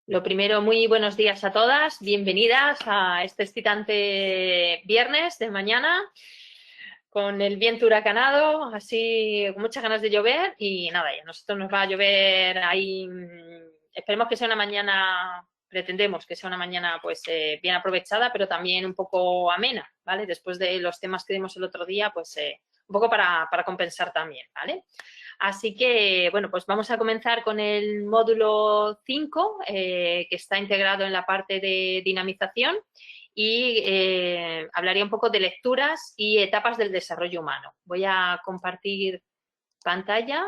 Lo primero, muy buenos días a todas, bienvenidas a este excitante viernes de mañana, con el viento huracanado, así con muchas ganas de llover y nada, ya nosotros nos va a llover ahí, esperemos que sea una mañana, pretendemos que sea una mañana pues bien aprovechada, pero también un poco amena, ¿vale? Después de los temas que dimos el otro día, pues un poco para compensar también, ¿vale? Así que, bueno, pues vamos a comenzar con el módulo 5, que está integrado en la parte de dinamización y hablaría un poco de lecturas y etapas del desarrollo humano. Voy a compartir pantalla.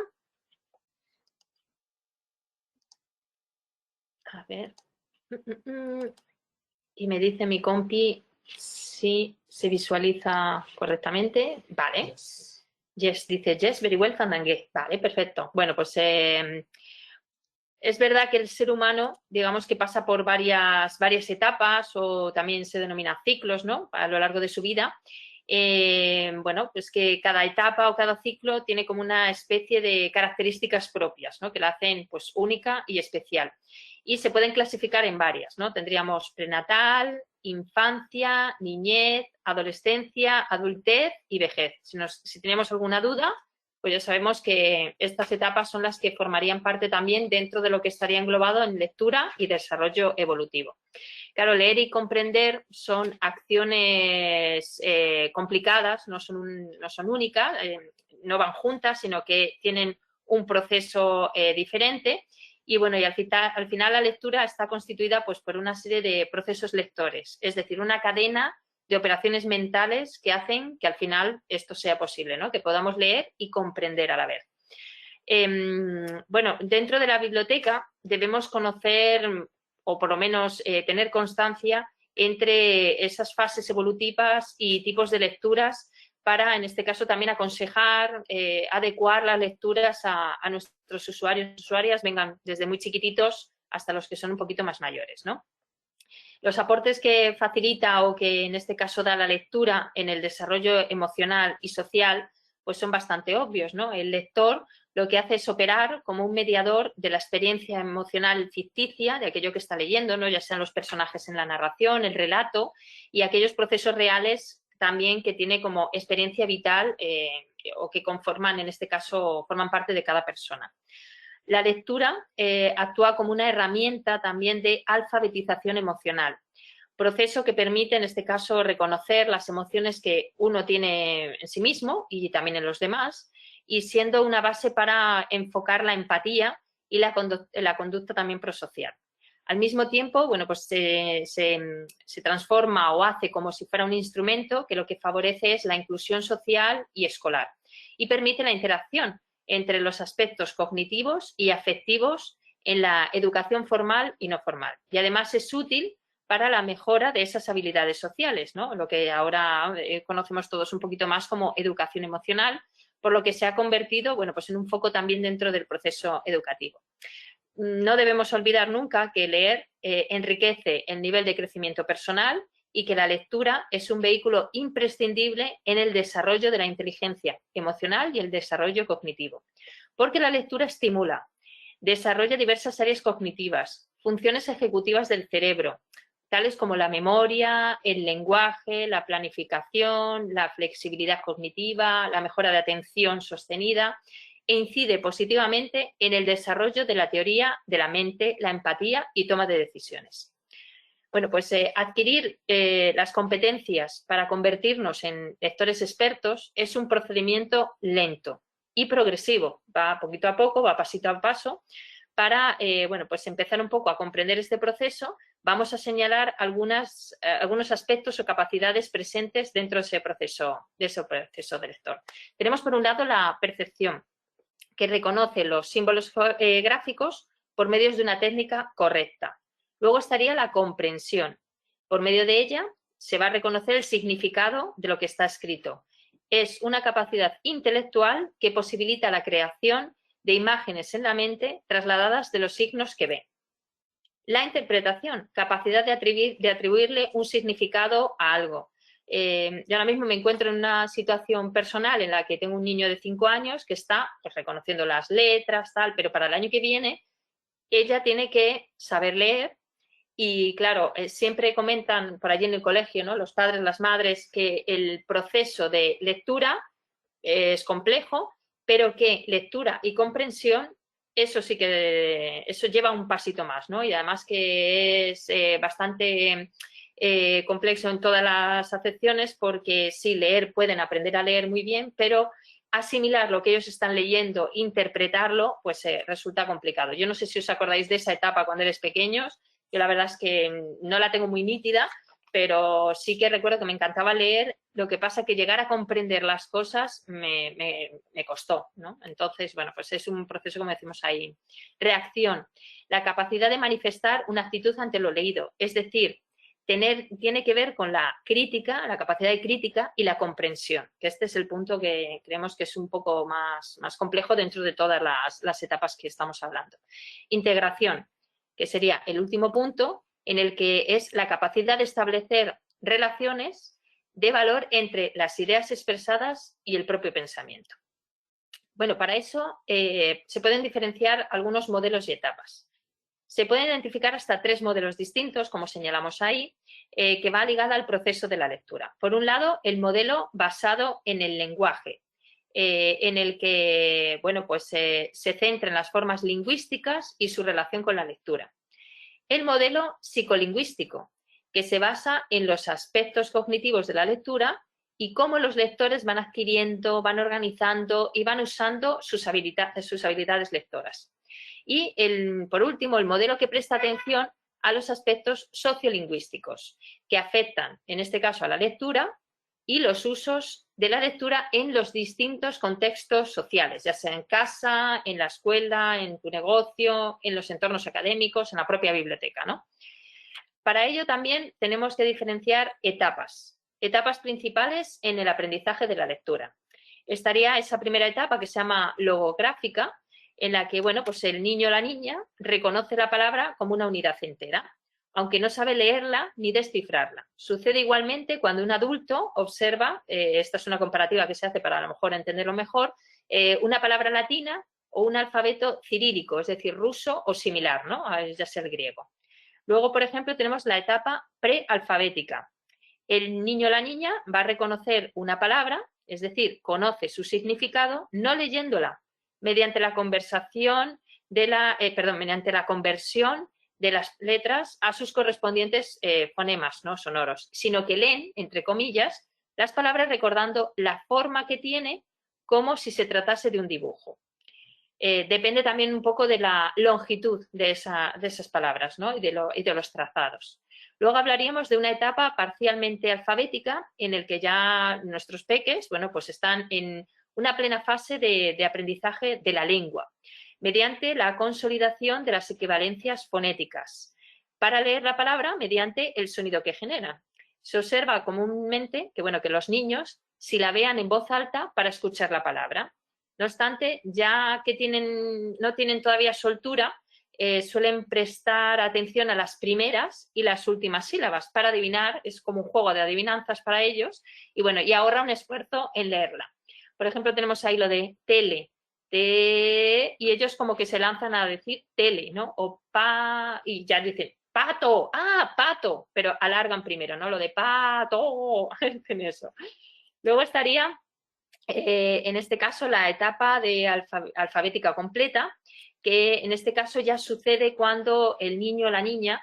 A ver. Y me dice mi compi si se visualiza correctamente. Vale. Yes, dice yes, very well, Fandangue. Vale, perfecto. Bueno, pues es verdad que el ser humano, digamos que pasa por varias etapas o también se denomina ciclos, ¿no? A lo largo de su vida. Bueno, pues que cada etapa o cada ciclo tiene como una especie de características propias, ¿no? Que la hacen pues única y especial. Y se pueden clasificar en varias, ¿no? Tendríamos prenatal, infancia, niñez, adolescencia, adultez y vejez. Si tenemos alguna duda, pues ya sabemos que estas etapas son las que formarían parte también dentro de lo que estaría englobado en lectura y desarrollo evolutivo. Claro, leer y comprender son acciones complicadas, no son únicas, no van juntas, sino que tienen un proceso diferente. Y bueno, y al final la lectura está constituida pues, por una serie de procesos lectores, es decir, una cadena de operaciones mentales que hacen que al final esto sea posible, ¿no? Que podamos leer y comprender a la vez. Bueno, dentro de la biblioteca debemos conocer o por lo menos tener constancia entre esas fases evolutivas y tipos de lecturas para, en este caso, también aconsejar, adecuar las lecturas a nuestros usuarios y usuarias, vengan desde muy chiquititos hasta los que son un poquito más mayores, ¿no? Los aportes que facilita o que en este caso da la lectura en el desarrollo emocional y social, pues son bastante obvios, ¿no? El lector lo que hace es operar como un mediador de la experiencia emocional ficticia de aquello que está leyendo, ¿no? Ya sean los personajes en la narración, el relato y aquellos procesos reales también que tiene como experiencia vital o que conforman, en este caso, forman parte de cada persona. La lectura actúa como una herramienta también de alfabetización emocional, proceso que permite, en este caso, reconocer las emociones que uno tiene en sí mismo y también en los demás, y siendo una base para enfocar la empatía y la conducta también prosocial. Al mismo tiempo, bueno, pues se transforma o hace como si fuera un instrumento que lo que favorece es la inclusión social y escolar y permite la interacción entre los aspectos cognitivos y afectivos en la educación formal y no formal. Y además es útil para la mejora de esas habilidades sociales, ¿no? Lo que ahora conocemos todos un poquito más como educación emocional, por lo que se ha convertido, bueno, pues en un foco también dentro del proceso educativo. No debemos olvidar nunca que leer enriquece el nivel de crecimiento personal y que la lectura es un vehículo imprescindible en el desarrollo de la inteligencia emocional y el desarrollo cognitivo. Porque la lectura estimula, desarrolla diversas áreas cognitivas, funciones ejecutivas del cerebro, tales como la memoria, el lenguaje, la planificación, la flexibilidad cognitiva, la mejora de atención sostenida, e incide positivamente en el desarrollo de la teoría de la mente, la empatía y toma de decisiones. Bueno, pues adquirir las competencias para convertirnos en lectores expertos es un procedimiento lento y progresivo, va poquito a poco, va pasito a paso. Para bueno, pues empezar un poco a comprender este proceso, vamos a señalar algunos aspectos o capacidades presentes dentro de ese proceso de lector. Tenemos por un lado la percepción, que reconoce los símbolos gráficos por medio de una técnica correcta. Luego estaría la comprensión. Por medio de ella se va a reconocer el significado de lo que está escrito. Es una capacidad intelectual que posibilita la creación de imágenes en la mente trasladadas de los signos que ve. La interpretación, capacidad de atribuirle un significado a algo. Yo ahora mismo me encuentro en una situación personal en la que tengo un niño de 5 años que está pues, reconociendo las letras, tal, pero para el año que viene ella tiene que saber leer y, claro, siempre comentan por allí en el colegio, ¿no?, los padres, las madres, que el proceso de lectura es complejo, pero que lectura y comprensión, eso sí que eso lleva un pasito más, ¿no? Y además que es bastante complejo en todas las acepciones, porque sí, leer, pueden aprender a leer muy bien, pero asimilar lo que ellos están leyendo, interpretarlo, pues resulta complicado. Yo no sé si os acordáis de esa etapa cuando eres pequeños, yo la verdad es que no la tengo muy nítida, pero sí que recuerdo que me encantaba leer, lo que pasa que llegar a comprender las cosas me costó, ¿no? Entonces, bueno, pues es un proceso, como decimos ahí. Reacción, la capacidad de manifestar una actitud ante lo leído, es decir, tiene que ver con la crítica, la capacidad de crítica y la comprensión, que este es el punto que creemos que es un poco más complejo dentro de todas las etapas que estamos hablando. Integración, que sería el último punto, en el que es la capacidad de establecer relaciones de valor entre las ideas expresadas y el propio pensamiento. Bueno, para eso se pueden diferenciar algunos modelos y etapas. Se pueden identificar hasta 3 modelos distintos, como señalamos ahí, que va ligada al proceso de la lectura. Por un lado, el modelo basado en el lenguaje, en el que, bueno, pues se centra en las formas lingüísticas y su relación con la lectura. El modelo psicolingüístico, que se basa en los aspectos cognitivos de la lectura y cómo los lectores van adquiriendo, van organizando y van usando sus habilidades lectoras. Y, por último, el modelo que presta atención a los aspectos sociolingüísticos, que afectan, en este caso, a la lectura y los usos de la lectura en los distintos contextos sociales, ya sea en casa, en la escuela, en tu negocio, en los entornos académicos, en la propia biblioteca, ¿no? Para ello también tenemos que diferenciar etapas principales en el aprendizaje de la lectura. Estaría esa primera etapa que se llama logográfica, en la que, bueno, pues el niño o la niña reconoce la palabra como una unidad entera, aunque no sabe leerla ni descifrarla. Sucede igualmente cuando un adulto observa, esta es una comparativa que se hace para a lo mejor entenderlo mejor, una palabra latina o un alfabeto cirílico, es decir, ruso o similar, ¿no?, ya sea el griego. Luego, por ejemplo, tenemos la etapa prealfabética. El niño o la niña va a reconocer una palabra, es decir, conoce su significado, no leyéndola, mediante la conversión de las letras a sus correspondientes fonemas, ¿no?, sonoros, sino que leen, entre comillas, las palabras recordando la forma que tiene, como si se tratase de un dibujo. Depende también un poco de la longitud de esas palabras, ¿no?, y de los trazados. Luego hablaríamos de una etapa parcialmente alfabética, en el que ya nuestros peques, bueno, pues están en una plena fase de aprendizaje de la lengua, mediante la consolidación de las equivalencias fonéticas, para leer la palabra mediante el sonido que genera. Se observa comúnmente que, bueno, que los niños silabean en voz alta para escuchar la palabra. No obstante, ya que no tienen todavía soltura, suelen prestar atención a las primeras y las últimas sílabas para adivinar, es como un juego de adivinanzas para ellos, y bueno, y ahorra un esfuerzo en leerla. Por ejemplo, tenemos ahí lo de tele, y ellos como que se lanzan a decir tele, ¿no? O pa, y ya dicen pato, pato, pero alargan primero, ¿no? Lo de pato, en eso. Luego estaría, en este caso, la etapa de alfabética completa, que en este caso ya sucede cuando el niño o la niña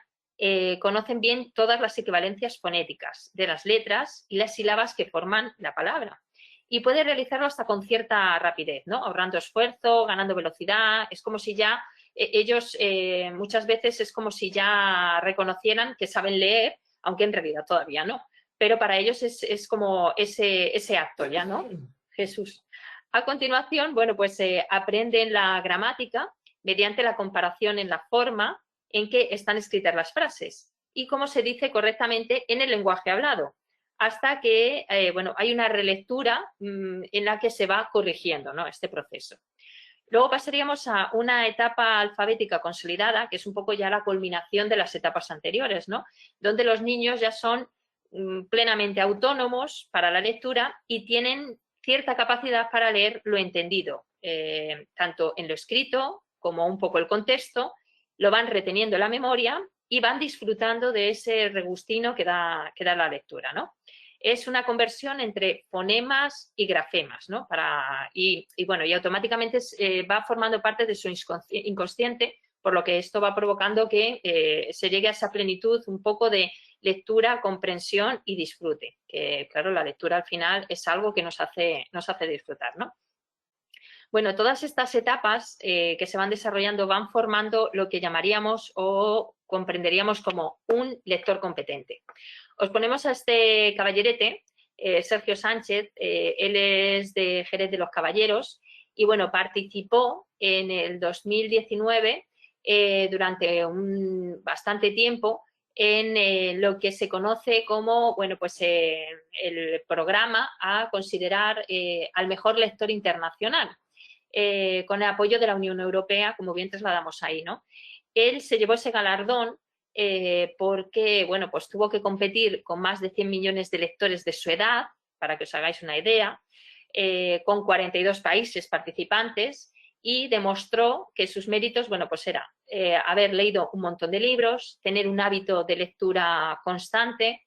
conocen bien todas las equivalencias fonéticas de las letras y las sílabas que forman la palabra. Y puede realizarlo hasta con cierta rapidez, ¿no?, ahorrando esfuerzo, ganando velocidad. Es como si ya ellos muchas veces es como si ya reconocieran que saben leer, aunque en realidad todavía no. Pero para ellos es como ese acto ya, ¿no? Jesús. A continuación, bueno, pues aprenden la gramática mediante la comparación en la forma en que están escritas las frases y cómo se dice correctamente en el lenguaje hablado, hasta que, bueno, hay una relectura en la que se va corrigiendo, ¿no?, este proceso. Luego pasaríamos a una etapa alfabética consolidada, que es un poco ya la culminación de las etapas anteriores, ¿no?, donde los niños ya son plenamente autónomos para la lectura y tienen cierta capacidad para leer lo entendido, tanto en lo escrito como un poco el contexto, lo van reteniendo en la memoria y van disfrutando de ese regustino que da la lectura, ¿no? Es una conversión entre fonemas y grafemas, ¿no? Y automáticamente va formando parte de su inconsciente, por lo que esto va provocando que se llegue a esa plenitud un poco de lectura, comprensión y disfrute, que claro, la lectura al final es algo que nos hace disfrutar, ¿no? Bueno, todas estas etapas que se van desarrollando van formando lo que llamaríamos o comprenderíamos como un lector competente. Os ponemos a este caballerete, Sergio Sánchez, él es de Jerez de los Caballeros y bueno, participó en el 2019 durante bastante tiempo en lo que se conoce como, bueno, pues el programa a considerar al mejor lector internacional. Con el apoyo de la Unión Europea, como bien trasladamos ahí, ¿no? Él se llevó ese galardón porque, bueno, pues tuvo que competir con más de 100 millones de lectores de su edad, para que os hagáis una idea, con 42 países participantes y demostró que sus méritos, bueno, pues era haber leído un montón de libros, tener un hábito de lectura constante,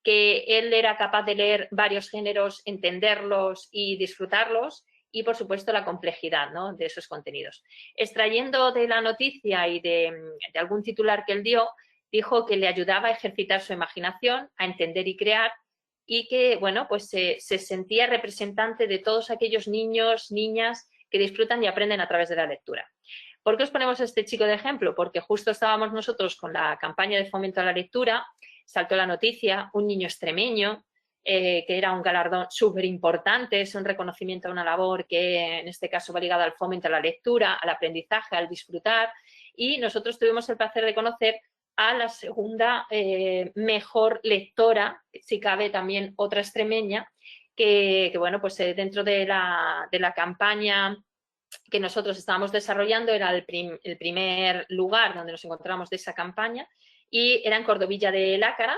que él era capaz de leer varios géneros, entenderlos y disfrutarlos, y, por supuesto, la complejidad, ¿no?, de esos contenidos. Extrayendo de la noticia y de algún titular que él dio, dijo que le ayudaba a ejercitar su imaginación, a entender y crear, y que, bueno, pues se sentía representante de todos aquellos niños, niñas que disfrutan y aprenden a través de la lectura. ¿Por qué os ponemos a este chico de ejemplo? Porque justo estábamos nosotros con la campaña de fomento a la lectura, saltó la noticia, un niño extremeño, que era un galardón súper importante, es un reconocimiento a una labor que en este caso va ligada al fomento a la lectura, al aprendizaje, al disfrutar, y nosotros tuvimos el placer de conocer a la segunda mejor lectora, si cabe también otra extremeña, que bueno, pues dentro de la campaña que nosotros estábamos desarrollando era el primer lugar donde nos encontramos de esa campaña y era en Cordovilla de Lácara.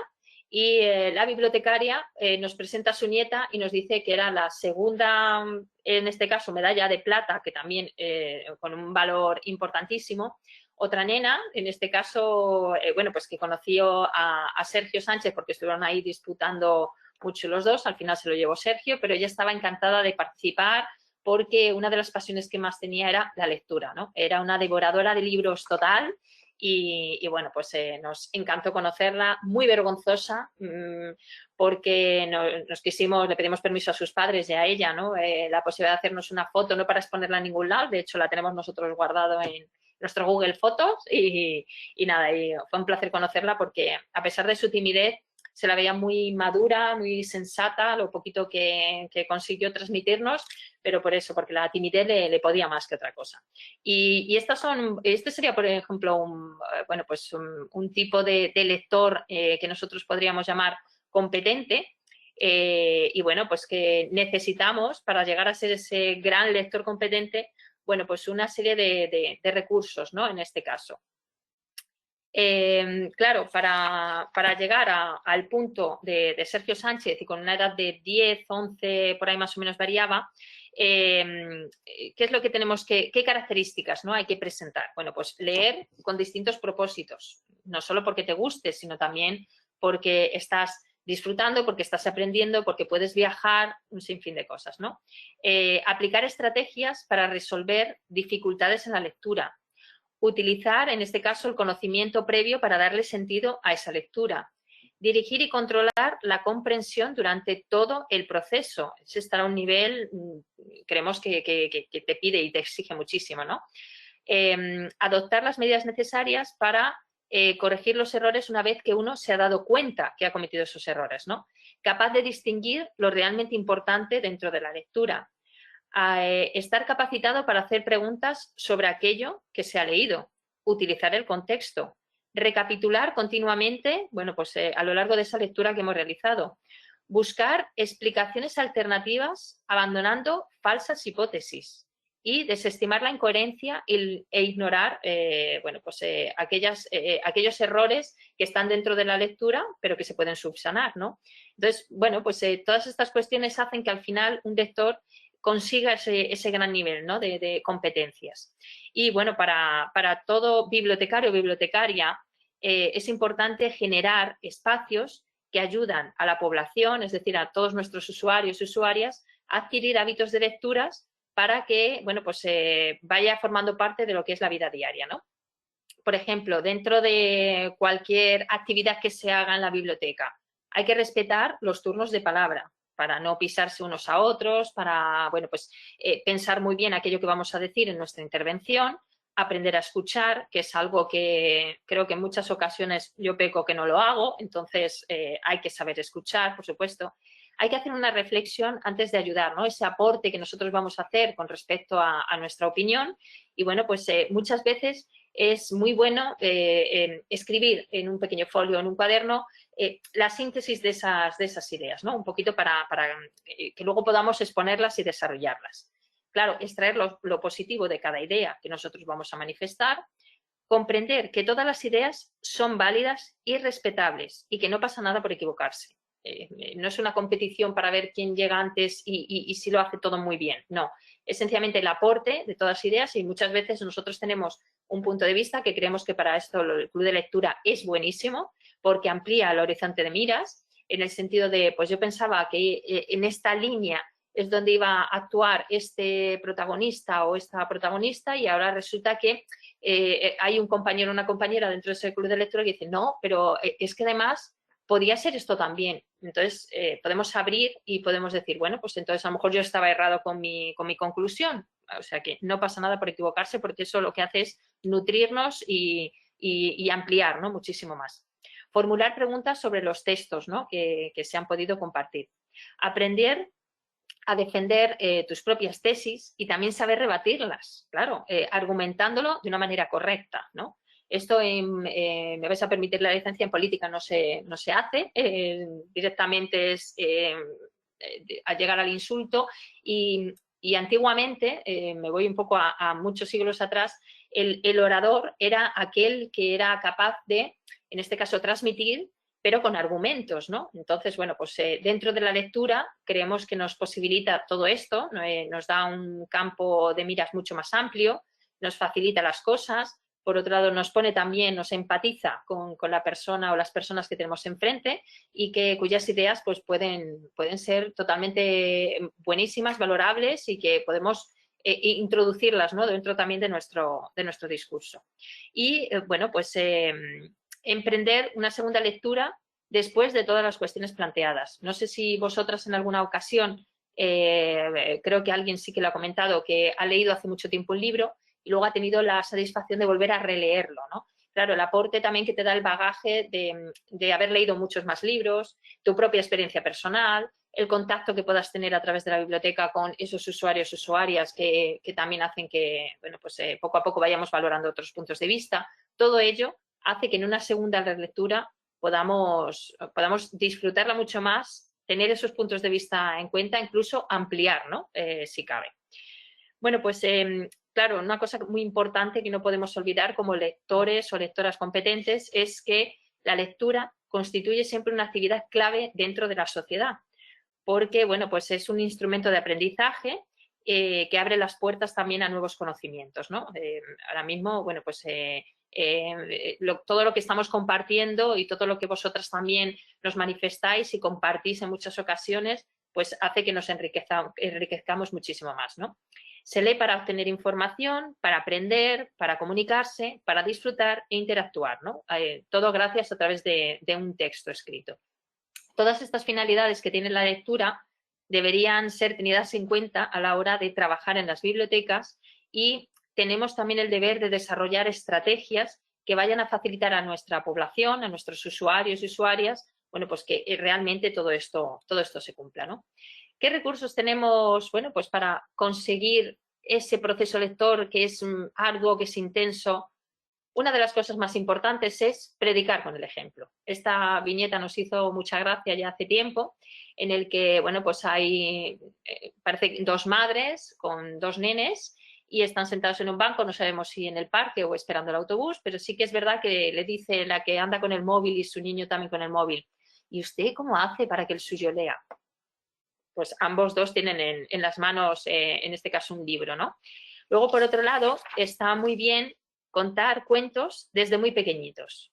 Y la bibliotecaria nos presenta a su nieta y nos dice que era la segunda, en este caso, medalla de plata, que también con un valor importantísimo. Otra nena, en este caso, bueno, pues que conoció a Sergio Sánchez porque estuvieron ahí disputando mucho los dos, al final se lo llevó Sergio, pero ella estaba encantada de participar porque una de las pasiones que más tenía era la lectura, ¿no? Era una devoradora de libros total. Y bueno, pues nos encantó conocerla, muy vergonzosa, porque le pedimos permiso a sus padres y a ella, ¿no? La posibilidad de hacernos una foto, no para exponerla en ningún lado, de hecho la tenemos nosotros guardado en nuestro Google Fotos y nada, y fue un placer conocerla porque a pesar de su timidez, se la veía muy madura, muy sensata, lo poquito que consiguió transmitirnos, pero por eso, porque la timidez le podía más que otra cosa. Y este sería, por ejemplo, un tipo de lector que nosotros podríamos llamar competente, y bueno, pues que necesitamos para llegar a ser ese gran lector competente, bueno, pues una serie de recursos, ¿no?, en este caso. Claro, para llegar al punto de Sergio Sánchez y con una edad de 10, 11, por ahí más o menos variaba, ¿qué es lo que tenemos qué características, ¿no?, hay que presentar? Bueno, pues leer con distintos propósitos, no solo porque te guste, sino también porque estás disfrutando, porque estás aprendiendo, porque puedes viajar, un sinfín de cosas, ¿no? Aplicar estrategias para resolver dificultades en la lectura. Utilizar, en este caso, el conocimiento previo para darle sentido a esa lectura. Dirigir y controlar la comprensión durante todo el proceso. Ese estará a un nivel, creemos que te pide y te exige muchísimo, ¿no? Adoptar las medidas necesarias para corregir los errores una vez que uno se ha dado cuenta que ha cometido esos errores, ¿no? Capaz de distinguir lo realmente importante dentro de la lectura. Estar capacitado para hacer preguntas sobre aquello que se ha leído, utilizar el contexto, recapitular continuamente, bueno, pues a lo largo de esa lectura que hemos realizado, buscar explicaciones alternativas abandonando falsas hipótesis y desestimar la incoherencia e ignorar bueno, pues, aquellos errores que están dentro de la lectura pero que se pueden subsanar, ¿no? Entonces, bueno, pues todas estas cuestiones hacen que al final un lector consiga ese gran nivel, ¿no? de competencias. Y bueno, para todo bibliotecario o bibliotecaria es importante generar espacios que ayudan a la población, es decir, a todos nuestros usuarios y usuarias, a adquirir hábitos de lecturas para que, bueno, pues vaya formando parte de lo que es la vida diaria, ¿no? Por ejemplo, dentro de cualquier actividad que se haga en la biblioteca, hay que respetar los turnos de palabra para no pisarse unos a otros, para, bueno, pues pensar muy bien aquello que vamos a decir en nuestra intervención, aprender a escuchar, que es algo que creo que en muchas ocasiones yo peco que no lo hago, entonces hay que saber escuchar, por supuesto. Hay que hacer una reflexión antes de ayudar, ¿no? Ese aporte que nosotros vamos a hacer con respecto a nuestra opinión. Y bueno, pues muchas veces es muy bueno escribir en un pequeño folio, en un cuaderno, la síntesis de esas ideas, ¿no? Un poquito para que luego podamos exponerlas y desarrollarlas. Claro, extraer lo positivo de cada idea que nosotros vamos a manifestar, comprender que todas las ideas son válidas y respetables y que no pasa nada por equivocarse. No es una competición para ver quién llega antes y si lo hace todo muy bien, no. Es sencillamente el aporte de todas las ideas y muchas veces nosotros tenemos un punto de vista que creemos que para esto el club de lectura es buenísimo porque amplía el horizonte de miras en el sentido de, pues yo pensaba que en esta línea es donde iba a actuar este protagonista o esta protagonista y ahora resulta que hay un compañero o una compañera dentro de ese club de lectura que dice, no, pero es que además podía ser esto también. Entonces, podemos abrir y podemos decir, bueno, pues entonces a lo mejor yo estaba errado con mi conclusión. O sea que no pasa nada por equivocarse porque eso lo que hace es nutrirnos y ampliar, ¿no? Muchísimo más. Formular preguntas sobre los textos, ¿no? que se han podido compartir. Aprender a defender tus propias tesis y también saber rebatirlas, claro, argumentándolo de una manera correcta, ¿no? Esto, me vais a permitir, la licencia en política no se hace, directamente es a llegar al insulto y antiguamente, me voy un poco a muchos siglos atrás, el orador era aquel que era capaz de, en este caso, transmitir, pero con argumentos, ¿no? Entonces, bueno, pues dentro de la lectura creemos que nos posibilita todo esto, nos da un campo de miras mucho más amplio, nos facilita las cosas, por otro lado nos pone también, nos empatiza con la persona o las personas que tenemos enfrente y cuyas ideas pues pueden ser totalmente buenísimas, valorables y que podemos introducirlas, ¿no? Dentro también de nuestro discurso. Y bueno, pues emprender una segunda lectura después de todas las cuestiones planteadas. No sé si vosotras en alguna ocasión, creo que alguien sí que lo ha comentado, que ha leído hace mucho tiempo un libro y luego ha tenido la satisfacción de volver a releerlo, ¿no? Claro, el aporte también que te da el bagaje de haber leído muchos más libros, tu propia experiencia personal, el contacto que puedas tener a través de la biblioteca con esos usuarios, usuarias que también hacen que, bueno, pues poco a poco vayamos valorando otros puntos de vista. Todo ello hace que en una segunda lectura podamos disfrutarla mucho más, tener esos puntos de vista en cuenta, incluso ampliar, ¿no? Si cabe. Bueno, pues claro, una cosa muy importante que no podemos olvidar como lectores o lectoras competentes es que la lectura constituye siempre una actividad clave dentro de la sociedad, porque, bueno, pues es un instrumento de aprendizaje que abre las puertas también a nuevos conocimientos, ¿no? Ahora mismo, bueno, pues todo lo que estamos compartiendo y todo lo que vosotras también nos manifestáis y compartís en muchas ocasiones, pues hace que nos enriquezcamos muchísimo más, ¿no? Se lee para obtener información, para aprender, para comunicarse, para disfrutar e interactuar, ¿no? Todo gracias a través de un texto escrito. Todas estas finalidades que tiene la lectura deberían ser tenidas en cuenta a la hora de trabajar en las bibliotecas y tenemos también el deber de desarrollar estrategias que vayan a facilitar a nuestra población, a nuestros usuarios y usuarias, bueno, pues que realmente todo esto se cumpla, ¿no? ¿Qué recursos tenemos, bueno, pues para conseguir ese proceso lector que es arduo, que es intenso? Una de las cosas más importantes es predicar con el ejemplo. Esta viñeta nos hizo mucha gracia ya hace tiempo, en el que, bueno, pues hay, parece, dos madres con dos nenes y están sentados en un banco, no sabemos si en el parque o esperando el autobús, pero sí que es verdad que le dice la que anda con el móvil y su niño también con el móvil, ¿y usted cómo hace para que el suyo lea? pues ambos dos tienen en las manos, en este caso, un libro, ¿no? Luego, por otro lado, está muy bien contar cuentos desde muy pequeñitos.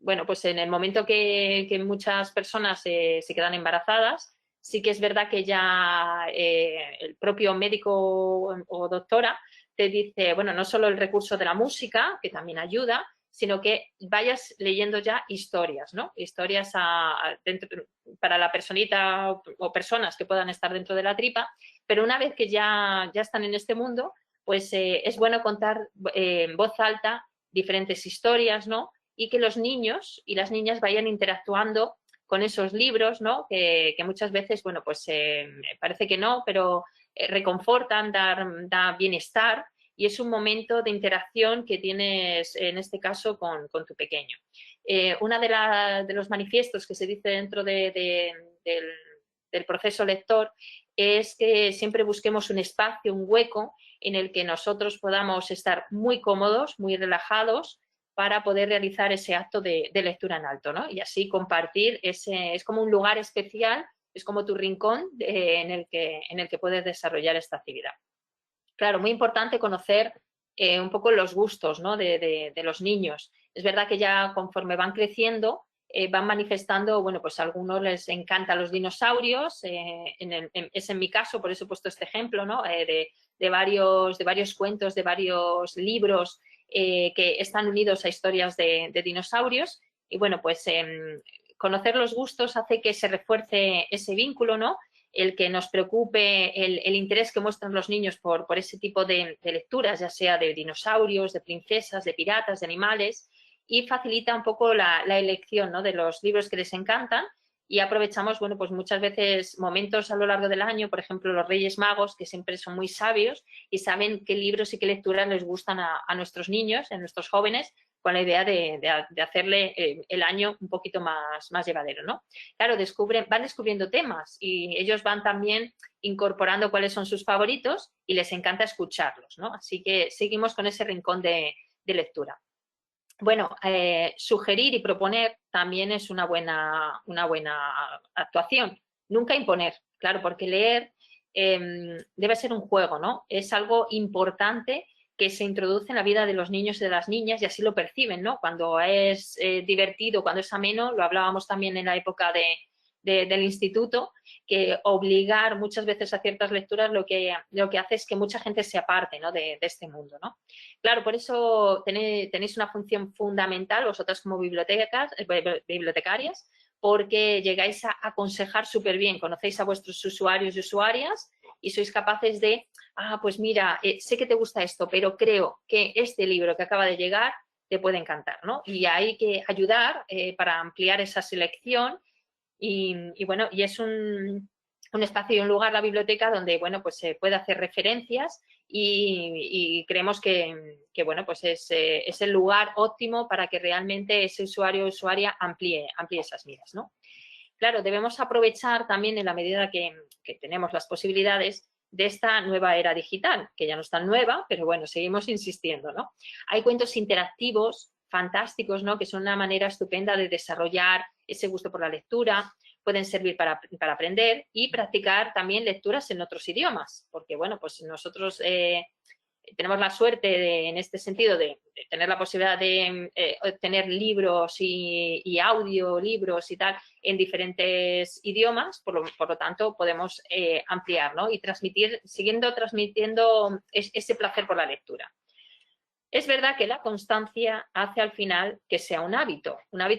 Bueno, pues en el momento que muchas personas se quedan embarazadas, sí que es verdad que ya el propio médico o doctora te dice, bueno, no solo el recurso de la música, que también ayuda, sino que vayas leyendo ya historias, ¿no? Historias para la personita o personas que puedan estar dentro de la tripa, pero una vez que ya están en este mundo, pues es bueno contar en voz alta diferentes historias, ¿no? Y que los niños y las niñas vayan interactuando con esos libros, ¿no? Que muchas veces, bueno, pues parece que no, pero reconfortan, da bienestar, y es un momento de interacción que tienes, en este caso, con tu pequeño. Uno de los manifiestos que se dice dentro del proceso lector es que siempre busquemos un espacio, un hueco, en el que nosotros podamos estar muy cómodos, muy relajados, para poder realizar ese acto de lectura en alto, ¿no? Y así compartir es como un lugar especial, es como tu rincón en el que puedes desarrollar esta actividad. Claro, muy importante conocer un poco los gustos, ¿no? de los niños. Es verdad que ya conforme van creciendo, van manifestando, bueno, pues a algunos les encantan los dinosaurios, es en mi caso, por eso he puesto este ejemplo, ¿no? De varios cuentos, de varios libros que están unidos a historias de dinosaurios, y bueno, pues conocer los gustos hace que se refuerce ese vínculo, ¿no? El que nos preocupe el interés que muestran los niños por ese tipo de lecturas, ya sea de dinosaurios, de princesas, de piratas, de animales, y facilita un poco la elección, ¿no? De los libros que les encantan, y aprovechamos, bueno, pues muchas veces momentos a lo largo del año, por ejemplo, los Reyes Magos, que siempre son muy sabios y saben qué libros y qué lecturas les gustan a nuestros niños, a nuestros jóvenes, con la idea de hacerle el año un poquito más llevadero, ¿no? Claro, van descubriendo temas y ellos van también incorporando cuáles son sus favoritos y les encanta escucharlos, ¿no? Así que seguimos con ese rincón de lectura. Bueno, sugerir y proponer también es una buena actuación. Nunca imponer, claro, porque leer debe ser un juego, ¿no? Es algo importante que se introduce en la vida de los niños y de las niñas, y así lo perciben, ¿no? Cuando es divertido, cuando es ameno, lo hablábamos también en la época del instituto, que obligar muchas veces a ciertas lecturas lo que hace es que mucha gente se aparte, ¿no? de este mundo, ¿no? Claro, por eso tenéis una función fundamental vosotras como bibliotecarias, porque llegáis a aconsejar súper bien, conocéis a vuestros usuarios y usuarias y sois capaces de, pues mira, sé que te gusta esto, pero creo que este libro que acaba de llegar te puede encantar, ¿no? Y hay que ayudar para ampliar esa selección y bueno, y es un espacio y un lugar, la biblioteca, donde, bueno, pues se puede hacer referencias y creemos que bueno, pues es el lugar óptimo para que realmente ese usuario o usuaria amplíe esas miras, ¿no? Claro, debemos aprovechar también, en la medida que tenemos las posibilidades, de esta nueva era digital, que ya no es tan nueva, pero bueno, seguimos insistiendo, ¿no? Hay cuentos interactivos fantásticos, ¿no? Que son una manera estupenda de desarrollar ese gusto por la lectura, pueden servir para aprender y practicar también lecturas en otros idiomas, porque bueno, pues nosotros tenemos la suerte en este sentido de tener la posibilidad de obtener libros y audiolibros y tal en diferentes idiomas, por lo tanto podemos ampliar, ¿no? Y siguiendo transmitiendo ese placer por la lectura. Es verdad que la constancia hace al final que sea un hábito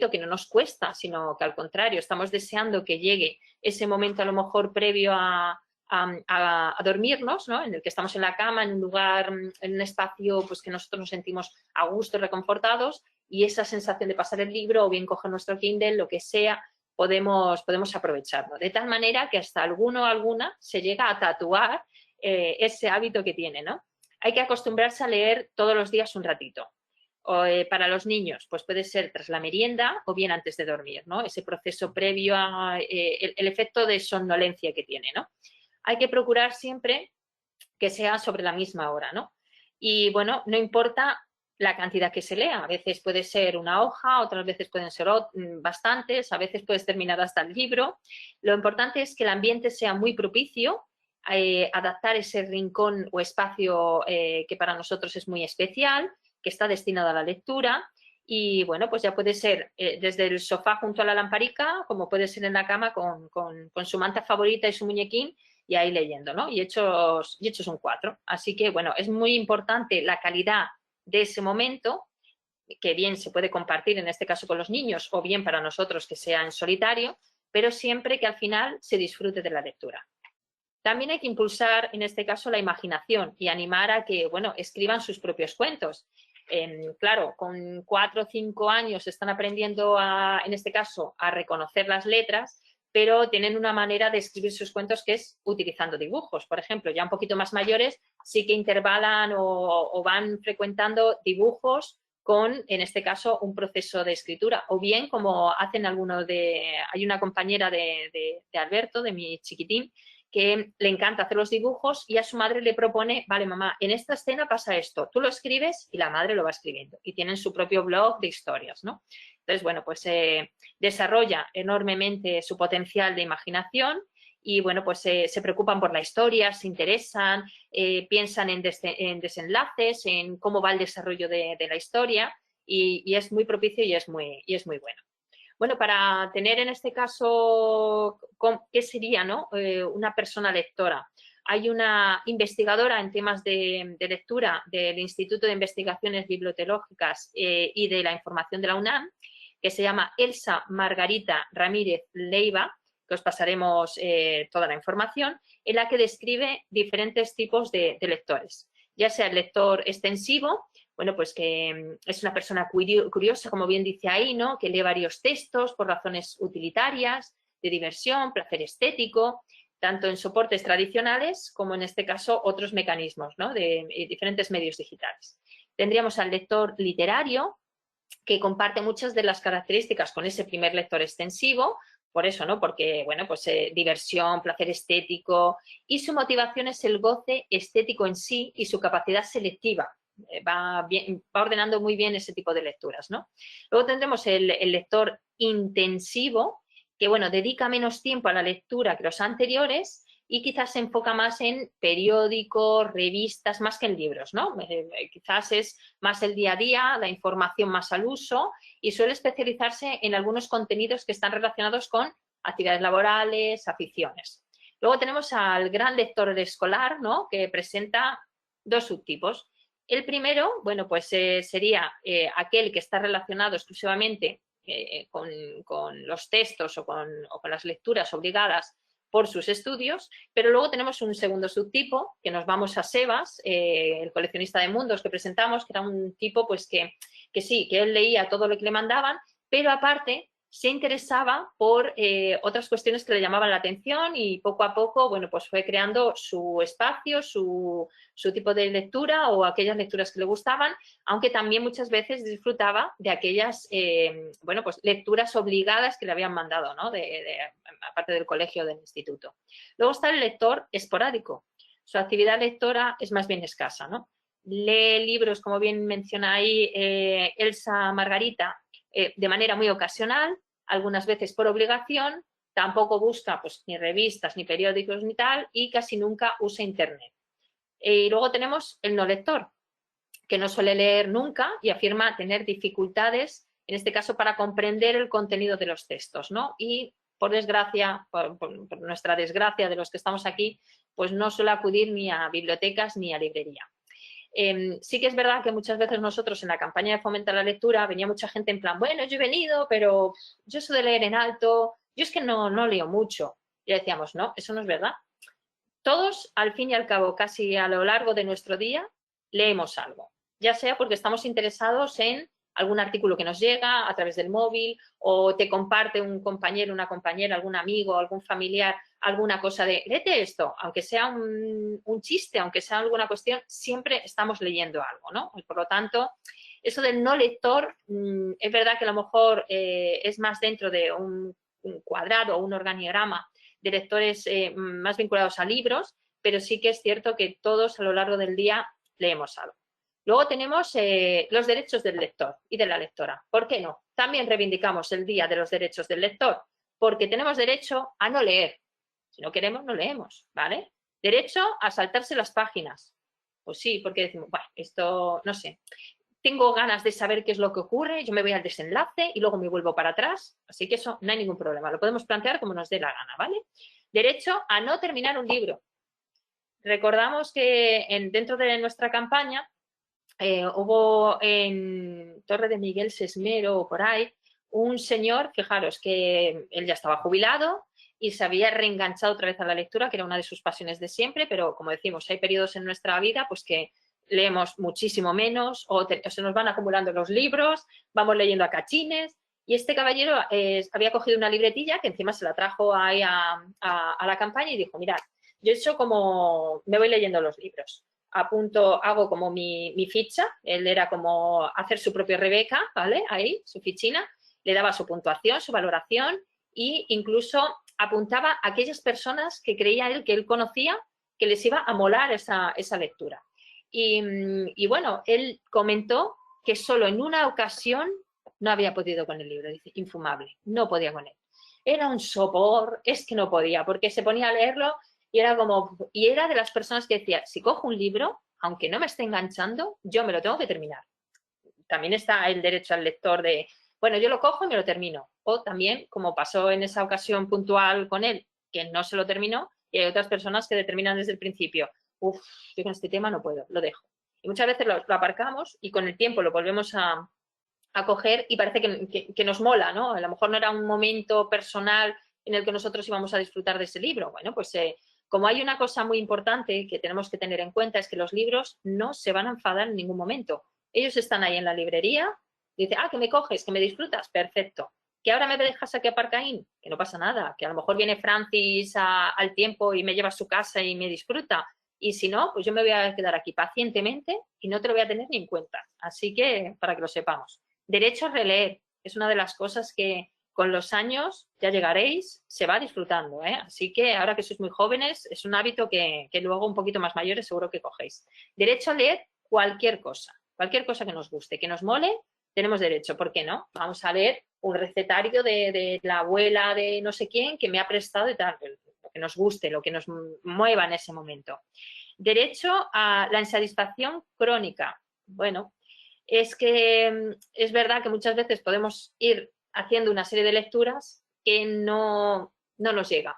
que no nos cuesta, sino que al contrario, estamos deseando que llegue ese momento a lo mejor previo a dormirnos, ¿no? En el que estamos en la cama, en un lugar, en un espacio pues que nosotros nos sentimos a gusto, reconfortados, y esa sensación de pasar el libro o bien coger nuestro Kindle, lo que sea, podemos aprovecharlo. De tal manera que hasta alguno o alguna se llega a tatuar ese hábito que tiene, ¿no? Hay que acostumbrarse a leer todos los días un ratito. Para los niños, pues puede ser tras la merienda o bien antes de dormir, ¿no? Ese proceso previo a el efecto de somnolencia que tiene, ¿no? Hay que procurar siempre que sea sobre la misma hora, ¿no? Y bueno, no importa la cantidad que se lea. A veces puede ser una hoja, otras veces pueden ser bastantes, a veces puedes terminar hasta el libro. Lo importante es que el ambiente sea muy propicio, adaptar ese rincón o espacio que para nosotros es muy especial, que está destinado a la lectura. Y bueno, pues ya puede ser desde el sofá junto a la lamparica, como puede ser en la cama con su manta favorita y su muñequín, y ahí leyendo, ¿no? Y hechos un 4. Así que, bueno, es muy importante la calidad de ese momento, que bien se puede compartir en este caso con los niños o bien para nosotros que sea en solitario, pero siempre que al final se disfrute de la lectura. También hay que impulsar, en este caso, la imaginación y animar a que, bueno, escriban sus propios cuentos. Claro, con 4 o 5 años están aprendiendo, en este caso, a reconocer las letras, pero tienen una manera de escribir sus cuentos que es utilizando dibujos. Por ejemplo, ya un poquito más mayores sí que intervalan o van frecuentando dibujos con, en este caso, un proceso de escritura. O bien, como hacen algunos hay una compañera de Alberto, de mi chiquitín, que le encanta hacer los dibujos y a su madre le propone, vale mamá, en esta escena pasa esto, tú lo escribes y la madre lo va escribiendo y tienen su propio blog de historias, ¿no? Entonces, bueno, pues desarrolla enormemente su potencial de imaginación y, bueno, pues se preocupan por la historia, se interesan, piensan en desenlaces, en cómo va el desarrollo de la historia y es muy propicio y es muy bueno. Bueno, para tener en este caso, ¿qué sería, no? Una persona lectora. Hay una investigadora en temas de lectura del Instituto de Investigaciones Bibliotecnológicas y de la Información de la UNAM, que se llama Elsa Margarita Ramírez Leiva, que os pasaremos toda la información, en la que describe diferentes tipos de lectores, ya sea el lector extensivo, bueno, pues que es una persona curiosa, como bien dice ahí, ¿no? Que lee varios textos por razones utilitarias, de diversión, placer estético, tanto en soportes tradicionales como en este caso otros mecanismos, ¿no? De diferentes medios digitales. Tendríamos al lector literario, que comparte muchas de las características con ese primer lector extensivo, por eso, ¿no? Porque, bueno, pues diversión, placer estético, y su motivación es el goce estético en sí y su capacidad selectiva. Va ordenando muy bien ese tipo de lecturas, ¿no? Luego tendremos el lector intensivo, que, bueno, dedica menos tiempo a la lectura que los anteriores y quizás se enfoca más en periódicos, revistas, más que en libros, ¿no? Quizás es más el día a día, la información más al uso y suele especializarse en algunos contenidos que están relacionados con actividades laborales, aficiones. Luego tenemos al gran lector escolar, ¿no? Que presenta dos subtipos. El primero, bueno, pues sería aquel que está relacionado exclusivamente con los textos o con las lecturas obligadas por sus estudios, pero luego tenemos un segundo subtipo, que nos vamos a Sebas, el coleccionista de mundos que presentamos, que era un tipo pues que sí, que él leía todo lo que le mandaban, pero aparte se interesaba por otras cuestiones que le llamaban la atención y poco a poco, bueno, pues fue creando su espacio, su tipo de lectura o aquellas lecturas que le gustaban, aunque también muchas veces disfrutaba de aquellas, bueno, pues lecturas obligadas que le habían mandado, ¿no? Aparte del colegio o del instituto. Luego está el lector esporádico. Su actividad lectora es más bien escasa, ¿no? Lee libros, como bien menciona ahí Elsa Margarita, de manera muy ocasional, algunas veces por obligación, tampoco busca pues, ni revistas, ni periódicos, ni tal, y casi nunca usa Internet. Y luego tenemos el no lector, que no suele leer nunca y afirma tener dificultades, en este caso, para comprender el contenido de los textos, ¿no? Y, por desgracia, por nuestra desgracia de los que estamos aquí, pues no suele acudir ni a bibliotecas ni a librería. Sí que es verdad que muchas veces nosotros en la campaña de Fomenta la Lectura venía mucha gente en plan, bueno, yo he venido, pero yo soy de leer en alto, yo es que no leo mucho. Y le decíamos, no, eso no es verdad. Todos, al fin y al cabo, casi a lo largo de nuestro día, leemos algo, ya sea porque estamos interesados en algún artículo que nos llega a través del móvil o te comparte un compañero, una compañera, algún amigo, algún familiar, alguna cosa de, léete esto, aunque sea un chiste, aunque sea alguna cuestión, siempre estamos leyendo algo, ¿no? Y por lo tanto, eso del no lector, es verdad que a lo mejor es más dentro de un cuadrado o un organigrama de lectores más vinculados a libros, pero sí que es cierto que todos a lo largo del día leemos algo. Luego tenemos los derechos del lector y de la lectora. ¿Por qué no? También reivindicamos el Día de los Derechos del Lector, porque tenemos derecho a no leer. Si no queremos, no leemos, ¿vale? Derecho a saltarse las páginas. Pues sí, porque decimos, bueno, esto, no sé, tengo ganas de saber qué es lo que ocurre, yo me voy al desenlace y luego me vuelvo para atrás, así que eso no hay ningún problema, lo podemos plantear como nos dé la gana, ¿vale? Derecho a no terminar un libro. Recordamos que dentro de nuestra campaña hubo en Torre de Miguel Sesmero o por ahí un señor, fijaros que él ya estaba jubilado y se había reenganchado otra vez a la lectura, que era una de sus pasiones de siempre, pero como decimos, hay periodos en nuestra vida pues que leemos muchísimo menos o se nos van acumulando los libros, vamos leyendo a cachines, y este caballero había cogido una libretilla que encima se la trajo ahí a la campaña y dijo, mirad, yo he hecho como, me voy leyendo los libros, apunto, hago como mi ficha, él era como hacer su propia Rebeca, ¿vale? Ahí, su fichina, le daba su puntuación, su valoración e incluso apuntaba a aquellas personas que creía él que él conocía que les iba a molar esa lectura. Y bueno, él comentó que solo en una ocasión no había podido con el libro, dice, infumable, no podía con él. Era un sopor, es que no podía, porque se ponía a leerlo y era como, y era de las personas que decía, si cojo un libro, aunque no me esté enganchando, yo me lo tengo que terminar. También está el derecho al lector de, bueno, yo lo cojo y me lo termino. O también, como pasó en esa ocasión puntual con él, que no se lo terminó, y hay otras personas que determinan desde el principio, uff, yo con este tema no puedo, lo dejo. Y muchas veces lo aparcamos y con el tiempo lo volvemos a coger y parece que nos mola, ¿no? A lo mejor no era un momento personal en el que nosotros íbamos a disfrutar de ese libro. Bueno, pues como hay una cosa muy importante que tenemos que tener en cuenta es que los libros no se van a enfadar en ningún momento. Ellos están ahí en la librería, dicen, que me coges, que me disfrutas, perfecto. ¿Que ahora me dejas aquí aparcaín? Que no pasa nada, que a lo mejor viene Francis al tiempo y me lleva a su casa y me disfruta. Y si no, pues yo me voy a quedar aquí pacientemente y no te lo voy a tener ni en cuenta. Así que, para que lo sepamos. Derecho a releer, es una de las cosas que con los años, ya llegaréis, se va disfrutando, ¿eh? Así que ahora que sois muy jóvenes, es un hábito que luego un poquito más mayores seguro que cogéis. Derecho a leer cualquier cosa que nos guste, que nos mole, tenemos derecho, ¿por qué no? Vamos a leer un recetario de la abuela de no sé quién que me ha prestado y tal, lo que nos guste, lo que nos mueva en ese momento. Derecho a la insatisfacción crónica. Bueno, es que es verdad que muchas veces podemos ir haciendo una serie de lecturas que no nos llega,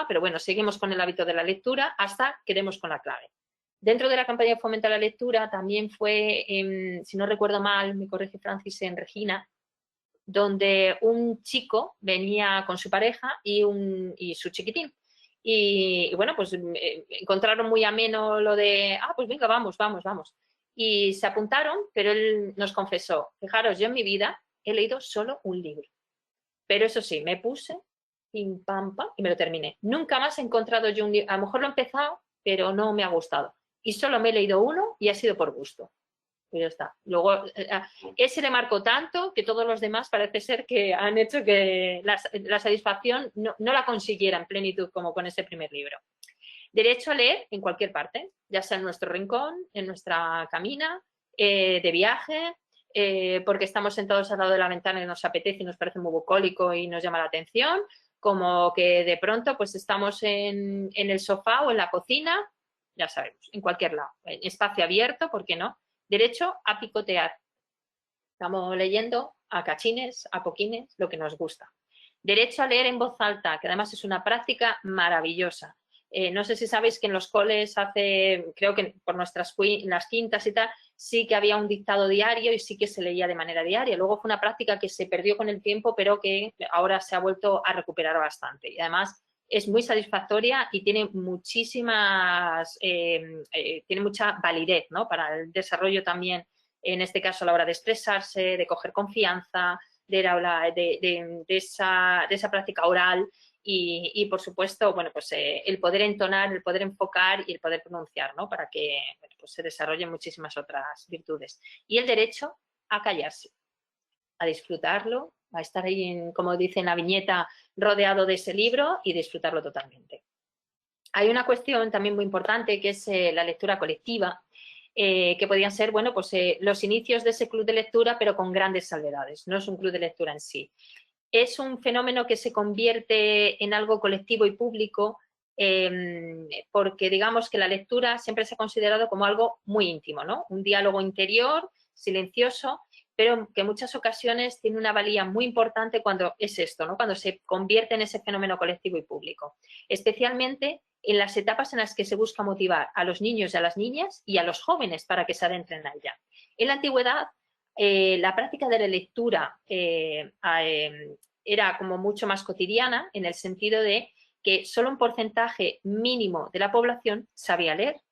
pero bueno, seguimos con el hábito de la lectura hasta que demos con la clave. Dentro de la campaña de fomento a la lectura también fue, si no recuerdo mal, me corrige Francis, en Regina, donde un chico venía con su pareja y su chiquitín. Y bueno, pues encontraron muy ameno lo de, pues venga, vamos. Y se apuntaron, pero él nos confesó, fijaros, yo en mi vida he leído solo un libro. Pero eso sí, me puse, pim, pam, pam, y me lo terminé. Nunca más he encontrado yo un libro, a lo mejor lo he empezado, pero no me ha gustado. Y solo me he leído uno y ha sido por gusto. Pues ya está. Luego, ese le marcó tanto que todos los demás parece ser que han hecho que la satisfacción no la consiguiera en plenitud como con ese primer libro. Derecho a leer en cualquier parte, ya sea en nuestro rincón, en nuestra camina, de viaje, porque estamos sentados al lado de la ventana y nos apetece y nos parece muy bucólico y nos llama la atención, como que de pronto pues estamos en el sofá o en la cocina, ya sabemos, en cualquier lado, en espacio abierto, ¿por qué no? Derecho a picotear. Estamos leyendo a cachines, a poquines, lo que nos gusta. Derecho a leer en voz alta, que además es una práctica maravillosa. No sé si sabéis que en los coles creo que por las quintas y tal, sí que había un dictado diario y sí que se leía de manera diaria. Luego fue una práctica que se perdió con el tiempo, pero que ahora se ha vuelto a recuperar bastante. Y además es muy satisfactoria y tiene tiene mucha validez, ¿no? Para el desarrollo también, en este caso a la hora de expresarse, de coger confianza, de esa práctica oral y por supuesto, bueno, pues el poder entonar, el poder enfocar y el poder pronunciar, ¿no? Para que bueno, pues se desarrollen muchísimas otras virtudes. Y el derecho a callarse, a disfrutarlo, a estar ahí, como dice en la viñeta, rodeado de ese libro y disfrutarlo totalmente. Hay una cuestión también muy importante que es la lectura colectiva. que podían ser, bueno, pues los inicios de ese club de lectura, pero con grandes salvedades. No es un club de lectura en sí. Es un fenómeno que se convierte en algo colectivo y público porque digamos que la lectura siempre se ha considerado como algo muy íntimo, ¿no? Un diálogo interior, silencioso, pero que en muchas ocasiones tiene una valía muy importante cuando es esto, ¿no? Cuando se convierte en ese fenómeno colectivo y público. Especialmente en las etapas en las que se busca motivar a los niños y a las niñas y a los jóvenes para que se adentren a ella. En la antigüedad, la práctica de la lectura era como mucho más cotidiana en el sentido de que solo un porcentaje mínimo de la población sabía leer,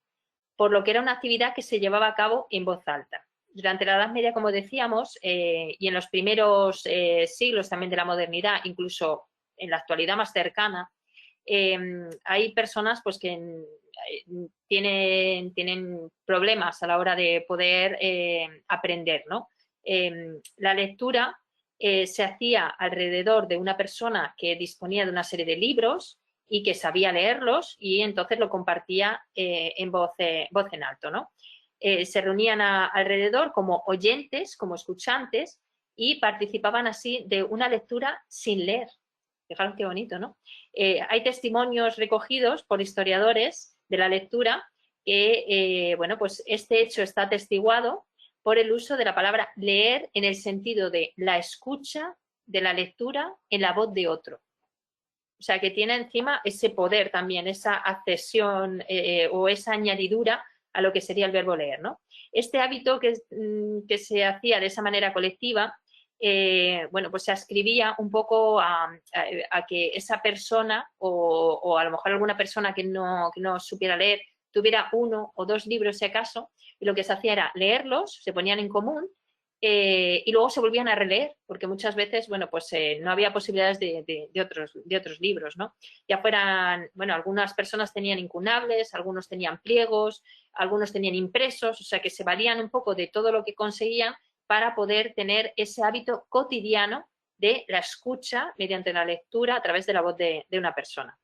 por lo que era una actividad que se llevaba a cabo en voz alta. Durante la Edad Media, como decíamos, y en los primeros siglos también de la modernidad, incluso en la actualidad más cercana, hay personas pues, que tienen problemas a la hora de poder aprender, ¿no? La lectura se hacía alrededor de una persona que disponía de una serie de libros y que sabía leerlos y entonces lo compartía en voz en alto, ¿no? Se reunían alrededor como oyentes, como escuchantes y participaban así de una lectura sin leer. Fijaros qué bonito, ¿no? Hay testimonios recogidos por historiadores de la lectura que, bueno, pues este hecho está atestiguado por el uso de la palabra leer en el sentido de la escucha de la lectura en la voz de otro. O sea, que tiene encima ese poder también, esa accesión o esa añadidura a lo que sería el verbo leer, ¿no? Este hábito que se hacía de esa manera colectiva, bueno, pues se ascribía un poco a que esa persona o a lo mejor alguna persona que no supiera leer tuviera uno o dos libros si acaso, y lo que se hacía era leerlos, se ponían en común y luego se volvían a releer, porque muchas veces, bueno, pues no había posibilidades de otros libros, ¿no? Ya fueran, bueno, algunas personas tenían incunables, algunos tenían pliegos, algunos tenían impresos, o sea que se valían un poco de todo lo que conseguían para poder tener ese hábito cotidiano de la escucha mediante la lectura a través de la voz de una persona.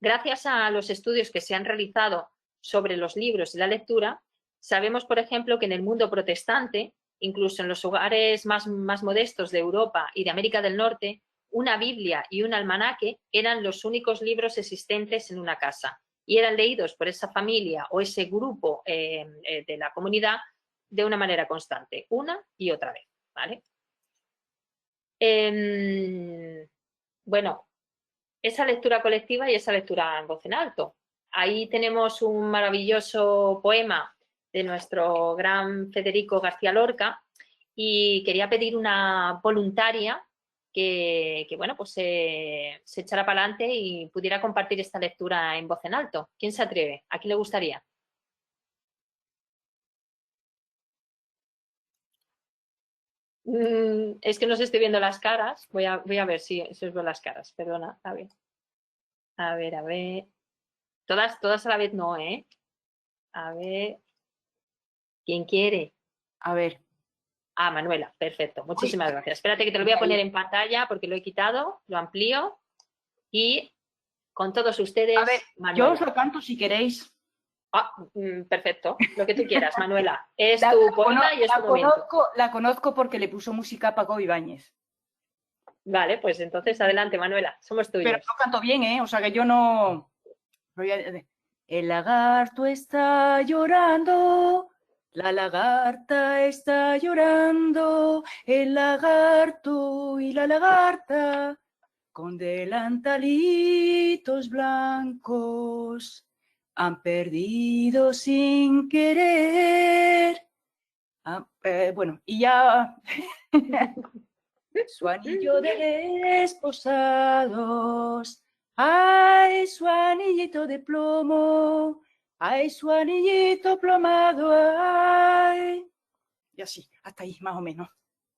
Gracias a los estudios que se han realizado sobre los libros y la lectura, sabemos, por ejemplo, que en el mundo protestante, incluso en los hogares más modestos de Europa y de América del Norte, una Biblia y un almanaque eran los únicos libros existentes en una casa y eran leídos por esa familia o ese grupo de la comunidad de una manera constante, una y otra vez, ¿vale? Bueno, esa lectura colectiva y esa lectura en voz en alto. Ahí tenemos un maravilloso poema de nuestro gran Federico García Lorca y quería pedir una voluntaria que bueno, pues se echara para adelante y pudiera compartir esta lectura en voz en alto. ¿Quién se atreve? ¿A quién le gustaría? Es que no se estoy viendo las caras. Voy a ver si os veo las caras. Perdona, a ver. A ver, a ver. Todas a la vez no, ¿eh? A ver. ¿Quién quiere? A ver. Ah, Manuela, perfecto. Muchísimas gracias. Espérate que te lo voy a poner en pantalla porque lo he quitado, lo amplío y con todos ustedes, A ver, Manuela. yo os lo canto si queréis. Ah, perfecto. Lo que tú quieras, Manuela. Es tu poema y es tu momento. La conozco porque le puso música a Paco Ibáñez. Vale, pues entonces adelante, Manuela. Somos tuyos. Pero no canto bien, ¿eh? O sea que yo no... El lagarto está llorando, la lagarta está llorando, el lagarto y la lagarta con delantalitos blancos han perdido sin querer. Bueno, y ya su anillo de desposados. Ay, su anillito de plomo, ay, su anillito plomado, ay. Y así, hasta ahí, más o menos.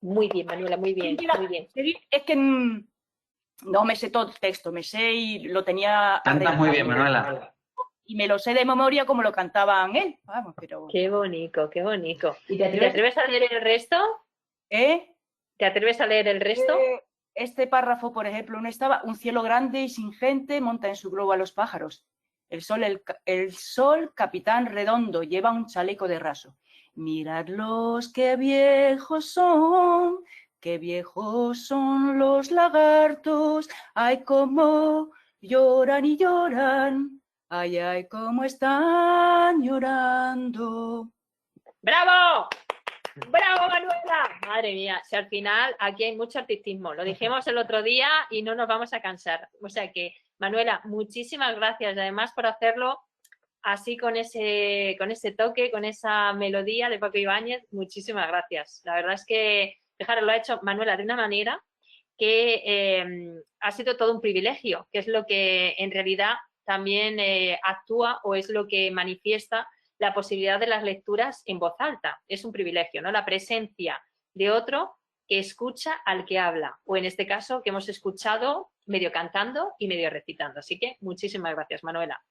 Muy bien, Manuela, muy bien, muy bien. Es que no me sé todo el texto, me sé y lo tenía... Cantas muy bien, Manuela. Y me lo sé de memoria como lo cantaban él. Vamos, pero... Qué bonito, qué bonito. ¿Y te atreves a leer el resto? ¿Te atreves a leer el resto? Este párrafo, por ejemplo, no estaba: un cielo grande y sin gente monta en su globo a los pájaros. El sol, capitán redondo, lleva un chaleco de raso. Miradlos, qué viejos son los lagartos. Ay, cómo lloran y lloran. Ay, ay, cómo están llorando. ¡Bravo! ¡Bravo, Manuela! Madre mía, si al final aquí hay mucho artistismo. Lo dijimos el otro día y no nos vamos a cansar. O sea que, Manuela, muchísimas gracias. Además, por hacerlo así con ese toque, con esa melodía de Paco Ibáñez. Muchísimas gracias. La verdad es que, fijaros, lo ha hecho Manuela de una manera que ha sido todo un privilegio, que es lo que en realidad también actúa o es lo que manifiesta la posibilidad de las lecturas en voz alta. Es un privilegio, ¿no? La presencia de otro que escucha al que habla, o en este caso que hemos escuchado medio cantando y medio recitando. Así que muchísimas gracias, Manuela.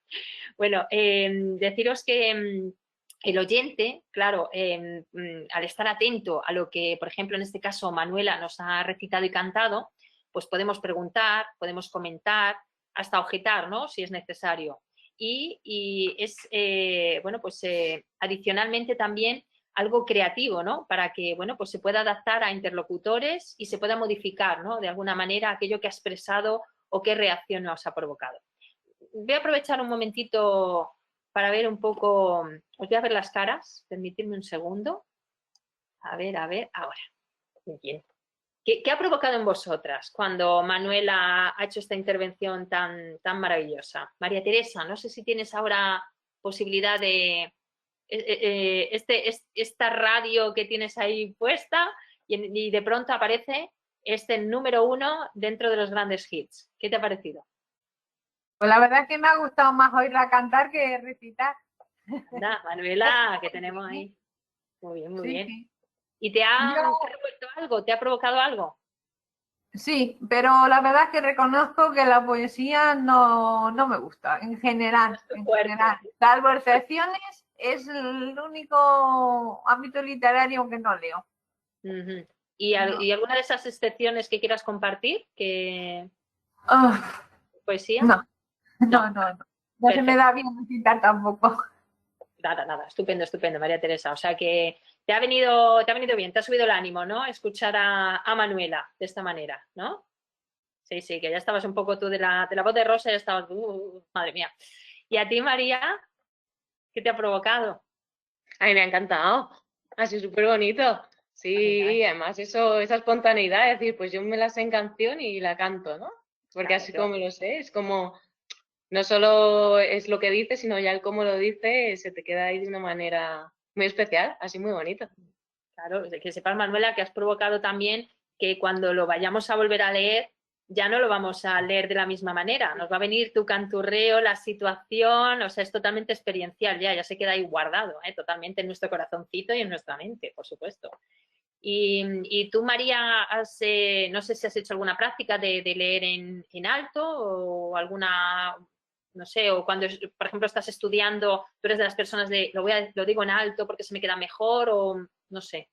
Bueno, deciros que el oyente, claro, al estar atento a lo que, por ejemplo, en este caso Manuela nos ha recitado y cantado, pues podemos preguntar, podemos comentar, hasta objetar, ¿no? Si es necesario. Y es, bueno, pues adicionalmente también algo creativo, ¿no? Para que, bueno, pues se pueda adaptar a interlocutores y se pueda modificar, ¿no? De alguna manera aquello que ha expresado o qué reacción nos ha provocado. Voy a aprovechar un momentito para ver un poco, os voy a ver las caras, permitidme un segundo. A ver, ahora. Muy bien. ¿Qué ha provocado en vosotras cuando Manuela ha hecho esta intervención tan maravillosa? María Teresa, no sé si tienes ahora posibilidad de esta radio que tienes ahí puesta y de pronto aparece este número 1 dentro de los grandes hits. ¿Qué te ha parecido? Pues la verdad es que me ha gustado más oírla cantar que recitar. Anda, Manuela, que tenemos ahí. Muy bien, muy bien. Sí. ¿Y te ha revuelto algo? ¿Te ha provocado algo? Sí, pero la verdad es que reconozco que la poesía no me gusta, en general. Salvo excepciones, es el único ámbito literario que no leo. Uh-huh. ¿Y alguna de esas excepciones que quieras compartir? ¿Poesía? No se me da bien recitar tampoco. Nada, estupendo, María Teresa. O sea que te ha venido bien, te ha subido el ánimo, ¿no? Escuchar a Manuela de esta manera, ¿no? Sí, que ya estabas un poco tú de la voz de Rosa, ya estabas, madre mía. ¿Y a ti, María, qué te ha provocado? A mí me ha encantado, ha sido súper bonito. Sí, además esa espontaneidad, es decir, pues yo me la sé en canción y la canto, ¿no? Porque así como me lo sé, es como, no solo es lo que dice, sino ya el cómo lo dice, se te queda ahí de una manera muy especial, así muy bonito. Claro, que sepas, Manuela, que has provocado también que cuando lo vayamos a volver a leer, ya no lo vamos a leer de la misma manera. Nos va a venir tu canturreo, la situación, o sea, es totalmente experiencial ya se queda ahí guardado, totalmente en nuestro corazoncito y en nuestra mente, por supuesto. Y tú, María, no sé si has hecho alguna práctica de leer en alto o alguna, no sé, o cuando, por ejemplo, estás estudiando, tú eres de las personas lo digo en alto porque se me queda mejor o no sé.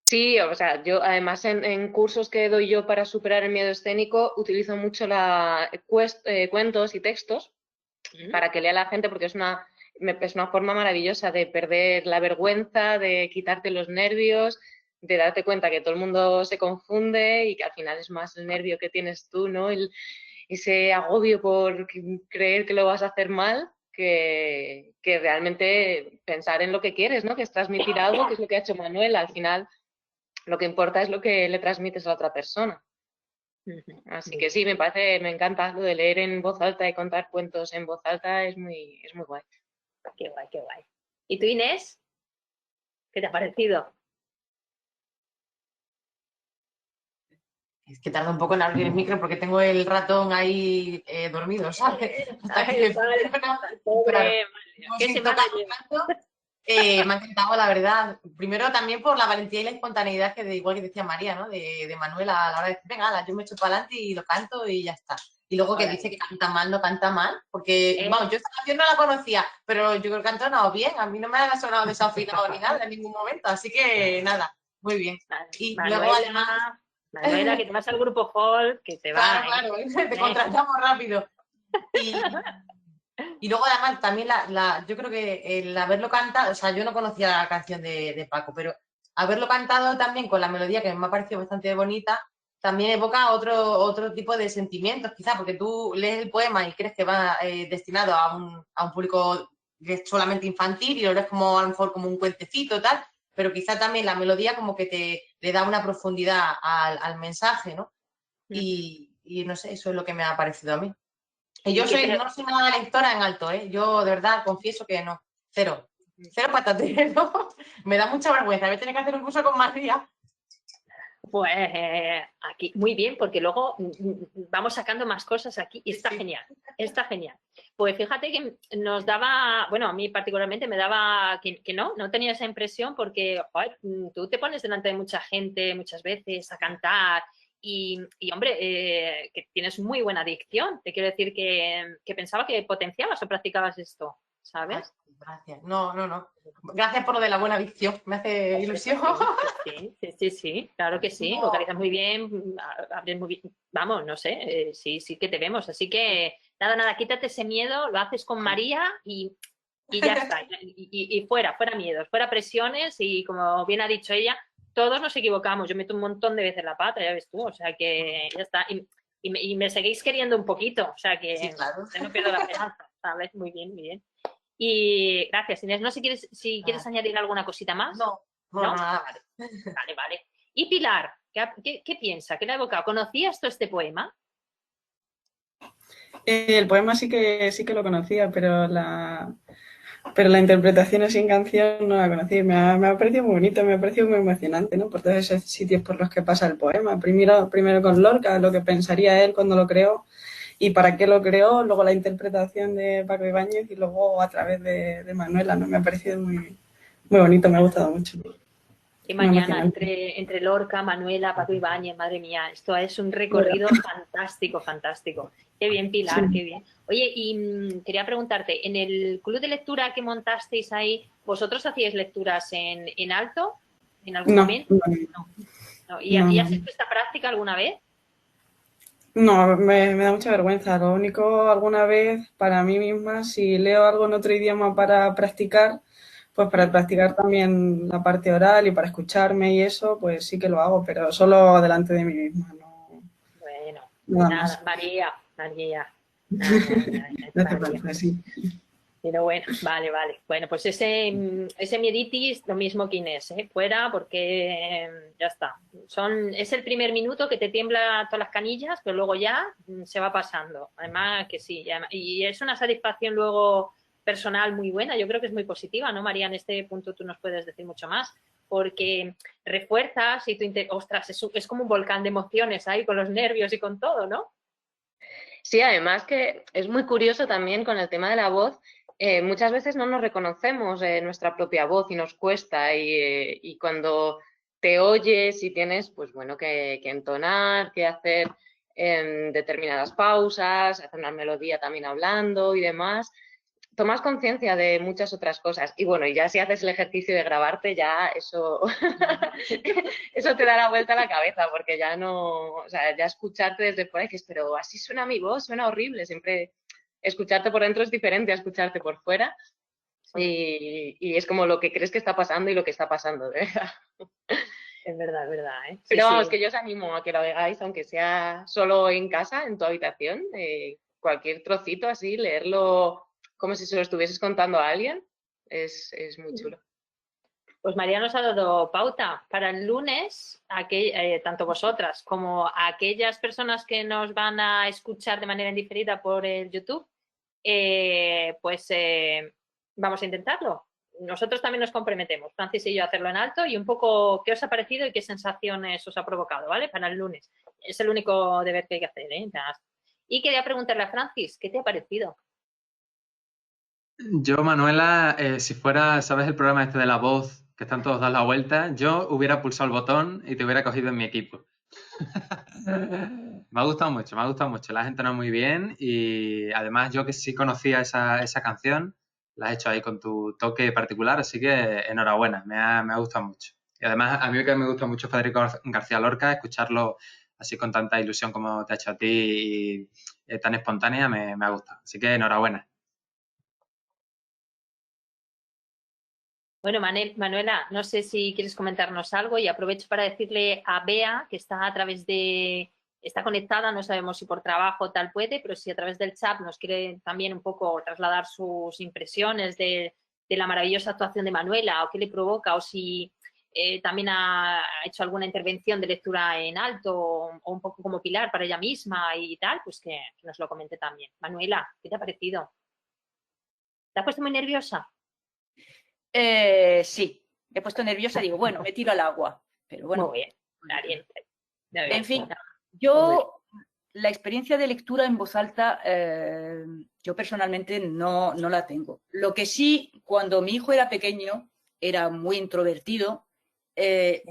Sí, o sea, yo además en cursos que doy yo para superar el miedo escénico utilizo mucho cuentos y textos para que lea la gente porque es una forma maravillosa de perder la vergüenza, de quitarte los nervios, de darte cuenta que todo el mundo se confunde y que al final es más el nervio que tienes tú, ¿no? Ese agobio por creer que lo vas a hacer mal que realmente pensar en lo que quieres, ¿no? Que es transmitir algo, que es lo que ha hecho Manuel. Al final lo que importa es lo que le transmites a la otra persona. Así que sí, me encanta lo de leer en voz alta y contar cuentos en voz alta, es muy guay. Qué guay. ¿Y tú, Inés? ¿Qué te ha parecido? Es que tarda un poco en abrir el micro porque tengo el ratón ahí dormido, ¿sabes? Hasta que pobre, me ha encantado, la verdad. Primero también por la valentía y la espontaneidad que igual que decía María, ¿no? De Manuela a la hora de decir, venga, yo me echo para adelante y lo canto y ya está. Y luego que dice que canta mal, no canta mal, porque, vamos, yo esta canción no la conocía, pero yo creo que ha entonado bien. A mí no me ha sonado desafinado ni nada en ningún momento, así que nada, muy bien. Y Manuela, luego además... Manuela, que te vas al grupo folk, que te va. Claro, te contratamos rápido. Y luego además también yo creo que el haberlo cantado, o sea, yo no conocía la canción de Paco, pero haberlo cantado también con la melodía que me ha parecido bastante bonita, también evoca otro tipo de sentimientos, quizás, porque tú lees el poema y crees que va destinado a un público que es solamente infantil y lo lees como a lo mejor como un cuentecito tal, pero quizá también la melodía como que le da una profundidad al mensaje, ¿no? Y no sé, eso es lo que me ha parecido a mí. Y yo no soy nada lectora en alto, ¿eh? Yo de verdad confieso que no. Cero. Cero patatero. Me da mucha vergüenza. Voy a tener que hacer un curso con María. Pues aquí, muy bien, porque luego vamos sacando más cosas aquí y está genial, está genial. Pues fíjate que nos daba, bueno, a mí particularmente me daba que no tenía esa impresión porque, joder, tú te pones delante de mucha gente muchas veces a cantar y hombre, que tienes muy buena dicción. Te quiero decir que pensaba que potenciabas o practicabas esto, ¿sabes? Ay, gracias. No. Gracias por lo de la buena dicción. Me hace ilusión. Sí, claro que sí. No. Vocalizas muy bien, hablas muy bien. Vamos, no sé, sí que te vemos. Así que nada, quítate ese miedo, lo haces con María y ya está. Y fuera miedos, fuera presiones y como bien ha dicho ella, todos nos equivocamos. Yo meto un montón de veces la pata, ya ves tú. O sea que ya está. Y me seguís queriendo un poquito. O sea que Sí, claro. no pierdo la esperanza. ¿Sabes? Muy bien, muy bien. Y gracias, Inés. No sé si quieres añadir alguna cosita más. No, nada. Vale. Y Pilar, ¿qué piensa? ¿Qué le ha evocado? ¿Conocías tú este poema? El poema sí que lo conocía, pero la interpretación así en canción no la conocía. Me ha parecido muy bonito, me ha parecido muy emocionante, ¿no? Por todos esos sitios por los que pasa el poema. Primero con Lorca, lo que pensaría él cuando lo creó y para qué lo creó, luego la interpretación de Paco Ibáñez y luego a través de Manuela, ¿no? Me ha parecido muy bonito, me ha gustado mucho. Qué mañana entre Lorca, Manuela, Paco Ibáñez, madre mía, esto es un recorrido fantástico. Qué bien, Pilar, sí. Qué bien. Oye, y quería preguntarte, ¿en el club de lectura que montasteis ahí, vosotros hacíais lecturas en alto en algún momento? No. ¿Y has hecho esta práctica alguna vez? No, me da mucha vergüenza. Lo único, alguna vez, para mí misma, si leo algo en otro idioma para practicar, pues para practicar también la parte oral y para escucharme y eso, pues sí que lo hago, pero solo delante de mí misma. No, bueno, nada, María. No te pasa, sí. Pero bueno, vale. Bueno, pues ese mieditis, lo mismo que Inés, fuera porque ya está. Es el primer minuto que te tiembla todas las canillas, pero luego ya se va pasando. Además que sí, y es una satisfacción luego personal muy buena. Yo creo que es muy positiva, ¿no, María? En este punto tú nos puedes decir mucho más, porque refuerzas y ostras, es como un volcán de emociones ahí con los nervios y con todo, ¿no? Sí, además que es muy curioso también con el tema de la voz. Muchas veces no nos reconocemos nuestra propia voz y nos cuesta y cuando te oyes y tienes, pues bueno, que entonar, que hacer determinadas pausas, hacer una melodía también hablando y demás, tomas conciencia de muchas otras cosas. Y bueno, y ya si haces el ejercicio de grabarte, ya eso, eso te da la vuelta a la cabeza, porque ya no, o sea, ya escucharte desde fuera dices, pero así suena mi voz, suena horrible. Siempre escucharte por dentro es diferente a escucharte por fuera. Y es como lo que crees que está pasando y lo que está pasando, de verdad. Es verdad, ¿eh? Pero vamos, que yo os animo a que lo hagáis, aunque sea solo en casa, en tu habitación, cualquier trocito así, leerlo como si se lo estuvieses contando a alguien, es muy chulo. Pues María nos ha dado pauta para el lunes, tanto vosotras como aquellas personas que nos van a escuchar de manera indiferida por el YouTube, vamos a intentarlo. Nosotros también nos comprometemos, Francis y yo, a hacerlo en alto y un poco qué os ha parecido y qué sensaciones os ha provocado, ¿vale? Para el lunes. Es el único deber que hay que hacer, ¿eh? Y quería preguntarle a Francis, ¿qué te ha parecido? Yo, Manuela, si fuera, ¿sabes el programa este de La Voz, que están todos dando la vuelta? Yo hubiera pulsado el botón y te hubiera cogido en mi equipo. Me ha gustado mucho, la gente no muy bien y además yo que sí conocía esa canción, la has hecho ahí con tu toque particular, así que enhorabuena, me ha gustado mucho. Y además a mí que me gusta mucho Federico García Lorca, escucharlo así con tanta ilusión como te ha hecho a ti y tan espontánea me ha gustado, así que enhorabuena. Bueno, Manuela, no sé si quieres comentarnos algo y aprovecho para decirle a Bea, que está a través de, está conectada, no sabemos si por trabajo o tal puede, pero si a través del chat nos quiere también un poco trasladar sus impresiones de la maravillosa actuación de Manuela o qué le provoca, o si también ha hecho alguna intervención de lectura en alto o un poco como Pilar para ella misma y tal, pues que nos lo comente también. Manuela, ¿qué te ha parecido? ¿Te has puesto muy nerviosa? Sí, me he puesto nerviosa, digo, bueno, me tiro al agua. Pero bueno. Muy bien, valiente. En fin, yo la experiencia de lectura en voz alta, yo personalmente no la tengo. Lo que sí, cuando mi hijo era pequeño, era muy introvertido, le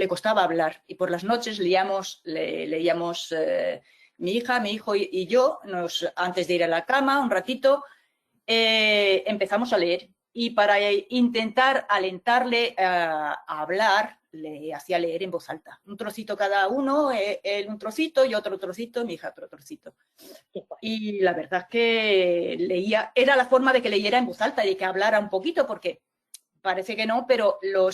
costaba hablar. Y por las noches leíamos mi hija, mi hijo y yo, antes de ir a la cama, un ratito, empezamos a leer. Y para intentar alentarle a hablar, le hacía leer en voz alta. Un trocito cada uno, él un trocito y otro trocito, mi hija otro trocito. Y la verdad es que leía, era la forma de que leyera en voz alta y de que hablara un poquito, porque parece que no, pero lo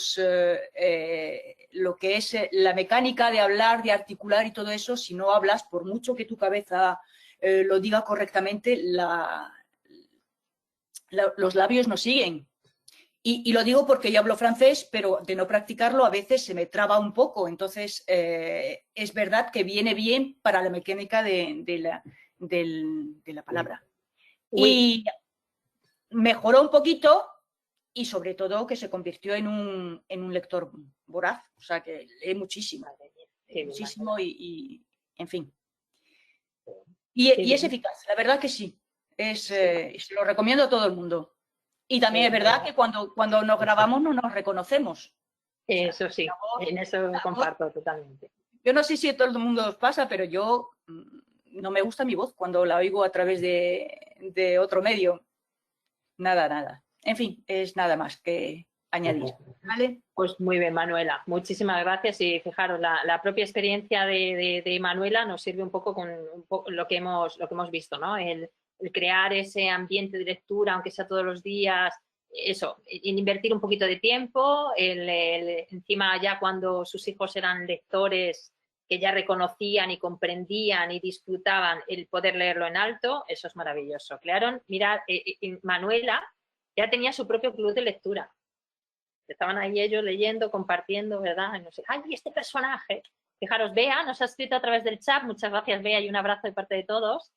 que es la mecánica de hablar, de articular y todo eso, si no hablas, por mucho que tu cabeza lo diga correctamente, los labios no siguen. Y lo digo porque yo hablo francés, pero de no practicarlo a veces se me traba un poco. Entonces, es verdad que viene bien para la mecánica de la palabra. Y mejoró un poquito y sobre todo que se convirtió en un lector voraz. O sea, que lee muchísimo. Muchísimo y en fin. Y es eficaz, la verdad que sí. Se lo recomiendo a todo el mundo. Y también es verdad que cuando nos grabamos no nos reconocemos. Eso sí, en eso comparto totalmente. Yo no sé si a todo el mundo os pasa, pero yo no me gusta mi voz cuando la oigo a través de otro medio. Nada. En fin, es nada más que añadir. ¿Vale? Pues muy bien, Manuela. Muchísimas gracias. Y fijaros, la propia experiencia de Manuela nos sirve un poco con lo que hemos visto, ¿no? El crear ese ambiente de lectura, aunque sea todos los días, eso, invertir un poquito de tiempo, encima ya cuando sus hijos eran lectores que ya reconocían y comprendían y disfrutaban el poder leerlo en alto, eso es maravilloso. Claro, mirad, Manuela ya tenía su propio club de lectura. Estaban ahí ellos leyendo, compartiendo, ¿verdad? No sé, ¡ay, este personaje! Fijaros, Bea nos ha escrito a través del chat, muchas gracias, Bea, y un abrazo de parte de todos.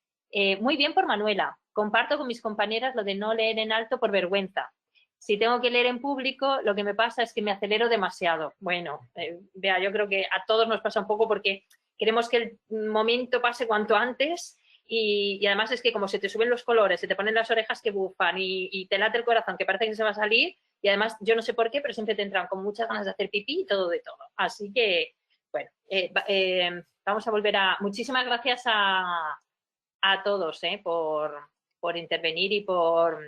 Muy bien por Manuela. Comparto con mis compañeras lo de no leer en alto por vergüenza. Si tengo que leer en público, lo que me pasa es que me acelero demasiado. Bueno, Bea, yo creo que a todos nos pasa un poco porque queremos que el momento pase cuanto antes y además es que como se te suben los colores, se te ponen las orejas que bufan y te late el corazón que parece que se va a salir y además yo no sé por qué, pero siempre te entran con muchas ganas de hacer pipí y todo de todo. Así que, bueno, vamos a volver a... Muchísimas gracias a todos por intervenir y por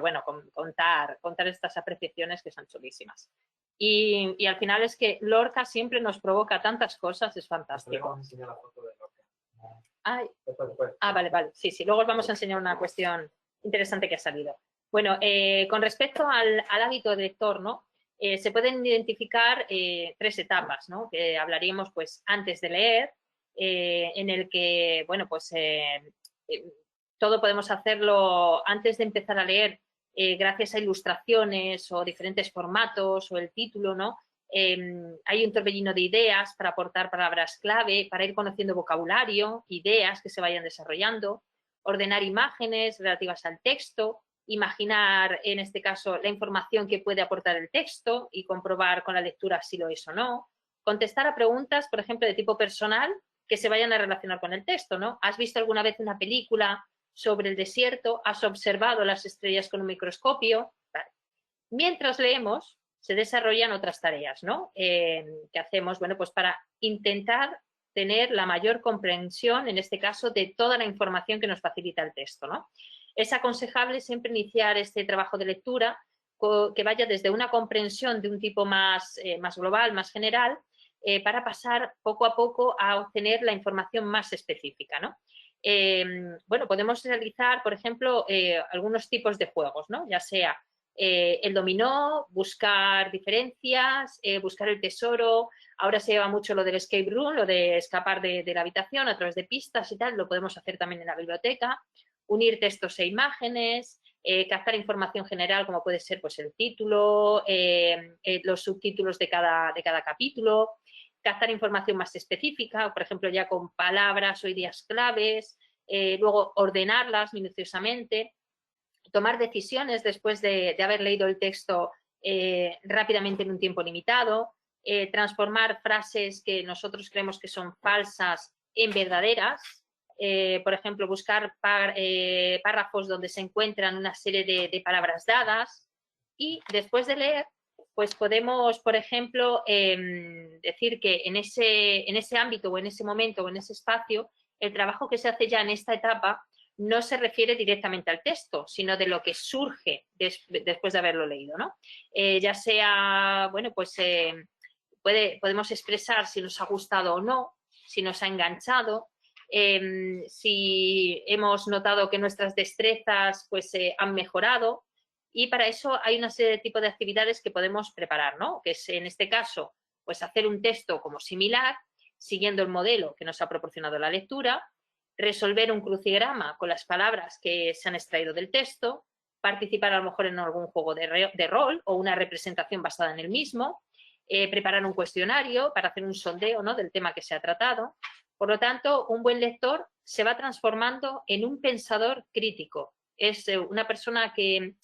bueno, contar estas apreciaciones que son chulísimas. Y al final es que Lorca siempre nos provoca tantas cosas, es fantástico. Ay. Vale. Sí, luego os vamos a enseñar una cuestión interesante que ha salido. Bueno, con respecto al hábito de lector, ¿no? Se pueden identificar 3 etapas, ¿no? Que hablaríamos pues antes de leer, en el que, bueno, pues todo podemos hacerlo antes de empezar a leer gracias a ilustraciones o diferentes formatos o el título, ¿no? Hay un torbellino de ideas para aportar palabras clave, para ir conociendo vocabulario, ideas que se vayan desarrollando, ordenar imágenes relativas al texto, imaginar, en este caso, la información que puede aportar el texto y comprobar con la lectura si lo es o no, contestar a preguntas, por ejemplo, de tipo personal que se vayan a relacionar con el texto, ¿no? ¿Has visto alguna vez una película sobre el desierto? ¿Has observado las estrellas con un microscopio? Vale. Mientras leemos, se desarrollan otras tareas, ¿no? Que hacemos, bueno, pues para intentar tener la mayor comprensión, en este caso, de toda la información que nos facilita el texto, ¿no? Es aconsejable siempre iniciar este trabajo de lectura que vaya desde una comprensión de un tipo más global, más general, para pasar poco a poco a obtener la información más específica, ¿no? Bueno, podemos realizar, por ejemplo, algunos tipos de juegos, ¿no? Ya sea el dominó, buscar diferencias, buscar el tesoro. Ahora se lleva mucho lo del escape room, lo de escapar de la habitación a través de pistas y tal, lo podemos hacer también en la biblioteca. Unir textos e imágenes, captar información general como puede ser pues, el título, los subtítulos de cada capítulo, captar información más específica, por ejemplo ya con palabras o ideas claves, luego ordenarlas minuciosamente, tomar decisiones después de haber leído el texto rápidamente en un tiempo limitado, transformar frases que nosotros creemos que son falsas en verdaderas, por ejemplo, buscar párrafos donde se encuentran una serie de palabras dadas y después de leer, pues podemos, por ejemplo, decir que en ese ámbito o en ese momento o en ese espacio, el trabajo que se hace ya en esta etapa no se refiere directamente al texto, sino de lo que surge después de haberlo leído, ¿no? Ya sea, bueno, pues podemos expresar si nos ha gustado o no, si nos ha enganchado, si hemos notado que nuestras destrezas pues han mejorado, y para eso hay una serie de tipos de actividades que podemos preparar, ¿no? Que es en este caso pues hacer un texto como similar, siguiendo el modelo que nos ha proporcionado la lectura, resolver un crucigrama con las palabras que se han extraído del texto, participar a lo mejor en algún juego de rol o una representación basada en el mismo, preparar un cuestionario para hacer un sondeo, ¿no? Del tema que se ha tratado. Por lo tanto, un buen lector se va transformando en un pensador crítico. Es una persona que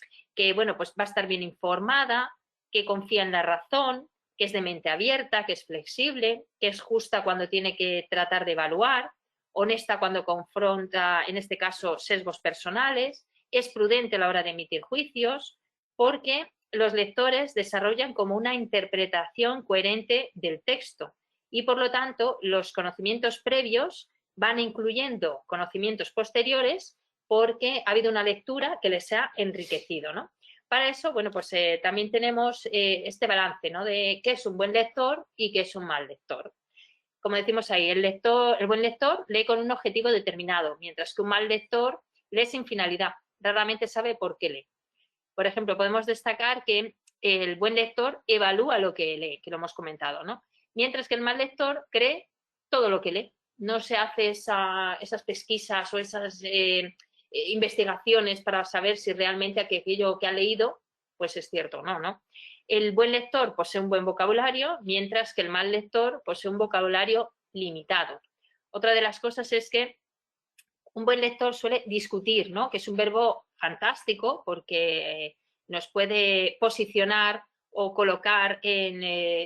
bueno, pues va a estar bien informada, que confía en la razón, que es de mente abierta, que es flexible, que es justa cuando tiene que tratar de evaluar, honesta cuando confronta, en este caso, sesgos personales, es prudente a la hora de emitir juicios, porque los lectores desarrollan como una interpretación coherente del texto y, por lo tanto, los conocimientos previos van incluyendo conocimientos posteriores porque ha habido una lectura que les ha enriquecido, ¿no? Para eso, bueno, pues también tenemos este balance, ¿no? De qué es un buen lector y qué es un mal lector. Como decimos ahí, el buen lector lee con un objetivo determinado, mientras que un mal lector lee sin finalidad, raramente sabe por qué lee. Por ejemplo, podemos destacar que el buen lector evalúa lo que lee, que lo hemos comentado, ¿no? Mientras que el mal lector cree todo lo que lee. No se hace esas pesquisas o esas investigaciones para saber si realmente aquello que ha leído pues es cierto o no, ¿no? El buen lector posee un buen vocabulario, mientras que el mal lector posee un vocabulario limitado. Otra de las cosas es que un buen lector suele discutir, ¿no? Que es un verbo fantástico porque nos puede posicionar o colocar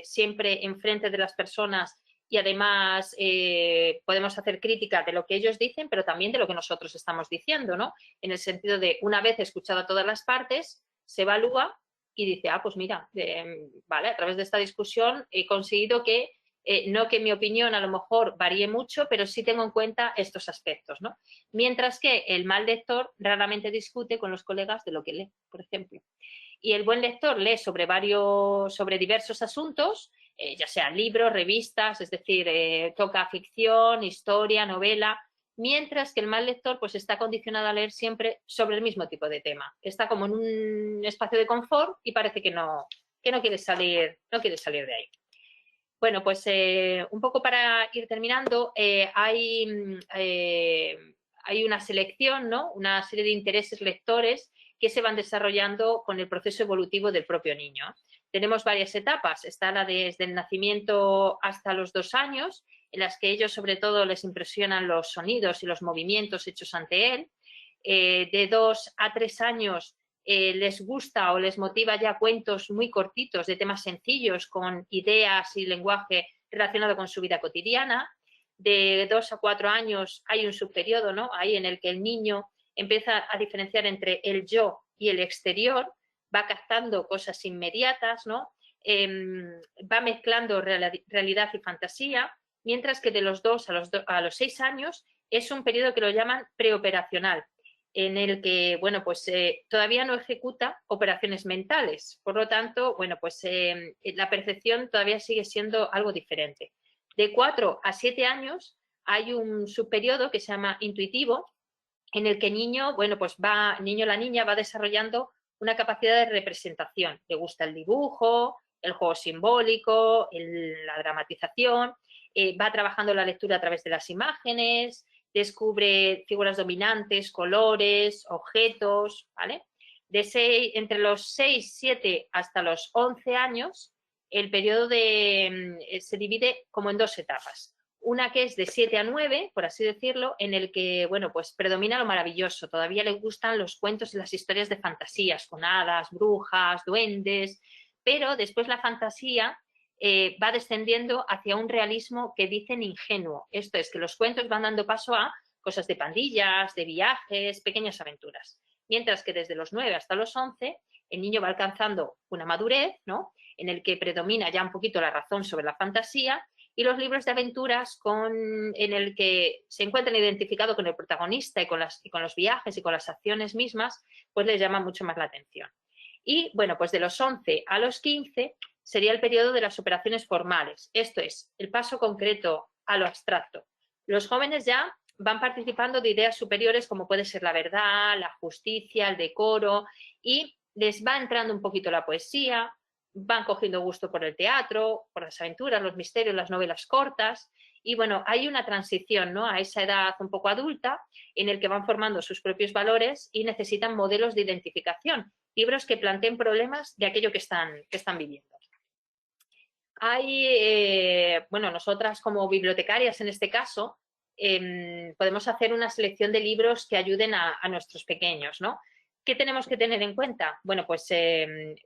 siempre enfrente de las personas y además podemos hacer crítica de lo que ellos dicen, pero también de lo que nosotros estamos diciendo, ¿no? En el sentido de, una vez escuchado a todas las partes, se evalúa y dice, ah, pues mira, vale, a través de esta discusión he conseguido que, no que mi opinión a lo mejor varíe mucho, pero sí tengo en cuenta estos aspectos, ¿no? Mientras que el mal lector raramente discute con los colegas de lo que lee, por ejemplo. Y el buen lector lee sobre diversos asuntos, ya sean libros, revistas, es decir, toca ficción, historia, novela, mientras que el mal lector pues está condicionado a leer siempre sobre el mismo tipo de tema. Está como en un espacio de confort y parece que no quiere salir de ahí. Bueno, pues un poco para ir terminando, hay una selección, ¿no? Una serie de intereses lectores que se van desarrollando con el proceso evolutivo del propio niño. Tenemos varias etapas. Está la desde el nacimiento hasta los 2 años, en las que ellos sobre todo les impresionan los sonidos y los movimientos hechos ante él. De 2 a 3 años les gusta o les motiva ya cuentos muy cortitos de temas sencillos con ideas y lenguaje relacionado con su vida cotidiana. De 2 a 4 años hay un subperiodo, ¿no? Ahí en el que el niño empieza a diferenciar entre el yo y el exterior, va captando cosas inmediatas, ¿no? Va mezclando realidad y fantasía, mientras que de los 2 a los 6 años es un periodo que lo llaman preoperacional, en el que, bueno, pues todavía no ejecuta operaciones mentales. Por lo tanto, bueno, pues la percepción todavía sigue siendo algo diferente. De 4 a 7 años hay un subperiodo que se llama intuitivo, en el que el niño, bueno, pues la niña va desarrollando una capacidad de representación. Le gusta el dibujo, el juego simbólico, la dramatización, va trabajando la lectura a través de las imágenes, descubre figuras dominantes, colores, objetos, ¿vale? Entre los 6, 7 hasta los 11 años, el periodo se divide como en 2 etapas. Una que es de 7 a 9, por así decirlo, en el que, bueno, pues predomina lo maravilloso. Todavía le gustan los cuentos y las historias de fantasías, con hadas, brujas, duendes, pero después la fantasía va descendiendo hacia un realismo que dicen ingenuo. Esto es, que los cuentos van dando paso a cosas de pandillas, de viajes, pequeñas aventuras. Mientras que desde los 9 hasta los 11, el niño va alcanzando una madurez, ¿no?, en el que predomina ya un poquito la razón sobre la fantasía, y los libros de aventuras en el que se encuentran identificados con el protagonista y con los viajes y con las acciones mismas, pues les llama mucho más la atención. Y bueno, pues de los 11 a los 15 sería el periodo de las operaciones formales. Esto es, el paso concreto a lo abstracto. Los jóvenes ya van participando de ideas superiores como puede ser la verdad, la justicia, el decoro, y les va entrando un poquito la poesía, van cogiendo gusto por el teatro, por las aventuras, los misterios, las novelas cortas, y bueno, hay una transición, ¿no?, a esa edad un poco adulta en el que van formando sus propios valores y necesitan modelos de identificación, libros que planteen problemas de aquello que están viviendo. Bueno, nosotras como bibliotecarias en este caso, podemos hacer una selección de libros que ayuden a nuestros pequeños, ¿no? ¿Qué tenemos que tener en cuenta? Bueno, pues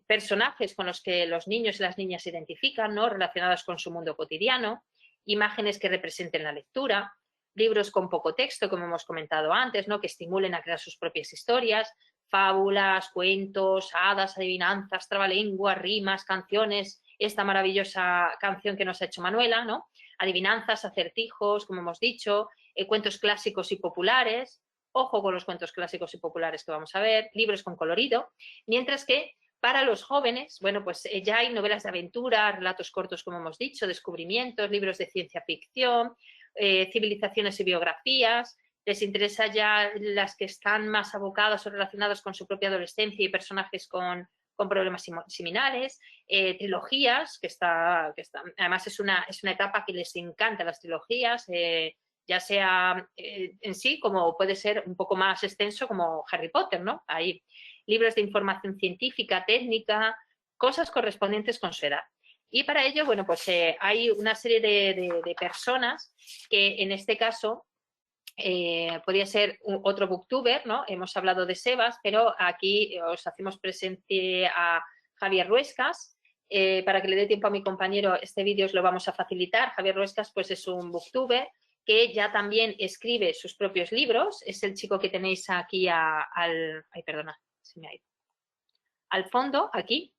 personajes con los que los niños y las niñas se identifican, ¿no?, relacionados con su mundo cotidiano, imágenes que representen la lectura, libros con poco texto, como hemos comentado antes, ¿no?, que estimulen a crear sus propias historias, fábulas, cuentos, hadas, adivinanzas, trabalenguas, rimas, canciones, esta maravillosa canción que nos ha hecho Manuela, ¿no?, adivinanzas, acertijos, como hemos dicho, cuentos clásicos y populares. Ojo con los cuentos clásicos y populares que vamos a ver, libros con colorido, mientras que para los jóvenes, bueno, pues ya hay novelas de aventura, relatos cortos, como hemos dicho, descubrimientos, libros de ciencia ficción, civilizaciones y biografías. Les interesa ya las que están más abocadas o relacionadas con su propia adolescencia y personajes con problemas similares, trilogías, que además es una etapa que les encanta, las trilogías, ya sea en sí, como puede ser un poco más extenso como Harry Potter, ¿no? Hay libros de información científica, técnica, cosas correspondientes con su edad. Y para ello, bueno, pues hay una serie de personas que en este caso podría ser otro booktuber, ¿no? Hemos hablado de Sebas, pero aquí os hacemos presente a Javier Ruescas. Para que le dé tiempo a mi compañero, este vídeo os lo vamos a facilitar. Javier Ruescas, pues es un booktuber que ya también escribe sus propios libros. Es el chico que tenéis aquí ay, perdona, se me ha ido. Al fondo, aquí,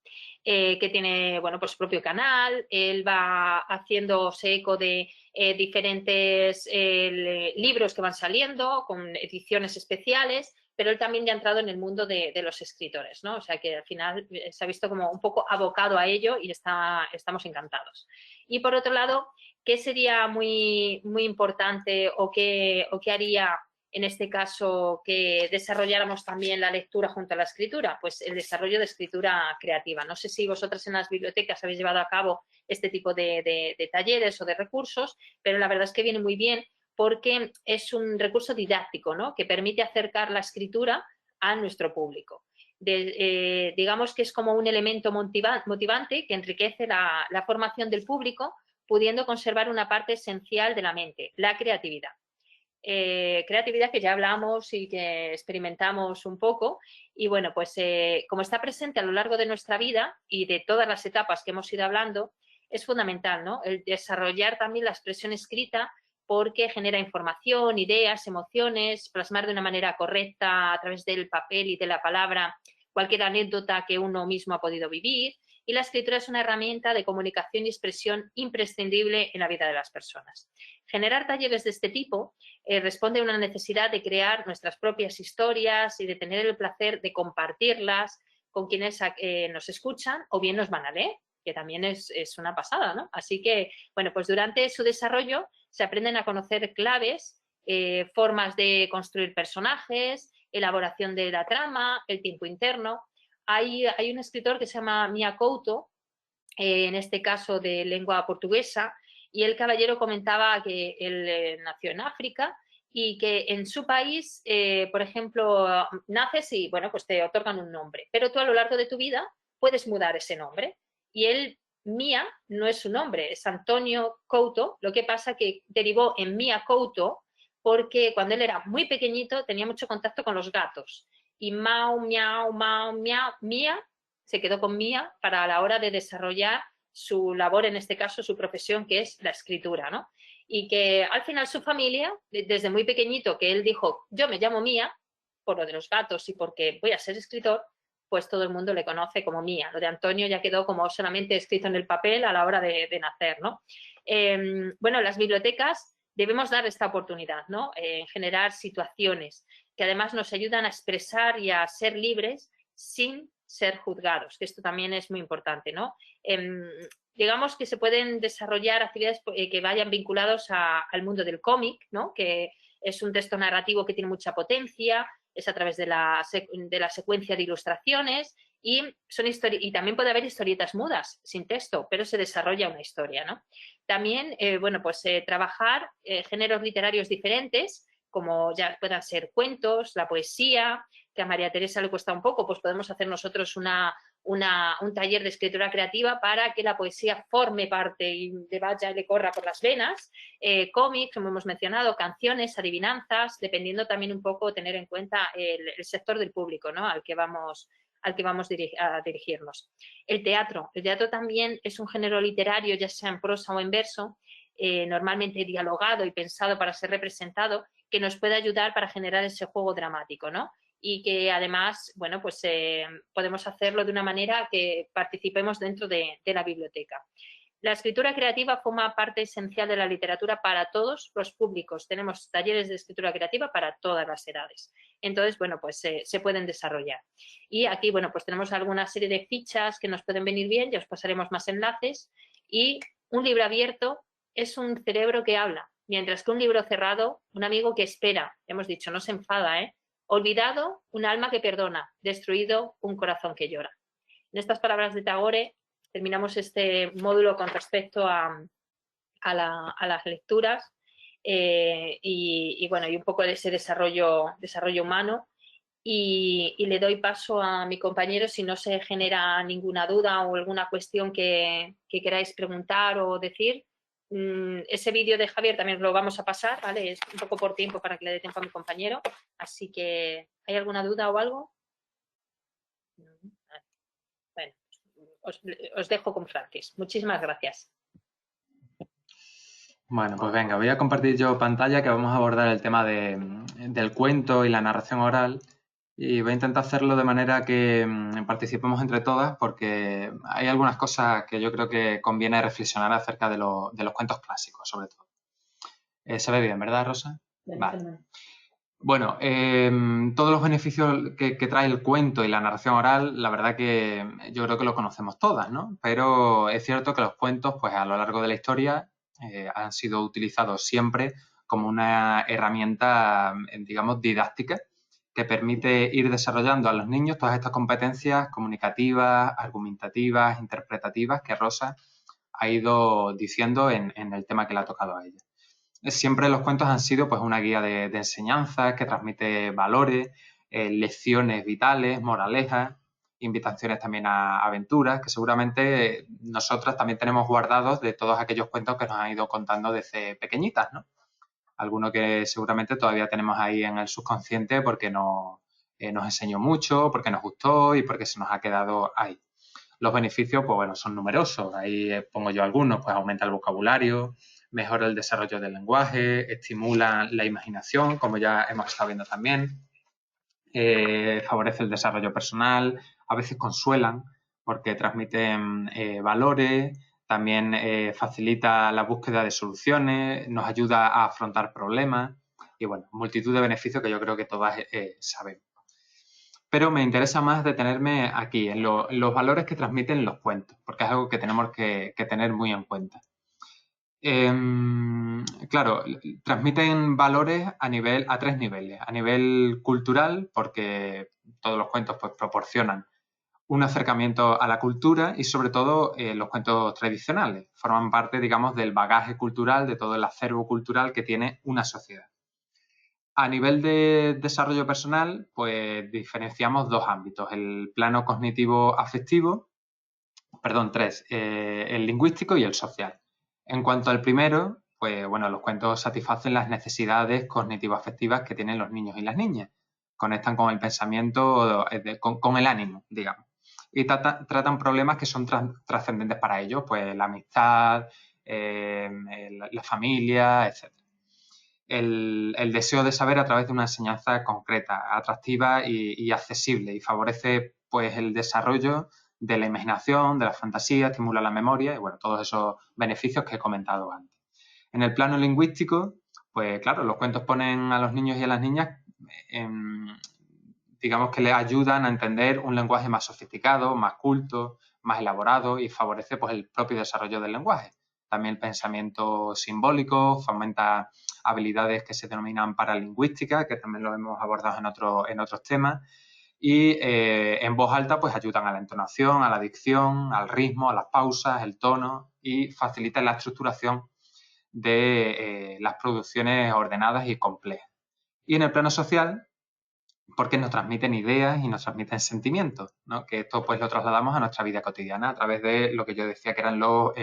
que tiene, bueno, pues su propio canal. Él va haciéndose eco de diferentes libros que van saliendo, con ediciones especiales, pero él también ya ha entrado en el mundo de los escritores, ¿no? O sea que al final se ha visto como un poco abocado a ello y estamos encantados. Y por otro lado, ¿qué sería muy, muy importante o qué haría en este caso que desarrolláramos también la lectura junto a la escritura? Pues el desarrollo de escritura creativa. No sé si vosotras en las bibliotecas habéis llevado a cabo este tipo de talleres o de recursos, pero la verdad es que viene muy bien porque es un recurso didáctico, ¿no?, que permite acercar la escritura a nuestro público. Digamos que es como un elemento motivante que enriquece la formación del público, pudiendo conservar una parte esencial de la mente, la creatividad. Creatividad que ya hablamos y que experimentamos un poco, y bueno, pues como está presente a lo largo de nuestra vida y de todas las etapas que hemos ido hablando, es fundamental, ¿no?, el desarrollar también la expresión escrita, porque genera información, ideas, emociones, plasmar de una manera correcta a través del papel y de la palabra cualquier anécdota que uno mismo ha podido vivir, y la escritura es una herramienta de comunicación y expresión imprescindible en la vida de las personas. Generar talleres de este tipo responde a una necesidad de crear nuestras propias historias y de tener el placer de compartirlas con quienes nos escuchan o bien nos van a leer, que también es una pasada, ¿no? Así que, bueno, pues durante su desarrollo se aprenden a conocer claves, formas de construir personajes, elaboración de la trama, el tiempo interno. hay un escritor que se llama Mia Couto, en este caso de lengua portuguesa, y el caballero comentaba que él nació en África y que en su país, por ejemplo, naces y, bueno, pues te otorgan un nombre, pero tú a lo largo de tu vida puedes mudar ese nombre. Y él, Mia, no es su nombre, es Antonio Couto, lo que pasa que derivó en Mia Couto porque cuando él era muy pequeñito tenía mucho contacto con los gatos. Y Mau, Miau, Mia, se quedó con Mia para la hora de desarrollar su labor, en este caso su profesión, que es la escritura, ¿no? Y que al final su familia, desde muy pequeñito, que él dijo, yo me llamo Mia, por lo de los gatos y porque voy a ser escritor, pues todo el mundo le conoce como Mia. Lo de Antonio ya quedó como solamente escrito en el papel a la hora de nacer, ¿no? Bueno, las bibliotecas debemos dar esta oportunidad, ¿no? Generar situaciones que además nos ayudan a expresar y a ser libres sin ser juzgados, que esto también es muy importante, ¿no? Digamos que se pueden desarrollar actividades que vayan vinculados al mundo del cómic, ¿no? Que es un texto narrativo que tiene mucha potencia, es a través de la secuencia de ilustraciones y también puede haber historietas mudas, sin texto, pero se desarrolla una historia, ¿no? También, bueno, pues trabajar géneros literarios diferentes, como ya puedan ser cuentos, la poesía, que a María Teresa le cuesta un poco, pues podemos hacer nosotros un taller de escritura creativa para que la poesía forme parte y le vaya y le corra por las venas, cómics, como hemos mencionado, canciones, adivinanzas, dependiendo también un poco tener en cuenta el sector del público, ¿no? al que vamos a dirigirnos. El teatro también es un género literario, ya sea en prosa o en verso, normalmente dialogado y pensado para ser representado, que nos puede ayudar para generar ese juego dramático, ¿no? Y que además, bueno, pues podemos hacerlo de una manera que participemos dentro de la biblioteca. La escritura creativa forma parte esencial de la literatura para todos los públicos. Tenemos talleres de escritura creativa para todas las edades. Entonces, bueno, pues se pueden desarrollar. Y aquí, bueno, pues tenemos alguna serie de fichas que nos pueden venir bien, ya os pasaremos más enlaces. Y un libro abierto es un cerebro que habla, mientras que un libro cerrado, un amigo que espera, hemos dicho, no se enfada, ¿eh? Olvidado, un alma que perdona, destruido, un corazón que llora. En estas palabras de Tagore terminamos este módulo con respecto a las lecturas y bueno, y un poco de ese desarrollo humano. Y le doy paso a mi compañero si no se genera ninguna duda o alguna cuestión que queráis preguntar o decir. Ese vídeo de Javier también lo vamos a pasar, ¿vale? Es un poco por tiempo para que le dé tiempo a mi compañero. Así que, ¿hay alguna duda o algo? Bueno, os dejo con Francis. Muchísimas gracias. Bueno, pues venga, voy a compartir yo pantalla que vamos a abordar el tema del cuento y la narración oral. Y voy a intentar hacerlo de manera que participemos entre todas porque hay algunas cosas que yo creo que conviene reflexionar acerca de los cuentos clásicos, sobre todo. Se ve bien, ¿verdad, Rosa? Vale. Bueno, todos los beneficios que trae el cuento y la narración oral, la verdad que yo creo que lo conocemos todas, ¿no? Pero es cierto que los cuentos, pues a lo largo de la historia, han sido utilizados siempre como una herramienta, digamos, didáctica, que permite ir desarrollando a los niños todas estas competencias comunicativas, argumentativas, interpretativas que Rosa ha ido diciendo en el tema que le ha tocado a ella. Siempre los cuentos han sido pues una guía de enseñanzas que transmite valores, lecciones vitales, moralejas, invitaciones también a aventuras, que seguramente nosotras también tenemos guardados de todos aquellos cuentos que nos han ido contando desde pequeñitas, ¿no? Alguno que seguramente todavía tenemos ahí en el subconsciente porque nos enseñó mucho, porque nos gustó y porque se nos ha quedado ahí. Los beneficios, pues bueno, son numerosos. Ahí pongo yo algunos, pues aumenta el vocabulario, mejora el desarrollo del lenguaje, estimula la imaginación, como ya hemos estado viendo también, favorece el desarrollo personal, a veces consuelan porque transmiten valores, también facilita la búsqueda de soluciones, nos ayuda a afrontar problemas y, bueno, multitud de beneficios que yo creo que todas sabemos. Pero me interesa más detenerme aquí, en los valores que transmiten los cuentos, porque es algo que tenemos que tener muy en cuenta. Claro, transmiten valores a tres niveles. A nivel cultural, porque todos los cuentos pues, proporcionan un acercamiento a la cultura y sobre todo los cuentos tradicionales. Forman parte, digamos, del bagaje cultural, de todo el acervo cultural que tiene una sociedad. A nivel de desarrollo personal, pues diferenciamos dos ámbitos, el plano cognitivo-afectivo, perdón, tres, el lingüístico y el social. En cuanto al primero, pues bueno, los cuentos satisfacen las necesidades cognitivo-afectivas que tienen los niños y las niñas. Conectan con el pensamiento, con el ánimo, digamos. Y tratan problemas que son trascendentes para ellos, pues la amistad, la familia, etc. El deseo de saber a través de una enseñanza concreta, atractiva y accesible, y favorece pues el desarrollo de la imaginación, de la fantasía, estimula la memoria y bueno, todos esos beneficios que he comentado antes. En el plano lingüístico, pues claro, los cuentos ponen a los niños y a las niñas digamos que les ayudan a entender un lenguaje más sofisticado, más culto, más elaborado y favorece pues el propio desarrollo del lenguaje. También el pensamiento simbólico fomenta habilidades que se denominan paralingüísticas, que también lo hemos abordado en otros temas, y en voz alta pues ayudan a la entonación, a la dicción, al ritmo, a las pausas, el tono y facilitan la estructuración de las producciones ordenadas y complejas. Y en el plano social, porque nos transmiten ideas y nos transmiten sentimientos, ¿no? Que esto pues lo trasladamos a nuestra vida cotidiana a través de lo que yo decía que eran los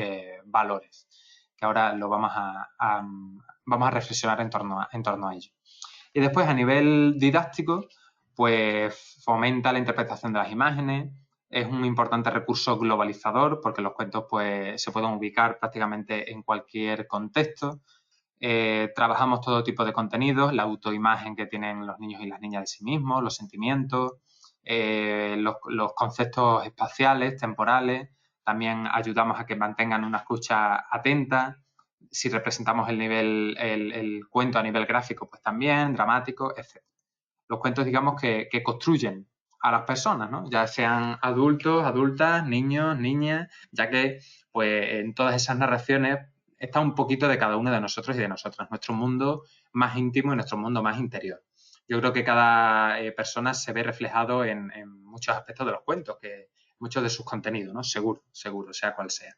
valores, que ahora lo vamos a reflexionar en torno a ello. Y después a nivel didáctico, pues fomenta la interpretación de las imágenes, es un importante recurso globalizador porque los cuentos pues se pueden ubicar prácticamente en cualquier contexto. Trabajamos todo tipo de contenidos, la autoimagen que tienen los niños y las niñas de sí mismos, los sentimientos, los conceptos espaciales, temporales. También ayudamos a que mantengan una escucha atenta. Si representamos el cuento a nivel gráfico, pues también, dramático, etc. Los cuentos, digamos, que construyen a las personas, ¿no? Ya sean adultos, adultas, niños, niñas, ya que pues en todas esas narraciones está un poquito de cada uno de nosotros y de nosotras, nuestro mundo más íntimo y nuestro mundo más interior. Yo creo que cada persona se ve reflejado en muchos aspectos de los cuentos, muchos de sus contenidos, ¿no? Seguro, sea cual sea.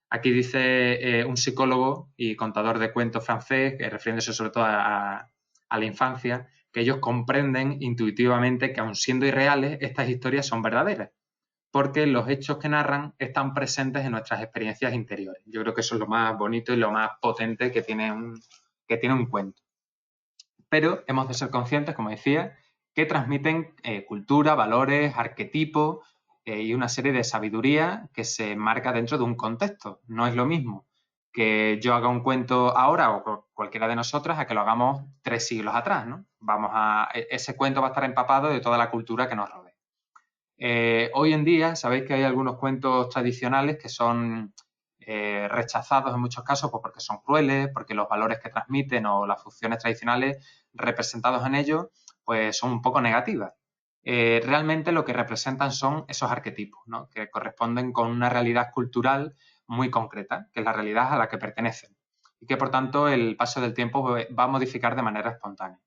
Aquí dice un psicólogo y contador de cuentos francés, refiriéndose sobre todo a la infancia, que ellos comprenden intuitivamente que aun siendo irreales, estas historias son verdaderas, porque los hechos que narran están presentes en nuestras experiencias interiores. Yo creo que eso es lo más bonito y lo más potente que tiene un cuento. Pero hemos de ser conscientes, como decía, que transmiten cultura, valores, arquetipos y una serie de sabiduría que se marca dentro de un contexto. No es lo mismo que yo haga un cuento ahora o cualquiera de nosotras a que lo hagamos 3 siglos atrás, ¿no? Ese cuento va a estar empapado de toda la cultura que nos rodea. Hoy en día sabéis que hay algunos cuentos tradicionales que son rechazados en muchos casos pues porque son crueles, porque los valores que transmiten o las funciones tradicionales representados en ellos pues son un poco negativas. Realmente lo que representan son esos arquetipos, ¿no? Que corresponden con una realidad cultural muy concreta, que es la realidad a la que pertenecen y que por tanto el paso del tiempo va a modificar de manera espontánea.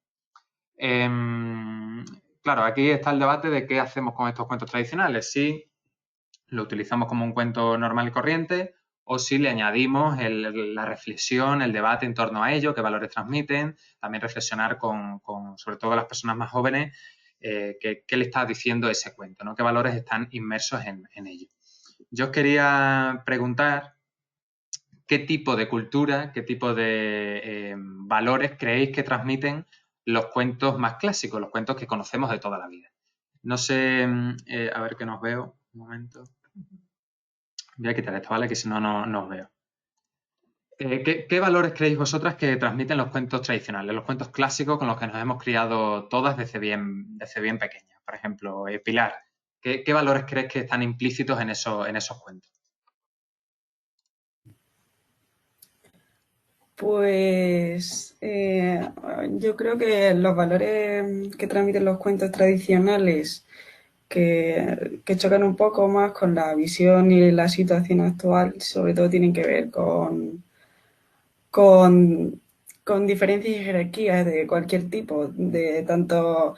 Claro, aquí está el debate de qué hacemos con estos cuentos tradicionales, si lo utilizamos como un cuento normal y corriente o si le añadimos la reflexión, el debate en torno a ello, qué valores transmiten, también reflexionar con sobre todo las personas más jóvenes, qué le está diciendo ese cuento, ¿no? Qué valores están inmersos en ello. Yo os quería preguntar qué tipo de cultura, qué tipo de valores creéis que transmiten los cuentos más clásicos, los cuentos que conocemos de toda la vida. No sé, a ver que nos veo, un momento. Voy a quitar esto, ¿vale? Que si no, no os veo. ¿Qué valores creéis vosotras que transmiten los cuentos tradicionales, los cuentos clásicos con los que nos hemos criado todas desde bien pequeñas? Por ejemplo, Pilar, ¿qué valores crees que están implícitos en esos cuentos? Pues yo creo que los valores que transmiten los cuentos tradicionales que chocan un poco más con la visión y la situación actual, sobre todo tienen que ver con diferencias y jerarquías de cualquier tipo, de tanto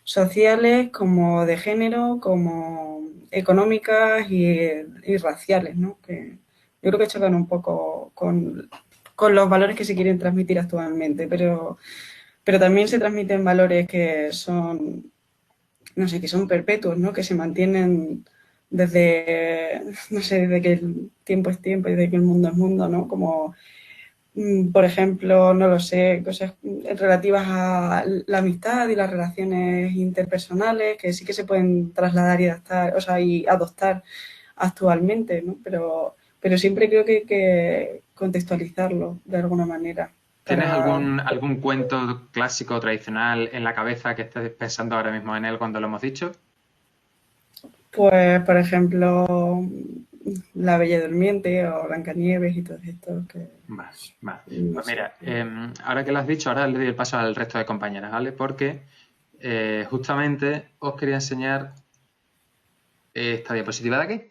sociales, como de género, como económicas y raciales, ¿no? Que yo creo que chocan un poco con los valores que se quieren transmitir actualmente, pero también se transmiten valores que son, no sé, que son perpetuos, ¿no? Que se mantienen desde, no sé, desde que el tiempo es tiempo y desde que el mundo es mundo, ¿no? Como, por ejemplo, no lo sé, cosas relativas a la amistad y las relaciones interpersonales, que sí que se pueden trasladar y adaptar, o sea, y adoptar actualmente, ¿no? Pero siempre creo que hay que contextualizarlo de alguna manera. ¿Tienes Para, algún cuento clásico tradicional en la cabeza que estés pensando ahora mismo en él cuando lo hemos dicho? pues, por ejemplo, La Bella Durmiente o Blancanieves y todos estos que... Vale, vale. no Pues sé. mira, ahora que lo has dicho, ahora le doy el paso al resto de compañeras, ¿vale? Porque justamente os quería enseñar esta diapositiva de aquí,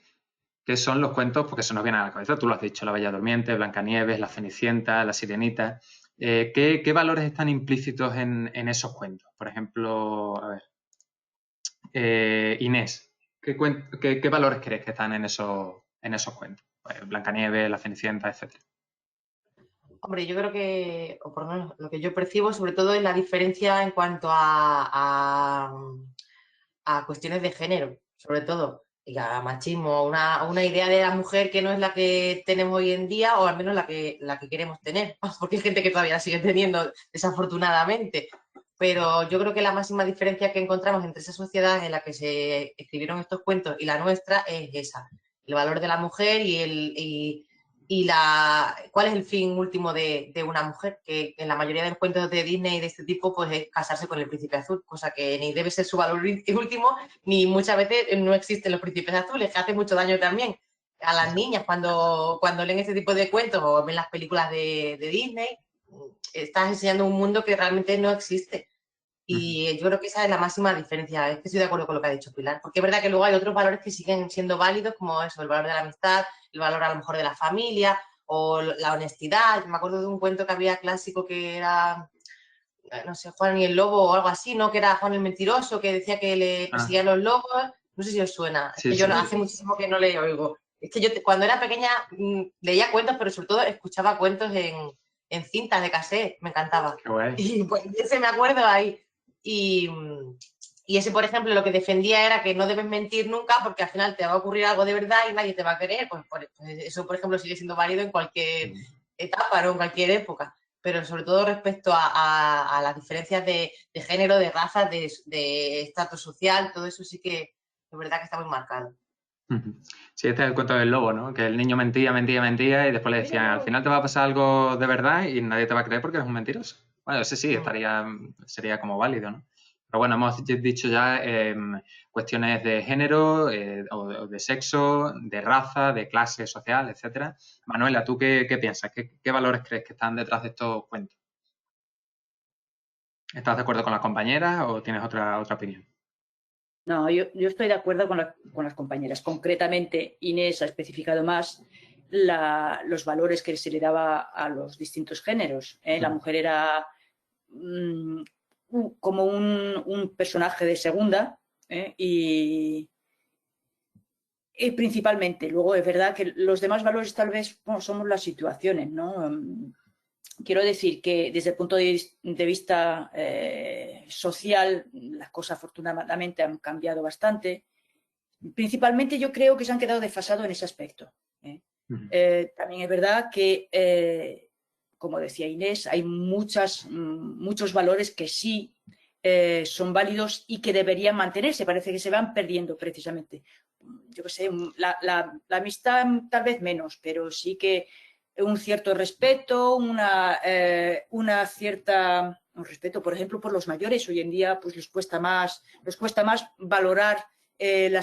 que son los cuentos, porque se nos viene a la cabeza, tú lo has dicho, La Bella Durmiente, Blancanieves, La Cenicienta, La Sirenita. ¿Qué valores están implícitos en esos cuentos? Por ejemplo, a ver, Inés, ¿qué valores crees que están en esos cuentos? Pues, Blancanieves, La Cenicienta, etcétera. Hombre, yo creo que, o por lo menos lo que yo percibo, sobre todo es la diferencia en cuanto a cuestiones de género, sobre todo, y a machismo, una idea de la mujer que no es la que tenemos hoy en día, o al menos la que queremos tener, porque hay gente que todavía la sigue teniendo, desafortunadamente. Pero yo creo que la máxima diferencia que encontramos entre esa sociedad en la que se escribieron estos cuentos y la nuestra es esa, el valor de la mujer cuál es el fin último de una mujer, que en la mayoría de los cuentos de Disney de este tipo pues es casarse con el príncipe azul, cosa que ni debe ser su valor último, ni muchas veces no existen los príncipes azules, que hace mucho daño también a las niñas cuando leen este tipo de cuentos o ven las películas de Disney. Estás enseñando un mundo que realmente no existe. Y yo creo que esa es la máxima diferencia. Es que estoy de acuerdo con lo que ha dicho Pilar. Porque es verdad que luego hay otros valores que siguen siendo válidos, como eso, el valor de la amistad, el valor a lo mejor de la familia o la honestidad. Me acuerdo de un cuento que había clásico que era, no sé, Juan y el Lobo o algo así, ¿no? Que era Juan el Mentiroso, que decía que le perseguían los lobos. No sé si os suena. Sí, Es que yo sí. hace muchísimo que no le oigo. Es que yo cuando era pequeña leía cuentos, pero sobre todo escuchaba cuentos en cintas de cassette. Me encantaba. Qué guay. Y pues ese me acuerdo ahí. Y ese, por ejemplo, lo que defendía era que no debes mentir nunca porque al final te va a ocurrir algo de verdad y nadie te va a querer. Pues eso, por ejemplo, sigue siendo válido en cualquier etapa, ¿no? En cualquier época. Pero sobre todo respecto a las diferencias de género, de raza, de estatus social, todo eso sí que es verdad que está muy marcado. Sí, este es el cuento del lobo, ¿no? Que el niño mentía y después le decían, al final te va a pasar algo de verdad y nadie te va a creer porque eres un mentiroso. Bueno, ese sí, sería como válido, ¿no? Pero bueno, hemos dicho ya cuestiones de género, o de sexo, de raza, de clase social, etcétera. Manuela, ¿tú qué piensas? ¿Qué valores crees que están detrás de estos cuentos? ¿Estás de acuerdo con las compañeras o tienes otra opinión? No, yo estoy de acuerdo con las compañeras. Concretamente, Inés ha especificado más los valores que se le daba a los distintos géneros. La mujer era como un personaje de segunda y principalmente. Luego es verdad que los demás valores tal vez somos las situaciones, ¿no? Quiero decir que desde el punto de vista social, las cosas afortunadamente han cambiado bastante. Principalmente yo creo que se han quedado desfasados en ese aspecto. También es verdad que, como decía Inés, hay muchos valores que sí son válidos y que deberían mantenerse. Parece que se van perdiendo precisamente. Yo qué sé, la amistad tal vez menos, pero sí que un cierto respeto, un respeto, por ejemplo, por los mayores. Hoy en día pues les cuesta más valorar el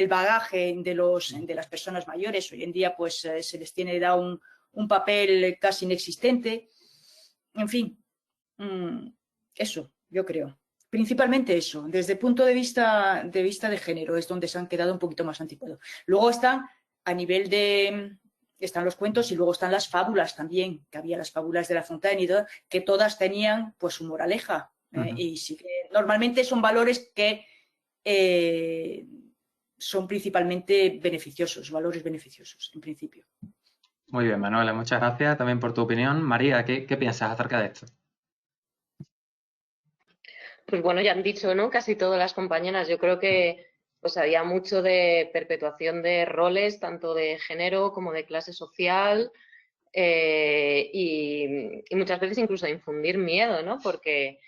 bagaje de las personas mayores. Hoy en día pues se les tiene dado un papel casi inexistente. En fin, eso, yo creo. Principalmente eso, desde el punto de vista de género es donde se han quedado un poquito más anticuados. Luego están a nivel están los cuentos y luego están las fábulas también, que había las fábulas de La Fontaine y todo, que todas tenían pues su moraleja. Y sí que normalmente son valores que son principalmente beneficiosos, valores beneficiosos, en principio. Muy bien, Manuela, muchas gracias también por tu opinión. María, ¿qué piensas acerca de esto? Pues bueno, ya han dicho, ¿no? Casi todas las compañeras. Yo creo que pues había mucho de perpetuación de roles, tanto de género como de clase social, y muchas veces incluso de infundir miedo, ¿no? Porque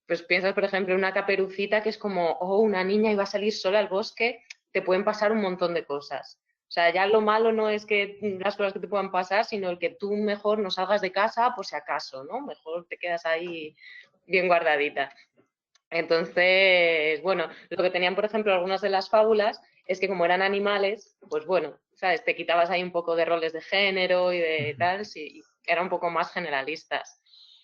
pues piensas, por ejemplo, en una Caperucita que es como, oh, una niña iba a salir sola al bosque, te pueden pasar un montón de cosas. O sea, ya lo malo no es que las cosas que te puedan pasar, sino el que tú mejor no salgas de casa por si acaso, ¿no? Mejor te quedas ahí bien guardadita. Entonces, bueno, lo que tenían, por ejemplo, algunas de las fábulas es que como eran animales, pues bueno, ¿sabes? Te quitabas ahí un poco de roles de género y de tal, sí, eran un poco más generalistas.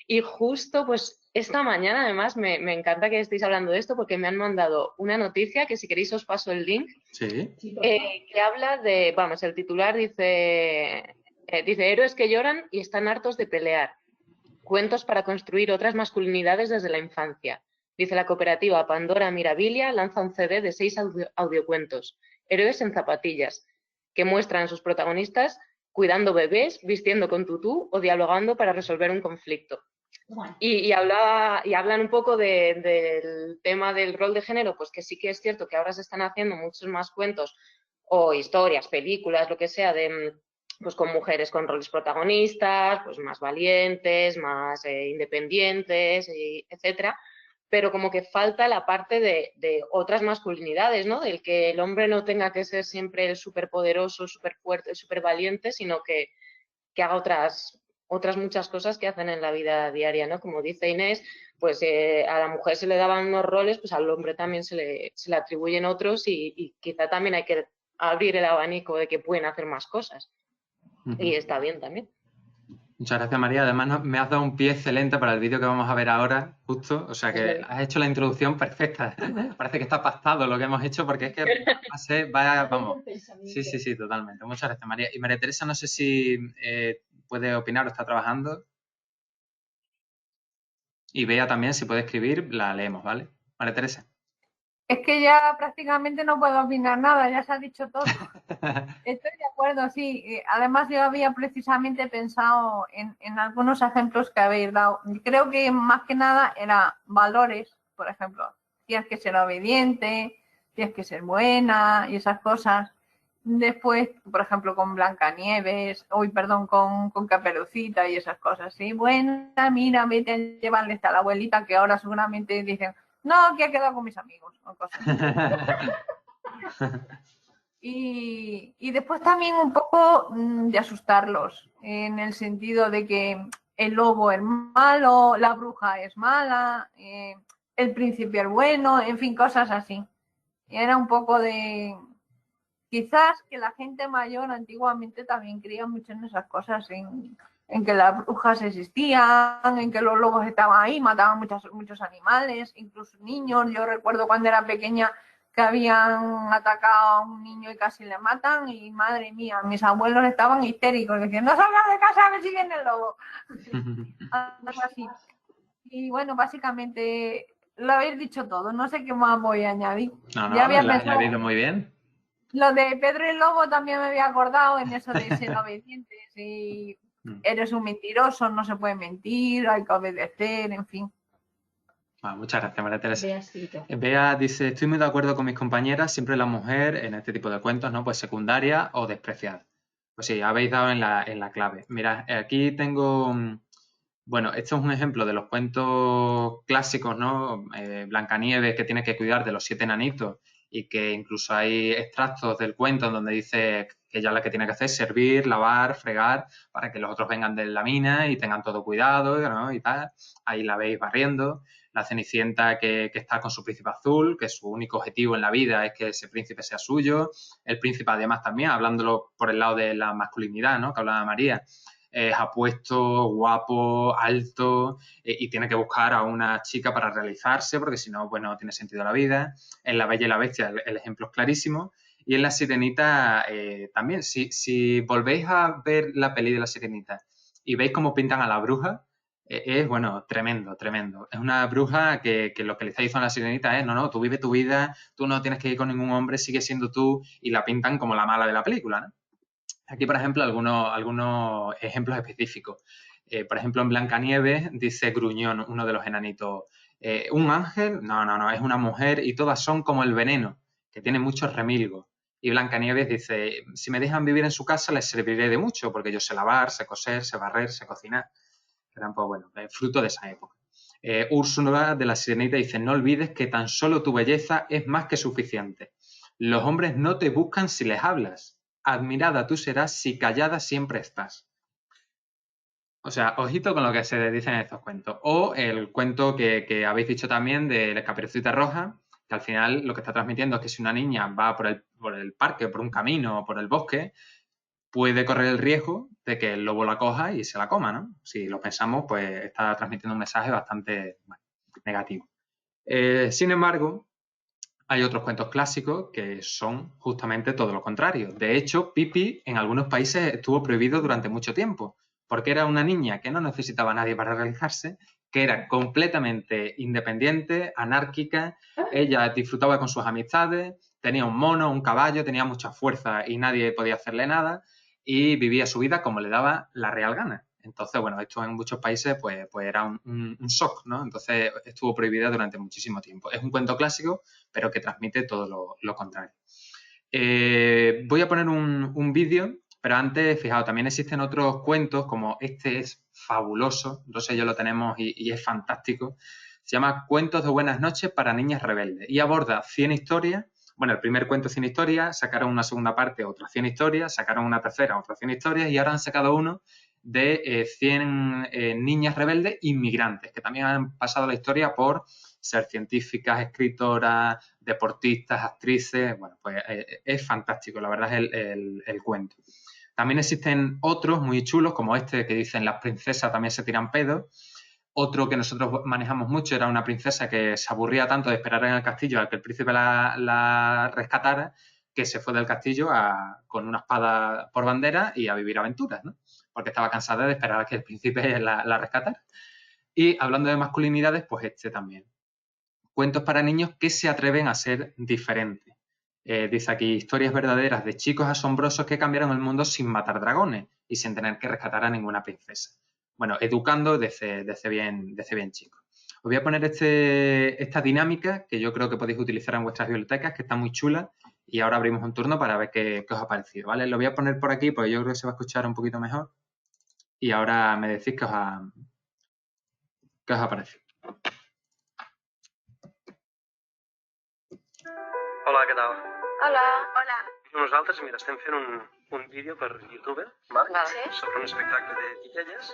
Y justo, pues, esta mañana, además, me encanta que estéis hablando de esto porque me han mandado una noticia que si queréis os paso el link, Sí. que habla de, vamos, el titular dice, héroes que lloran y están hartos de pelear. Cuentos para construir otras masculinidades desde la infancia. Dice la cooperativa Pandora Mirabilia lanza un CD de 6 audiocuentos, Héroes en zapatillas, que muestran a sus protagonistas cuidando bebés, vistiendo con tutú o dialogando para resolver un conflicto. Y hablan un poco del tema del rol de género, pues que sí que es cierto que ahora se están haciendo muchos más cuentos o historias, películas, lo que sea, pues con mujeres con roles protagonistas, pues más valientes, más independientes, etcétera, pero como que falta la parte de otras masculinidades, ¿no? Del que el hombre no tenga que ser siempre el superpoderoso, súper fuerte, súper valiente, sino que haga otras muchas cosas que hacen en la vida diaria, ¿no? Como dice Inés, pues a la mujer se le daban unos roles, pues al hombre también se le atribuyen otros y quizá también hay que abrir el abanico de que pueden hacer más cosas. Y está bien también. Muchas gracias, María. Además, me has dado un pie excelente para el vídeo que vamos a ver ahora, justo. O sea que has hecho la introducción perfecta. Parece que está pactado lo que hemos hecho porque es que vamos. Sí, totalmente. Muchas gracias, María. Y María Teresa, no sé si puede opinar o está trabajando. Y Bea también, si puede escribir, la leemos, ¿vale? María Teresa. Es que ya prácticamente no puedo opinar nada, ya se ha dicho todo. Estoy de acuerdo, sí. Además, yo había precisamente pensado en algunos ejemplos que habéis dado. Creo que más que nada eran valores, por ejemplo, tienes que ser obediente, tienes que ser buena y esas cosas. Después, por ejemplo, con Blancanieves, con Caperucita y esas cosas. Sí, buena, mira, vete a llevarle hasta la abuelita, que ahora seguramente dicen, no, que ha quedado con mis amigos o cosas. Y después también un poco de asustarlos, en el sentido de que el lobo es malo, la bruja es mala, el príncipe es bueno, en fin, cosas así. Y era un poco de... Quizás que la gente mayor antiguamente también creía mucho en esas cosas, en que las brujas existían, en que los lobos estaban ahí, mataban muchos animales, incluso niños. Yo recuerdo cuando era pequeña que habían atacado a un niño y casi le matan, y madre mía, mis abuelos estaban histéricos, diciendo, no salgas de casa a ver si viene el lobo. Algo así. Y bueno, básicamente lo habéis dicho todo, no sé qué más voy a añadir. No, ya había lo has pensado... añadido muy bien. Lo de Pedro el Lobo también me había acordado en eso de ser obediente. Si eres un mentiroso, no se puede mentir, hay que obedecer, en fin. Bueno, muchas gracias, María Teresa. Bea dice, estoy muy de acuerdo con mis compañeras, siempre la mujer en este tipo de cuentos, ¿no? Pues secundaria o despreciada. Pues sí, habéis dado en la clave. Mira, aquí tengo... Bueno, esto es un ejemplo de los cuentos clásicos, ¿no? Blancanieves, que tiene que cuidar de los 7 enanitos, y que incluso hay extractos del cuento en donde dice que ella lo que tiene que hacer es servir, lavar, fregar, para que los otros vengan de la mina y tengan todo cuidado, ¿no? Y tal. Ahí la veis barriendo. La Cenicienta que está con su príncipe azul, que su único objetivo en la vida es que ese príncipe sea suyo. El príncipe, además, también, hablándolo por el lado de la masculinidad, ¿no? Que hablaba María. Es apuesto, guapo, alto, y tiene que buscar a una chica para realizarse, porque si no, pues no tiene sentido la vida. En La Bella y la Bestia el ejemplo es clarísimo. Y en La Sirenita también. Si volvéis a ver la peli de La Sirenita y veis cómo pintan a la bruja, Bueno, tremendo, tremendo. Es una bruja que lo que le está diciendo a la sirenita es, no, tú vive tu vida, tú no tienes que ir con ningún hombre, sigue siendo tú, y la pintan como la mala de la película, ¿no? Aquí, por ejemplo, algunos ejemplos específicos. Por ejemplo, en Blancanieves dice Gruñón, uno de los enanitos, ¿un ángel? No, es una mujer y todas son como el veneno, que tiene muchos remilgos. Y Blancanieves dice, si me dejan vivir en su casa les serviré de mucho, porque yo sé lavar, sé coser, sé barrer, sé cocinar. Eran, pues bueno, fruto de esa época. Úrsula de la Sirenita dice, no olvides que tan solo tu belleza es más que suficiente. Los hombres no te buscan si les hablas. Admirada tú serás si callada siempre estás. O sea, ojito con lo que se dicen en estos cuentos. O el cuento que habéis dicho también de la Caperucita Roja, que al final lo que está transmitiendo es que si una niña va por el parque, por un camino o por el bosque, puede correr el riesgo de que el lobo la coja y se la coma, ¿no? Si lo pensamos, pues está transmitiendo un mensaje bastante negativo. Sin embargo, hay otros cuentos clásicos que son justamente todo lo contrario. De hecho, Pippi en algunos países estuvo prohibido durante mucho tiempo, porque era una niña que no necesitaba a nadie para realizarse, que era completamente independiente, anárquica, ella disfrutaba con sus amistades, tenía un mono, un caballo, tenía mucha fuerza y nadie podía hacerle nada, y vivía su vida como le daba la real gana. Entonces, bueno, esto en muchos países pues era un shock, ¿no? Entonces estuvo prohibida durante muchísimo tiempo. Es un cuento clásico, pero que transmite todo lo contrario. Voy a poner un vídeo, pero antes, fijaos, también existen otros cuentos, como este es fabuloso, yo lo tenemos y es fantástico. Se llama Cuentos de Buenas Noches para Niñas Rebeldes y aborda 100 historias. Bueno, el primer cuento 100 historias, sacaron una segunda parte, otras 100 historias, sacaron una tercera, otras 100 historias y ahora han sacado uno de 100 niñas rebeldes inmigrantes, que también han pasado la historia por ser científicas, escritoras, deportistas, actrices. Bueno, pues es fantástico, la verdad es el cuento. También existen otros muy chulos, como este que dicen las princesas también se tiran pedos. Otro que nosotros manejamos mucho era una princesa que se aburría tanto de esperar en el castillo a que el príncipe la rescatara, que se fue del castillo con una espada por bandera y a vivir aventuras, ¿no? Porque estaba cansada de esperar a que el príncipe la rescatara. Y hablando de masculinidades, pues este también. Cuentos para niños que se atreven a ser diferentes. Dice aquí, historias verdaderas de chicos asombrosos que cambiaron el mundo sin matar dragones y sin tener que rescatar a ninguna princesa. Bueno, educando desde bien chicos. Os voy a poner esta dinámica que yo creo que podéis utilizar en vuestras bibliotecas, que está muy chula, y ahora abrimos un turno para ver qué os ha parecido, ¿vale? Lo voy a poner por aquí porque yo creo que se va a escuchar un poquito mejor y ahora me decís qué os ha parecido. Hola, què tal? Hola. Hola. Nosaltres, mira, estem fent un vídeo per YouTube, vale? Sí. Sobre un espectacle de titelles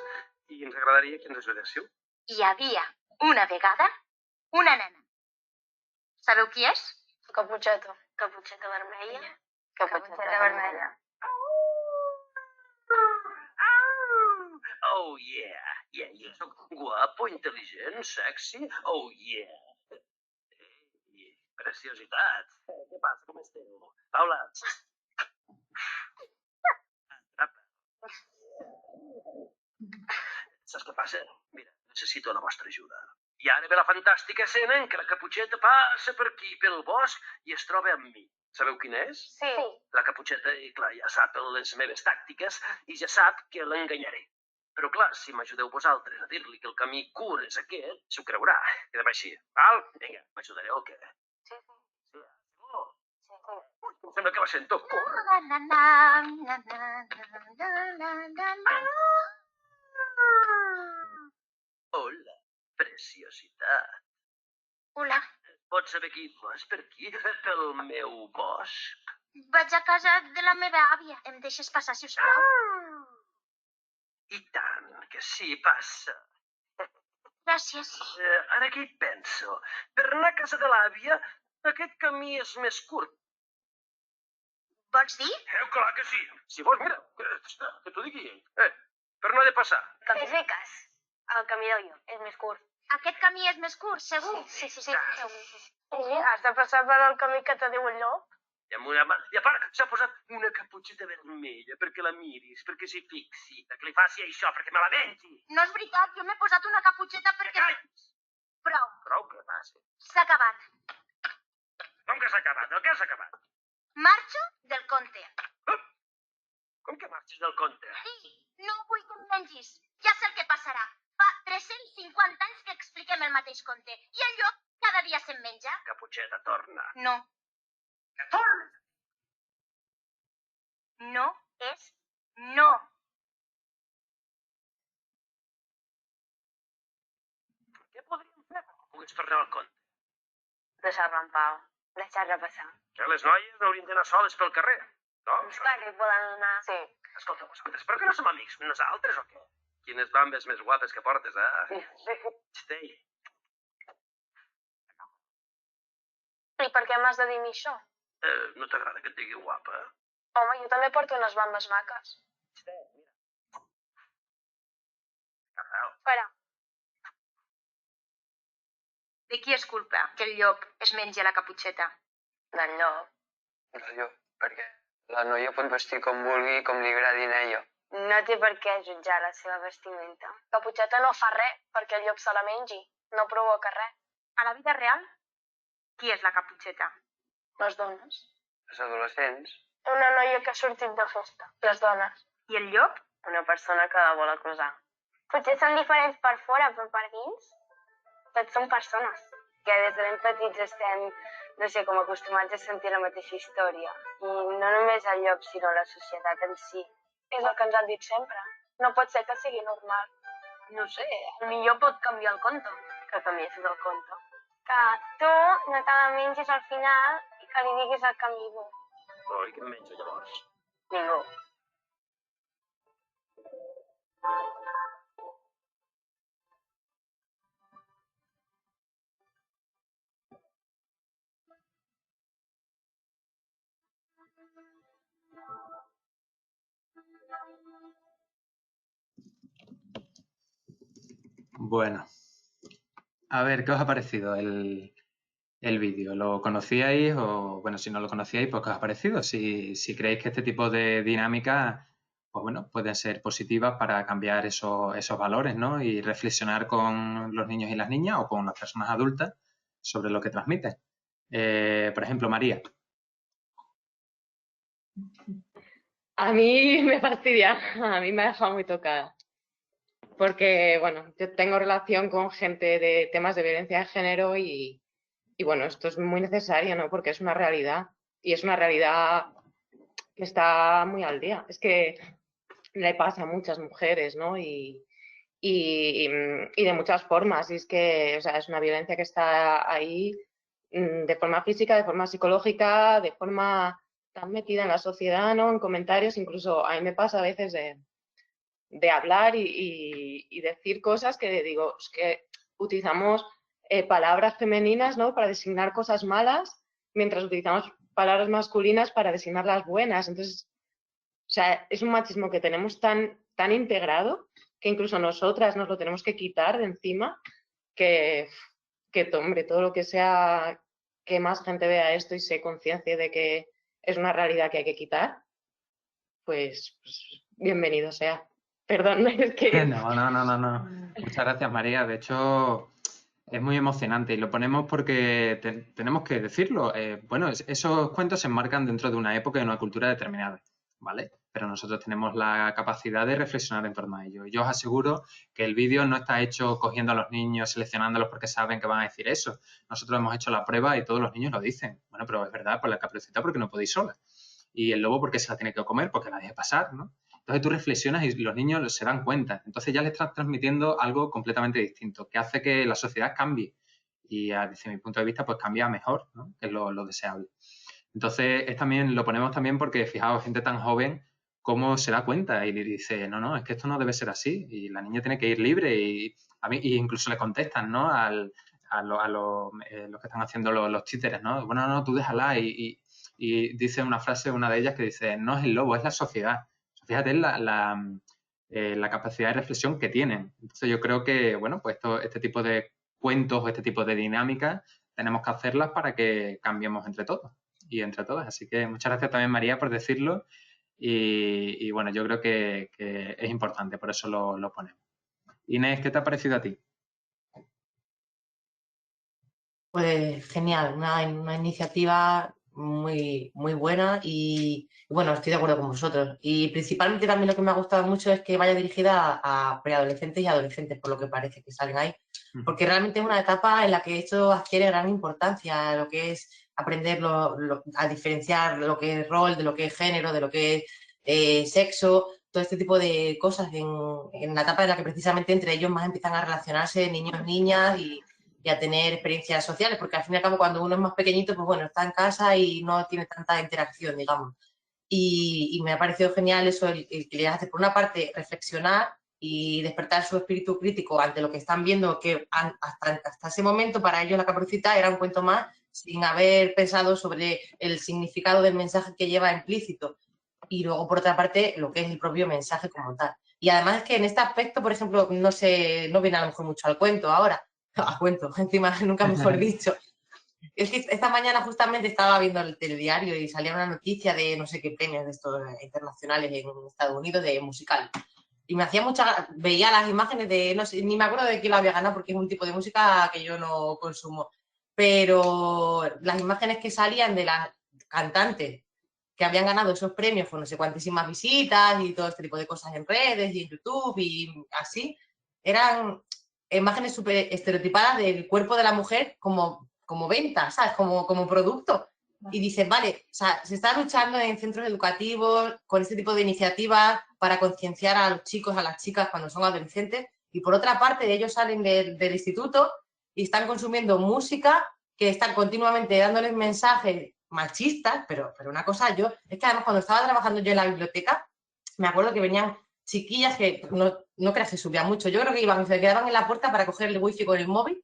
i ens agradaria que ens ajudéssiu. Hi havia una vegada una nena. Sabeu qui és? Caputxeta. Caputxeta vermella. Caputxeta vermella. Oh, yeah. Yeah, jo soc guapo, intel·ligent, sexy. Oh, yeah. Preciositat. Què passa? Com esteu? Paula. Saps què passa? Mira, necessito la vostra ajuda. I ara ve la fantàstica escena en què la Caputxeta passa per aquí, pel bosc, i es troba amb mi. Sabeu quina és? Sí. La Caputxeta, clar, ja sap les meves tàctiques i ja sap que l'enganyaré. Però, clar, si m'ajudeu vosaltres a dir-li que el camí curt és aquest, s'ho creurà. Quedem així, val? Vinga, m'ajudareu o què? Sí. Em sembla que la sento. Hola, preciositat. Hola. Pots saber qui vas per aquí? Pel meu bosc. Vaig a casa de la meva àvia. Em deixes passar, si us plau? I tant, que sí, passa. Gràcies. Ara què hi penso? Per anar a casa de l'àvia, aquest camí és més curt. Vols dir? Clar que sí. Si vols, mira, que t'ho digui ell. Per no ha de passar. Que em fes cas. El camí del guió és més curt. Aquest camí és més curt, segur? Sí. Sí, has de passar per el camí que te diu el llop. I amb una mà... I a part s'ha posat una caputxeta vermella perquè la miris, perquè s'hi fixi, perquè li faci això, perquè me la menti. No és veritat, jo m'he posat una caputxeta perquè... Callis! Prou, Prou, què passa? s'ha acabat. Com que s'ha acabat? El que s'ha acabat? Marxo del conte. Com que marxes del conte? Sí, no vull que em mengis. Ja sé el que passarà. Fa 350 anys que expliquem el mateix conte. I el llop cada dia se'n menja. Caputxeta, torna. No, Que torna! no és no. Què podríem fer perquè puguis tornar al conte? Deixar-la en pau, deixar-la passar. Que les noies no haurien d'anar soles pel carrer, no? Clar que hi poden anar... Sí. Escolta, vosaltres, però que no som amics nosaltres o què? Quines bambes més guapes que portes, eh? Stay. I per què m'has de dir a mi això? No t'agrada que et digui guapa? Home, jo també porto unes bambes maques. Stay, mira. Carrel. Fora. De qui és culpa que el llop es mengi la caputxeta? Del llop. Del llop, perquè la noia pot vestir com vulgui i com li agradi a ella. No té per què jutjar la seva vestimenta. Caputxeta no fa res perquè el llop se la mengi. No provoca res. A la vida real, qui és la caputxeta? Les dones. Els adolescents. Una noia que ha sortit de festa. Les dones. I el llop? Una persona que la vol acusar. Potser són diferents per fora, però per dins Tots són persones. Que des de ben petits estem, no sé, com acostumats a sentir la mateixa història. I no només el llop, sinó la societat en si. És el que ens han dit sempre. No pot ser que sigui normal. No sé, millor pot canviar el conte. Que canviessis el conte. Que tu no te la mengis al final i que li diguis el camí dur. Oh, i què em menjo llavors? Ningú. Bueno, a ver, ¿qué os ha parecido el vídeo? ¿Lo conocíais? O, bueno, si no lo conocíais, pues ¿qué os ha parecido? Si creéis que este tipo de dinámicas, pues bueno, pueden ser positivas para cambiar esos valores, ¿no? Y reflexionar con los niños y las niñas o con las personas adultas sobre lo que transmiten. Por ejemplo, María. A mí me fastidia, a mí me ha dejado muy tocada. Porque, bueno, yo tengo relación con gente de temas de violencia de género y bueno, esto es muy necesario, ¿no? Porque es una realidad y es una realidad que está muy al día. Es que le pasa a muchas mujeres, ¿no? Y de muchas formas. Y es que, o sea, es una violencia que está ahí de forma física, de forma psicológica, de forma tan metida en la sociedad, ¿no? En comentarios, incluso a mí me pasa a veces de hablar y decir cosas que digo, es que utilizamos palabras femeninas, ¿no? Para designar cosas malas, mientras utilizamos palabras masculinas para designar las buenas. Entonces, o sea, es un machismo que tenemos tan integrado que incluso nosotras nos lo tenemos que quitar de encima, que hombre, todo lo que sea que más gente vea esto y se conciencie de que es una realidad que hay que quitar, pues bienvenido sea. Perdón, es que... No. Muchas gracias, María. De hecho, es muy emocionante y lo ponemos porque tenemos que decirlo. Bueno, esos cuentos se enmarcan dentro de una época y una cultura determinada, ¿vale? Pero nosotros tenemos la capacidad de reflexionar en torno a ello. Yo os aseguro que el vídeo no está hecho cogiendo a los niños, seleccionándolos porque saben que van a decir eso. Nosotros hemos hecho la prueba y todos los niños lo dicen. Bueno, pero es verdad, por la Caperucita porque no podéis sola. Y el lobo porque se la tiene que comer, porque la deje pasar, ¿no? Entonces tú reflexionas y los niños se dan cuenta. Entonces ya le estás transmitiendo algo completamente distinto, que hace que la sociedad cambie. Y desde mi punto de vista, pues cambia mejor, ¿no? Que es lo deseable. Entonces lo ponemos también porque, fijaos, gente tan joven, cómo se da cuenta y le dice, no, es que esto no debe ser así. Y la niña tiene que ir libre y incluso le contestan, ¿no? A los que están haciendo los títeres, ¿no? Bueno, no, tú déjala y dice una frase, una de ellas, que dice, no es el lobo, es la sociedad. Fíjate la capacidad de reflexión que tienen. Entonces yo creo que, bueno, pues este tipo de cuentos o este tipo de dinámicas tenemos que hacerlas para que cambiemos entre todos. y entre todas. Así que muchas gracias también, María, por decirlo. Y bueno, yo creo que es importante, por eso lo ponemos. Inés, ¿qué te ha parecido a ti? Pues genial, una iniciativa muy, muy buena y bueno, estoy de acuerdo con vosotros. Y principalmente también lo que me ha gustado mucho es que vaya dirigida a preadolescentes y adolescentes, por lo que parece que salen ahí, porque realmente es una etapa en la que esto adquiere gran importancia, lo que es aprender a diferenciar lo que es rol, de lo que es género, de lo que es sexo, todo este tipo de cosas en la etapa en la que precisamente entre ellos más empiezan a relacionarse niños, niñas y a tener experiencias sociales, porque al fin y al cabo cuando uno es más pequeñito, pues bueno, está en casa y no tiene tanta interacción, digamos. Y me ha parecido genial eso, el que les hace, por una parte, reflexionar y despertar su espíritu crítico ante lo que están viendo, que hasta ese momento para ellos La Caperucita era un cuento más, sin haber pensado sobre el significado del mensaje que lleva implícito. Y luego, por otra parte, lo que es el propio mensaje como tal. Y además es que en este aspecto, por ejemplo, no viene a lo mejor mucho al cuento ahora, a cuento, encima nunca mejor dicho. Es que esta mañana justamente estaba viendo el telediario y salía una noticia de no sé qué premios de estos internacionales en Estados Unidos de musical. Y me hacía veía las imágenes de, no sé, ni me acuerdo de quién lo había ganado porque es un tipo de música que yo no consumo, pero las imágenes que salían de las cantantes que habían ganado esos premios con no sé cuantísimas visitas y todo este tipo de cosas en redes y en YouTube y así, eran imágenes súper estereotipadas del cuerpo de la mujer como venta, ¿sabes? Como producto. Y dices, vale, o sea, se está luchando en centros educativos con este tipo de iniciativas para concienciar a los chicos, a las chicas cuando son adolescentes, y por otra parte ellos salen del instituto y están consumiendo música que están continuamente dándoles mensajes machistas, pero una cosa, es que además cuando estaba trabajando yo en la biblioteca, me acuerdo que venían chiquillas que no creas que subían mucho, yo creo que iban y se quedaban en la puerta para coger el wifi con el móvil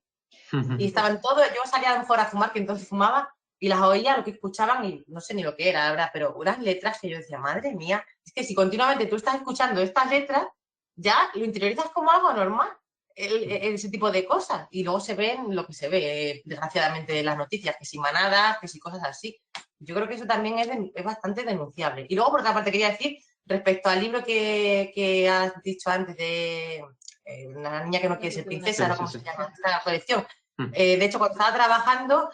y estaban todos, yo salía a lo mejor a fumar, que entonces fumaba, y las oía lo que escuchaban y no sé ni lo que era, la verdad, pero unas letras que yo decía, madre mía, es que si continuamente tú estás escuchando estas letras, ya lo interiorizas como algo normal, ese tipo de cosas, y luego se ven lo que se ve, desgraciadamente, en las noticias, que si manadas, que si cosas así. Yo creo que eso también es bastante denunciable. Y luego, por otra parte, quería decir, respecto al libro que has dicho antes de la niña que no quiere ser princesa, ¿no? ¿Cómo se llama esta colección? De hecho, cuando estaba trabajando,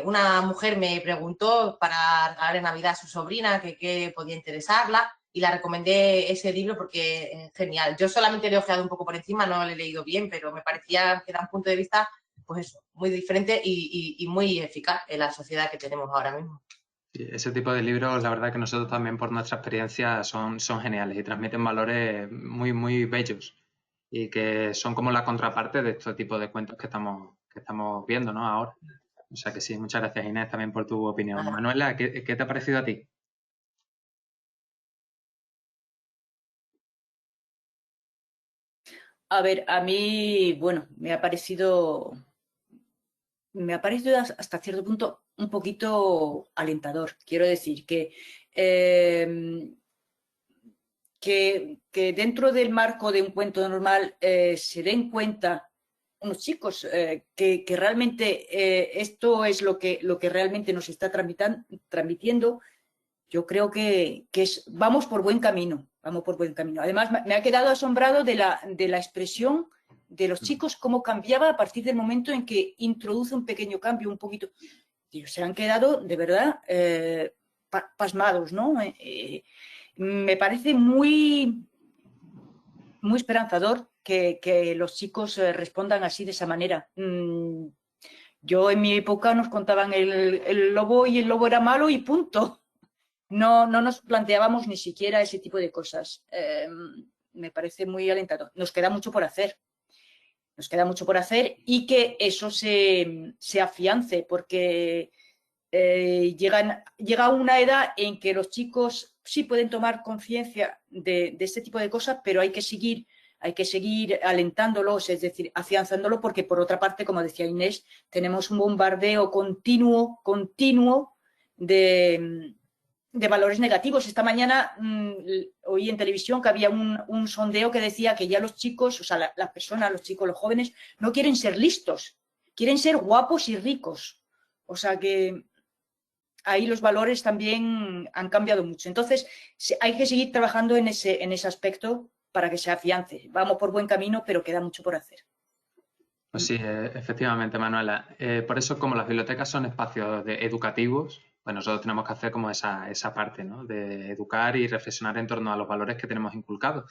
una mujer me preguntó para regalar en Navidad a su sobrina que podía interesarla y la recomendé ese libro porque es genial. Yo solamente lo he ojeado un poco por encima, no lo he leído bien, pero me parecía que da un punto de vista pues eso, muy diferente y muy eficaz en la sociedad que tenemos ahora mismo. Sí, ese tipo de libros, la verdad que nosotros también por nuestra experiencia son geniales y transmiten valores muy, muy bellos y que son como la contraparte de este tipo de cuentos que estamos viendo, ¿no? Ahora. O sea que sí, muchas gracias, Inés, también por tu opinión. Manuela, ¿qué te ha parecido a ti? A ver, a mí, bueno, me ha parecido hasta cierto punto un poquito alentador. Quiero decir que dentro del marco de un cuento normal se den cuenta unos chicos que realmente esto es lo que realmente nos está transmitiendo. Yo creo que vamos por buen camino, vamos por buen camino. Además, me ha quedado asombrado de la expresión de los chicos, cómo cambiaba a partir del momento en que introduce un pequeño cambio, un poquito. Se han quedado, de verdad, pasmados, ¿no? Me parece muy, muy esperanzador que los chicos respondan así, de esa manera. Yo en mi época nos contaban el lobo y el lobo era malo y punto. No nos planteábamos ni siquiera ese tipo de cosas. Me parece muy alentador. Nos queda mucho por hacer. Nos queda mucho por hacer y que eso se afiance, porque llega una edad en que los chicos sí pueden tomar conciencia de este tipo de cosas, pero hay que seguir alentándolos, es decir, afianzándolo, porque por otra parte, como decía Inés, tenemos un bombardeo continuo de valores negativos. Esta mañana oí en televisión que había un sondeo que decía que ya los chicos, o sea, las personas, los chicos, los jóvenes, no quieren ser listos, quieren ser guapos y ricos. O sea que ahí los valores también han cambiado mucho. Entonces, hay que seguir trabajando en ese aspecto para que se afiance. Vamos por buen camino, pero queda mucho por hacer. Pues sí, efectivamente, Manuela. Por eso, como las bibliotecas son espacios educativos, pues nosotros tenemos que hacer como esa parte, ¿no? De educar y reflexionar en torno a los valores que tenemos inculcados.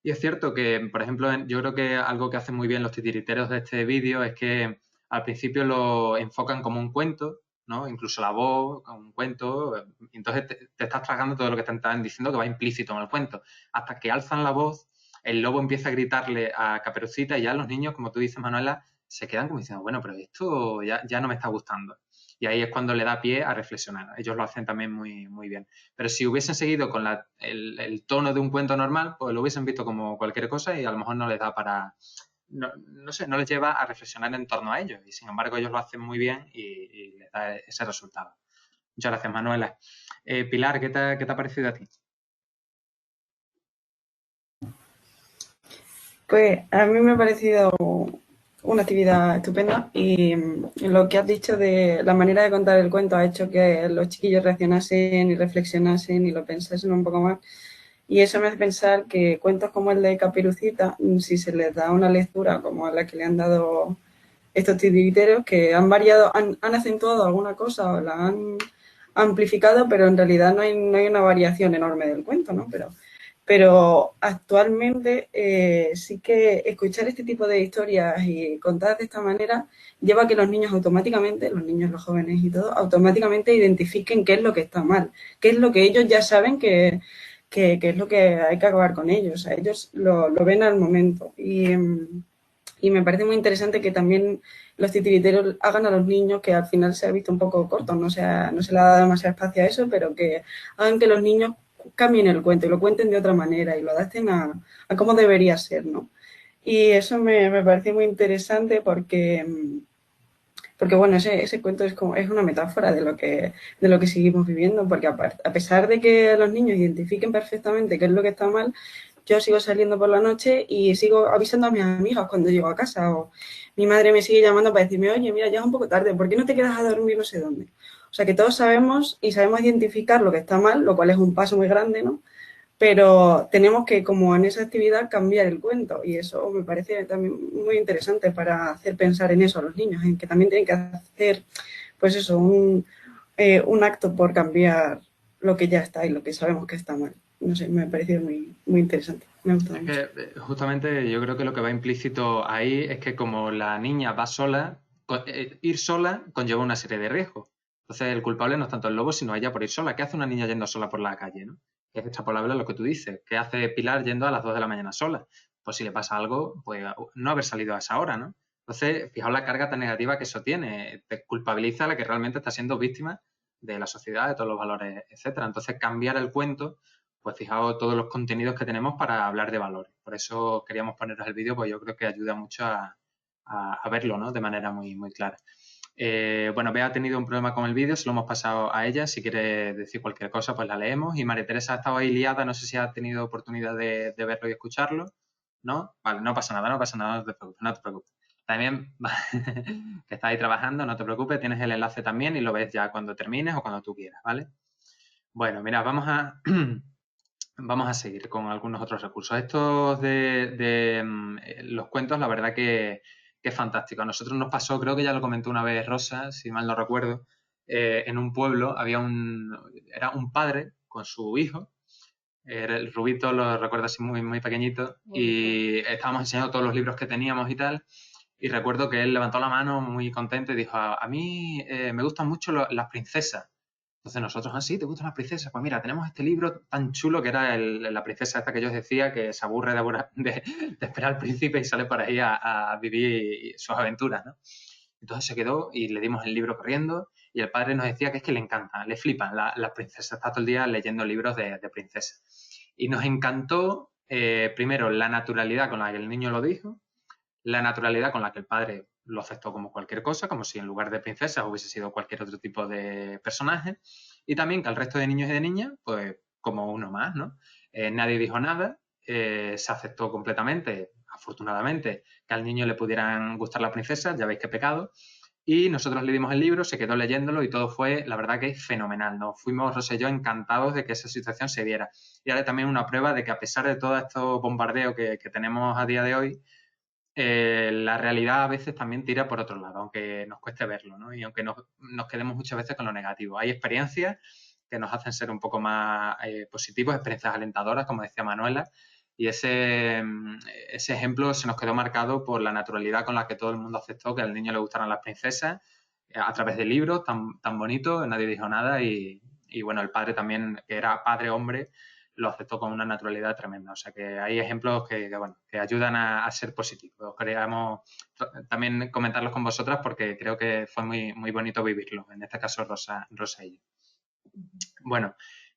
Y es cierto que, por ejemplo, yo creo que algo que hacen muy bien los titiriteros de este vídeo es que al principio lo enfocan como un cuento, ¿no? Incluso la voz, como un cuento. Entonces te estás tragando todo lo que te están diciendo que va implícito en el cuento. Hasta que alzan la voz, el lobo empieza a gritarle a Caperucita y ya los niños, como tú dices, Manuela, se quedan como diciendo, bueno, pero esto ya no me está gustando. Y ahí es cuando le da pie a reflexionar. Ellos lo hacen también muy, muy bien. Pero si hubiesen seguido con el tono de un cuento normal, pues lo hubiesen visto como cualquier cosa y a lo mejor no les da para... No sé, no les lleva a reflexionar en torno a ellos. Y sin embargo ellos lo hacen muy bien y les da ese resultado. Muchas gracias, Manuela. Pilar, ¿qué te ha parecido a ti? Pues a mí me ha parecido una actividad estupenda y lo que has dicho de la manera de contar el cuento ha hecho que los chiquillos reaccionasen y reflexionasen y lo pensasen un poco más. Y eso me hace pensar que cuentos como el de Caperucita, si se les da una lectura como la que le han dado estos titiriteros, que han variado, han acentuado alguna cosa o la han amplificado, pero en realidad no hay una variación enorme del cuento, ¿no? Pero actualmente sí que escuchar este tipo de historias y contadas de esta manera lleva a que los niños automáticamente, los niños, los jóvenes y todo, automáticamente identifiquen qué es lo que está mal, qué es lo que ellos ya saben que es lo que hay que acabar con ellos. O sea, ellos lo ven al momento. Y me parece muy interesante que también los titiriteros hagan a los niños, que al final se ha visto un poco corto, no se le ha dado demasiado espacio a eso, pero que hagan que los niños cambien el cuento y lo cuenten de otra manera y lo adapten a cómo debería ser, ¿no? Y eso me parece muy interesante porque bueno, ese cuento es una metáfora de lo que seguimos viviendo, porque a pesar de que los niños identifiquen perfectamente qué es lo que está mal, yo sigo saliendo por la noche y sigo avisando a mis amigas cuando llego a casa, o mi madre me sigue llamando para decirme, oye, mira, ya es un poco tarde, ¿por qué no te quedas a dormir no sé dónde? O sea, que todos sabemos y sabemos identificar lo que está mal, lo cual es un paso muy grande, ¿no? Pero tenemos que, como en esa actividad, cambiar el cuento y eso me parece también muy interesante para hacer pensar en eso a los niños, en que también tienen que hacer, pues eso, un acto por cambiar lo que ya está y lo que sabemos que está mal. No sé, me ha parecido muy, muy interesante. Me ha gustado mucho. Que, justamente yo creo que lo que va implícito ahí es que como la niña va sola, ir sola conlleva una serie de riesgos. Entonces el culpable no es tanto el lobo, sino ella por ir sola. ¿Qué hace una niña yendo sola por la calle, no? Es extrapolable a lo que tú dices. ¿Qué hace Pilar yendo a las 2 de la mañana sola? Pues si le pasa algo, pues no haber salido a esa hora, ¿no? Entonces, fijaos la carga tan negativa que eso tiene. Te culpabiliza a la que realmente está siendo víctima de la sociedad, de todos los valores, etcétera. Entonces, cambiar el cuento, pues fijaos todos los contenidos que tenemos para hablar de valores. Por eso queríamos poneros el vídeo, pues yo creo que ayuda mucho a verlo, ¿no? De manera muy, muy clara. Bueno, Bea ha tenido un problema con el vídeo, se lo hemos pasado a ella. Si quiere decir cualquier cosa, pues la leemos. Y María Teresa ha estado ahí liada, no sé si ha tenido oportunidad de verlo y escucharlo. ¿No? Vale, no pasa nada, no pasa nada, no te preocupes. También, que estás ahí trabajando, no te preocupes, tienes el enlace también y lo ves ya cuando termines o cuando tú quieras, ¿vale? Bueno, mira, vamos a seguir con algunos otros recursos. Estos de los cuentos, la verdad que es fantástico. A nosotros nos pasó, creo que ya lo comentó una vez Rosa, si mal no recuerdo, en un pueblo era un padre con su hijo. El Rubito lo recuerdo así muy, muy pequeñito y estábamos enseñando todos los libros que teníamos y tal. Y recuerdo que él levantó la mano muy contento y dijo, a mí me gustan mucho las princesas. Entonces nosotros, ¿sí? ¿Te gustan las princesas? Pues mira, tenemos este libro tan chulo que era la princesa esta que yo os decía, que se aburre de esperar al príncipe y sale por ahí a vivir sus aventuras, ¿no? Entonces se quedó y le dimos el libro corriendo y el padre nos decía que es que le encantan, le flipan las princesas. Está todo el día leyendo libros de princesas. Y nos encantó, primero, la naturalidad con la que el niño lo dijo, la naturalidad con la que el padre lo aceptó como cualquier cosa, como si en lugar de princesas hubiese sido cualquier otro tipo de personaje, y también que al resto de niños y de niñas, pues como uno más, ¿no? Nadie dijo nada, se aceptó completamente, afortunadamente, que al niño le pudieran gustar las princesas, ya veis qué pecado, Y nosotros le dimos el libro, se quedó leyéndolo y todo fue, la verdad que fenomenal. Nos fuimos, Rosa y yo, encantados de que esa situación se diera. Y ahora también una prueba de que a pesar de todo estos bombardeos que tenemos a día de hoy, la realidad a veces también tira por otro lado, aunque nos cueste verlo, ¿no? Y aunque nos quedemos muchas veces con lo negativo. Hay experiencias que nos hacen ser un poco más positivos, experiencias alentadoras, como decía Manuela, y ese ejemplo se nos quedó marcado por la naturalidad con la que todo el mundo aceptó que al niño le gustaran las princesas, a través de libros tan bonitos, nadie dijo nada y bueno, el padre también, que era padre hombre, lo aceptó con una naturalidad tremenda. O sea que hay ejemplos que ayudan a ser positivos. Queríamos también comentarlos con vosotras porque creo que fue muy bonito vivirlo, en este caso Rosa y yo. Bueno,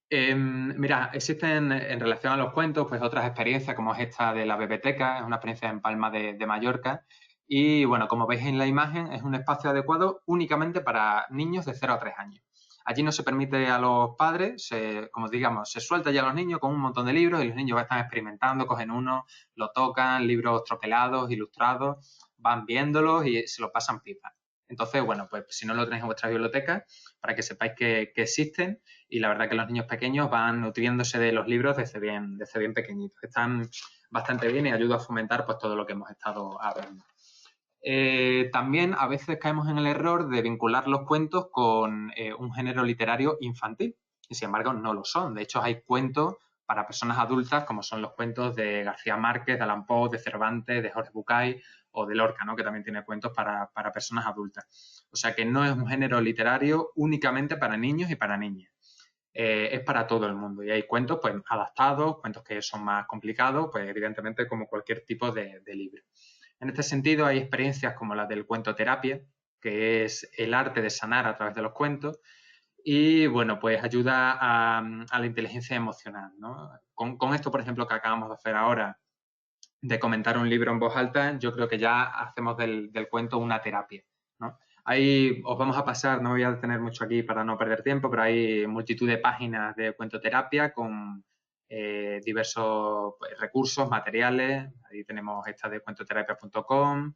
mira, existen en relación a los cuentos pues otras experiencias como es esta de la Bebeteca, es una experiencia en Palma de Mallorca y bueno, como veis en la imagen es un espacio adecuado únicamente para niños de 0 a 3 años. Allí no se permite a los padres, como digamos, se suelta ya a los niños con un montón de libros y los niños están experimentando, cogen uno, lo tocan, libros troquelados, ilustrados, van viéndolos y se lo pasan pipa. Entonces, bueno, pues si no lo tenéis en vuestra biblioteca, para que sepáis que existen y la verdad que los niños pequeños van nutriéndose de los libros desde bien pequeñitos. Están bastante bien y ayuda a fomentar pues todo lo que hemos estado hablando. También a veces caemos en el error de vincular los cuentos con un género literario infantil y sin embargo no lo son. De hecho hay cuentos para personas adultas como son los cuentos de García Márquez, de Allan Poe, de Cervantes, de Jorge Bucay o de Lorca, ¿no? Que también tiene cuentos para personas adultas. O sea que no es un género literario únicamente para niños y para niñas. Es para todo el mundo y hay cuentos pues adaptados, cuentos que son más complicados, pues evidentemente como cualquier tipo de libro. En este sentido hay experiencias como la del cuentoterapia, que es el arte de sanar a través de los cuentos y bueno, pues ayuda a la inteligencia emocional, ¿no? Con esto, por ejemplo, que acabamos de hacer ahora, de comentar un libro en voz alta, yo creo que ya hacemos del cuento una terapia, ¿no? Ahí os vamos a pasar, no me voy a detener mucho aquí para no perder tiempo, pero hay multitud de páginas de cuentoterapia con diversos pues, recursos, materiales. Ahí tenemos esta de cuentoterapia.com,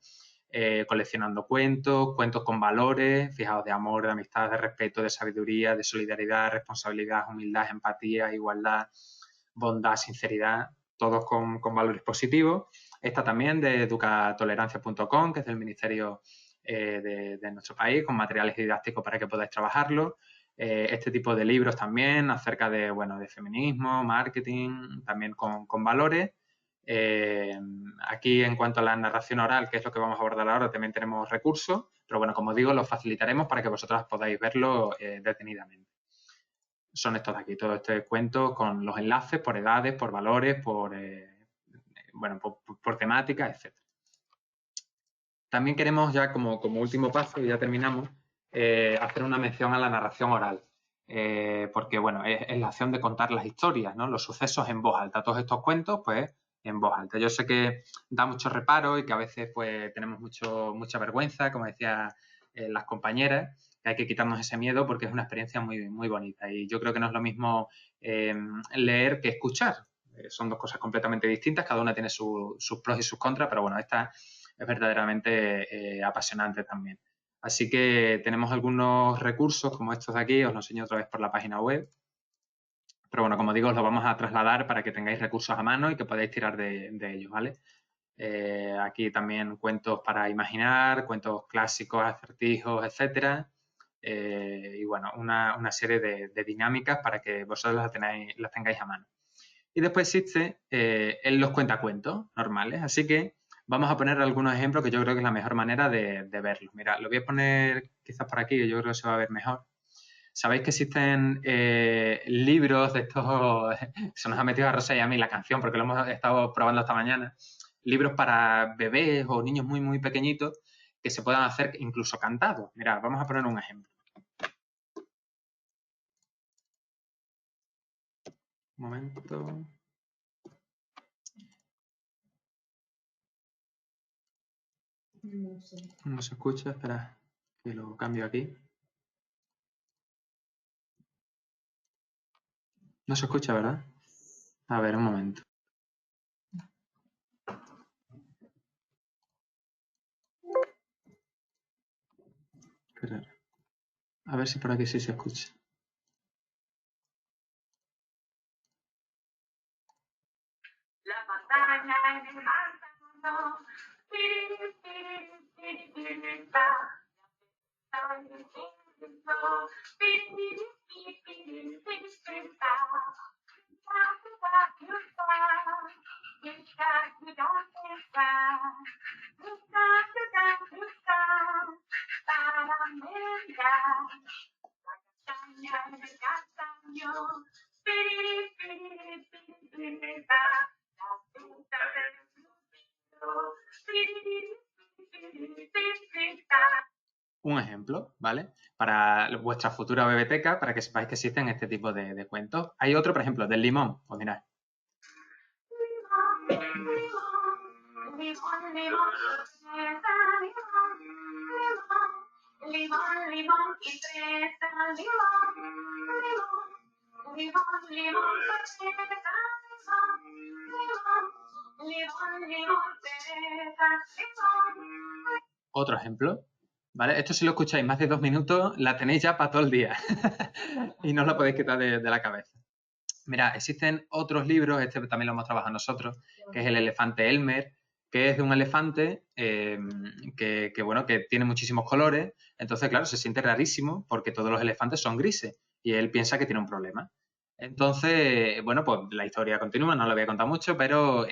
coleccionando cuentos, cuentos con valores, fijaos, de amor, de amistad, de respeto, de sabiduría, de solidaridad, responsabilidad, humildad, empatía, igualdad, bondad, sinceridad, todos con valores positivos. Esta también de educatolerancia.com, que es del Ministerio de nuestro país, con materiales didácticos para que podáis trabajarlo. Este tipo de libros también acerca de feminismo, marketing, también con valores. Aquí en cuanto a la narración oral, que es lo que vamos a abordar ahora, también tenemos recursos, pero bueno, como digo, los facilitaremos para que vosotras podáis verlo detenidamente. Son estos de aquí, todo este cuento con los enlaces por edades, por valores, por temáticas, etc. También queremos ya como último paso, y ya terminamos, hacer una mención a la narración oral. Porque, bueno, es la acción de contar las historias, ¿no? Los sucesos en voz alta. Todos estos cuentos, pues, en voz alta. Yo sé que da mucho reparo y que a veces, pues, tenemos mucha vergüenza, como decía las compañeras, que hay que quitarnos ese miedo porque es una experiencia muy bonita. Y yo creo que no es lo mismo leer que escuchar. Son dos cosas completamente distintas, cada una tiene sus pros y sus contras, pero bueno, esta es verdaderamente apasionante también. Así que tenemos algunos recursos como estos de aquí, os los enseño otra vez por la página web. Pero bueno, como digo, os lo vamos a trasladar para que tengáis recursos a mano y que podáis tirar de ellos, ¿vale? Aquí también cuentos para imaginar, cuentos clásicos, acertijos, etcétera. Y bueno, una serie de dinámicas para que vosotros las tengáis a mano. Y después existe los cuentacuentos normales, así que vamos a poner algunos ejemplos que yo creo que es la mejor manera de verlos. Mira, lo voy a poner quizás por aquí, que yo creo que se va a ver mejor. Sabéis que existen libros de estos, se nos ha metido a Rosa y a mí la canción porque lo hemos estado probando esta mañana, libros para bebés o niños muy pequeñitos que se puedan hacer incluso cantados. Mira, vamos a poner un ejemplo. Un momento. No se escucha, espera, que lo cambio aquí. No se escucha, ¿verdad? A ver, un momento. Qué raro. A ver si por aquí sí se escucha. La montaña en el pantano, Un ejemplo, ¿vale? Para vuestra futura biblioteca, para que sepáis que existen este tipo de cuentos. Hay otro, por ejemplo, del limón. Pues mirad. Otro ejemplo, ¿vale? Esto si lo escucháis más de 2 minutos, la tenéis ya para todo el día y no la podéis quitar de la cabeza. Mira, existen otros libros, este también lo hemos trabajado nosotros, que es El elefante Elmer, que es de un elefante bueno, que tiene muchísimos colores. Entonces, claro, se siente rarísimo porque todos los elefantes son grises y él piensa que tiene un problema. Entonces, bueno, pues la historia continúa, no la voy a contar mucho, pero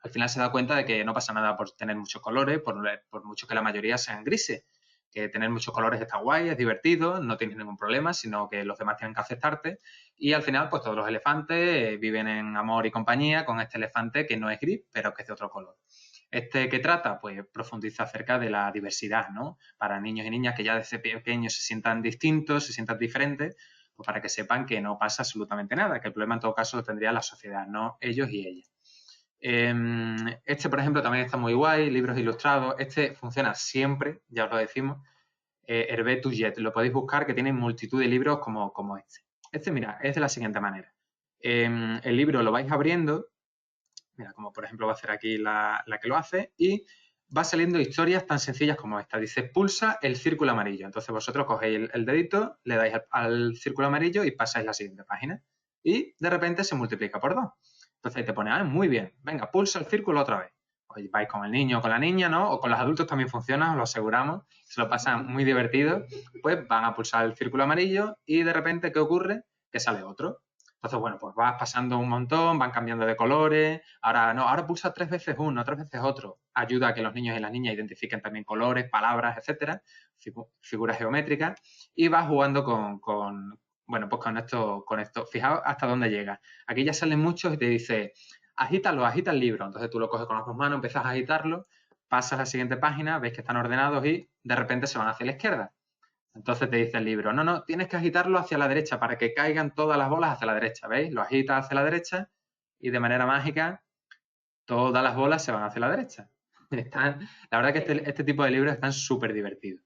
al final se da cuenta de que no pasa nada por tener muchos colores, por mucho que la mayoría sean grises. Que tener muchos colores está guay, es divertido, no tienes ningún problema, sino que los demás tienen que aceptarte. Y al final, pues todos los elefantes viven en amor y compañía con este elefante que no es gris, pero que es de otro color. ¿Este que trata? Pues profundiza acerca de la diversidad, ¿no? Para niños y niñas que ya desde pequeños se sientan distintos, se sientan diferentes, pues para que sepan que no pasa absolutamente nada, que el problema en todo caso lo tendría la sociedad, no ellos y ellas. Este, por ejemplo, también está muy guay, libros ilustrados. Este funciona siempre, ya os lo decimos. Hervé Touget, lo podéis buscar, que tiene multitud de libros como este. Este, mira, es de la siguiente manera. El libro lo vais abriendo, mira, como por ejemplo va a hacer aquí la que lo hace, y va saliendo historias tan sencillas como esta. Dice, pulsa el círculo amarillo. Entonces vosotros cogéis el dedito, le dais al círculo amarillo y pasáis la siguiente página. Y de repente se multiplica por 2. Entonces te pone, muy bien, venga, pulsa el círculo otra vez. Pues vais con el niño o con la niña, ¿no? O con los adultos también funciona, os lo aseguramos. Se lo pasan muy divertido. Pues van a pulsar el círculo amarillo y de repente, ¿qué ocurre? Que sale otro. Entonces, bueno, pues vas pasando un montón, van cambiando de colores. Ahora pulsa 3 veces uno, 3 veces otro. Ayuda a que los niños y las niñas identifiquen también colores, palabras, etcétera, figuras geométricas. Y vas jugando bueno, pues con esto. Fijaos hasta dónde llega. Aquí ya salen muchos y te dice, agita el libro. Entonces tú lo coges con las dos manos, empiezas a agitarlo, pasas a la siguiente página, ves que están ordenados y de repente se van hacia la izquierda. Entonces te dice el libro, no, tienes que agitarlo hacia la derecha para que caigan todas las bolas hacia la derecha, ¿veis? Lo agitas hacia la derecha y de manera mágica todas las bolas se van hacia la derecha. La verdad que este tipo de libros están súper divertidos.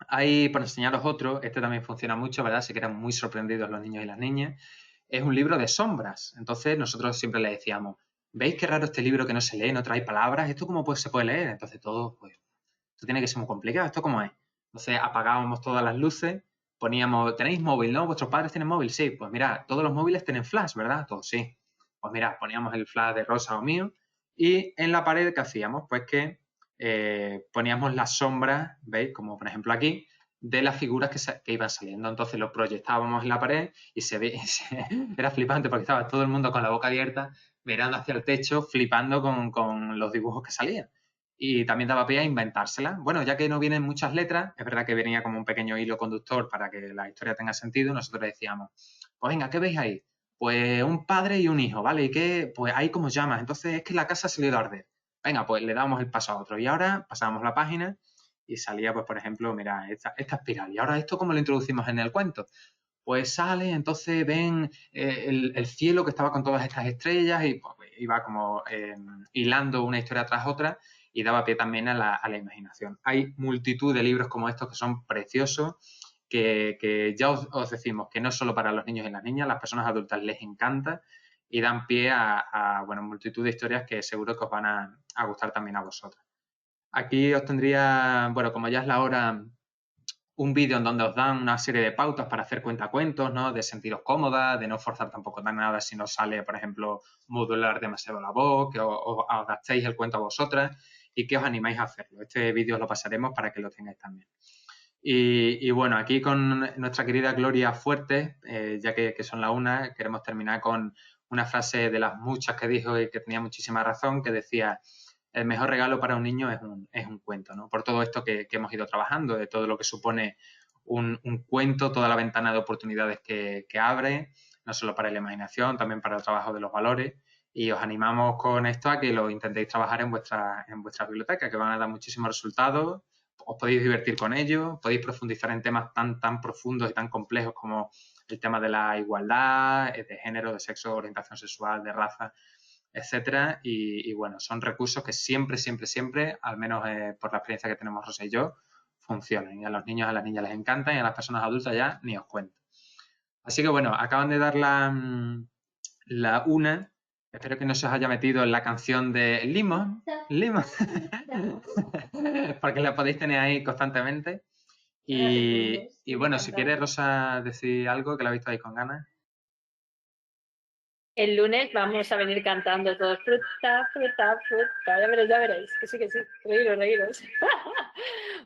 Hay, por enseñaros otro, este también funciona mucho, ¿verdad? Se quedan muy sorprendidos los niños y las niñas. Es un libro de sombras. Entonces nosotros siempre le decíamos, ¿veis qué raro este libro que no se lee, no trae palabras? ¿Esto cómo se puede leer? Entonces todo, pues, esto tiene que ser muy complicado. ¿Esto cómo es? Entonces apagábamos todas las luces, poníamos, ¿tenéis móvil, no? ¿Vuestros padres tienen móvil? Sí. Pues mira, todos los móviles tienen flash, ¿verdad? Todos, sí. Pues mira, poníamos el flash de Rosa o mío y en la pared, ¿qué hacíamos? Pues que poníamos las sombras, ¿veis? Como por ejemplo aquí, de las figuras que iban saliendo. Entonces lo proyectábamos en la pared y era flipante porque estaba todo el mundo con la boca abierta, mirando hacia el techo, flipando con los dibujos que salían. Y también daba pie a inventársela. Bueno, ya que no vienen muchas letras, es verdad que venía como un pequeño hilo conductor para que la historia tenga sentido, nosotros decíamos, pues venga, ¿qué veis ahí? Pues un padre y un hijo, ¿vale? ¿Y qué? Pues hay como llamas. Entonces es que la casa ha salido a arder. Venga, pues le damos el paso a otro. Y ahora pasábamos la página y salía, pues por ejemplo, mira, esta espiral. ¿Y ahora esto cómo lo introducimos en el cuento? Pues sale, entonces ven el cielo que estaba con todas estas estrellas y pues, iba como hilando una historia tras otra y daba pie también a la imaginación. Hay multitud de libros como estos que son preciosos, que ya os decimos que no solo para los niños y las niñas, las personas adultas les encanta y dan pie a bueno, multitud de historias que seguro que os van a gustar también a vosotros. Aquí os tendría, bueno, como ya es la hora un vídeo en donde os dan una serie de pautas para hacer cuentacuentos, ¿no? De sentiros cómodas, de no forzar tampoco nada si no sale, por ejemplo, modular demasiado la voz, que os adaptéis el cuento a vosotras y que os animáis a hacerlo. Este vídeo os lo pasaremos para que lo tengáis también. Y bueno, aquí con nuestra querida Gloria Fuertes, ya que son la una, queremos terminar con una frase de las muchas que dijo y que tenía muchísima razón, que decía: el mejor regalo para un niño es un cuento, ¿no? Por todo esto que hemos ido trabajando, de todo lo que supone un cuento, toda la ventana de oportunidades que abre, no solo para la imaginación, también para el trabajo de los valores. Y os animamos con esto a que lo intentéis trabajar en vuestra biblioteca, que van a dar muchísimos resultados. Os podéis divertir con ello, podéis profundizar en temas tan profundos y tan complejos como el tema de la igualdad, de género, de sexo, orientación sexual, de raza, etcétera. Y bueno, son recursos que siempre, al menos por la experiencia que tenemos Rosa y yo, funcionan. Y a los niños, a las niñas les encantan y a las personas adultas ya ni os cuento. Así que bueno, acaban de dar la una. Espero que no se os haya metido en la canción de Limón, porque la podéis tener ahí constantemente. Y bueno, si quieres, Rosa, decir algo, que la habéis visto ahí con ganas. El lunes vamos a venir cantando todos fruta, fruta, fruta. Ya veréis, que sí, reíros.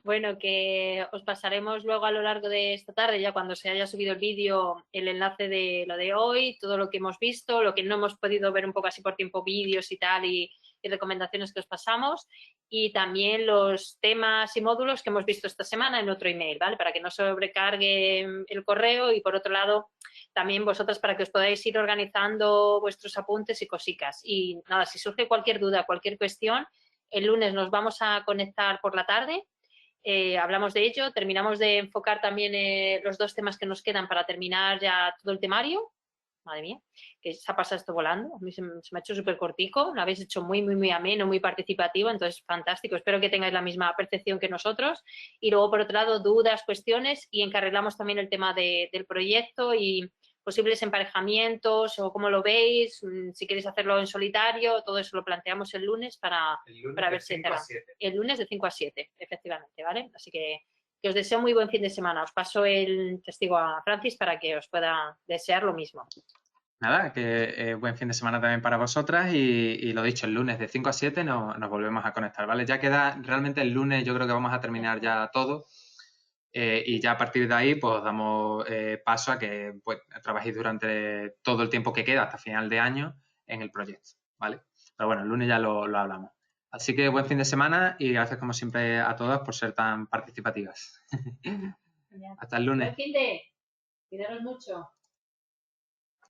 Bueno, que os pasaremos luego a lo largo de esta tarde, ya cuando se haya subido el vídeo, el enlace de lo de hoy, todo lo que hemos visto, lo que no hemos podido ver un poco así por tiempo, vídeos y tal, y recomendaciones que os pasamos, y también los temas y módulos que hemos visto esta semana en otro email, ¿vale? Para que no sobrecargue el correo y, por otro lado, también vosotras para que os podáis ir organizando vuestros apuntes y cosicas. Y nada, si surge cualquier duda, cualquier cuestión, el lunes nos vamos a conectar por la tarde, hablamos de ello, terminamos de enfocar también los 2 temas que nos quedan para terminar ya todo el temario. Madre mía, que se ha pasado esto volando. A mí se me ha hecho súper cortico, lo habéis hecho muy ameno, muy participativo, entonces fantástico. Espero que tengáis la misma percepción que nosotros. Y luego, por otro lado, dudas, cuestiones, y encarrilamos también el tema del proyecto y posibles emparejamientos o cómo lo veis, si queréis hacerlo en solitario, todo eso lo planteamos el lunes para ver si entra. El lunes de 5 a 7, efectivamente, ¿vale? Así que os deseo muy buen fin de semana. Os paso el testigo a Francis para que os pueda desear lo mismo. Nada, que buen fin de semana también para vosotras y lo dicho, el lunes de 5 a 7 nos volvemos a conectar, ¿vale? Ya queda, realmente el lunes yo creo que vamos a terminar ya todo y ya a partir de ahí pues damos paso a que pues, trabajéis durante todo el tiempo que queda hasta final de año en el proyecto, ¿vale? Pero bueno, el lunes ya lo hablamos. Así que buen fin de semana y gracias como siempre a todas por ser tan participativas. Hasta el lunes. Buen fin de. Cuidaros mucho.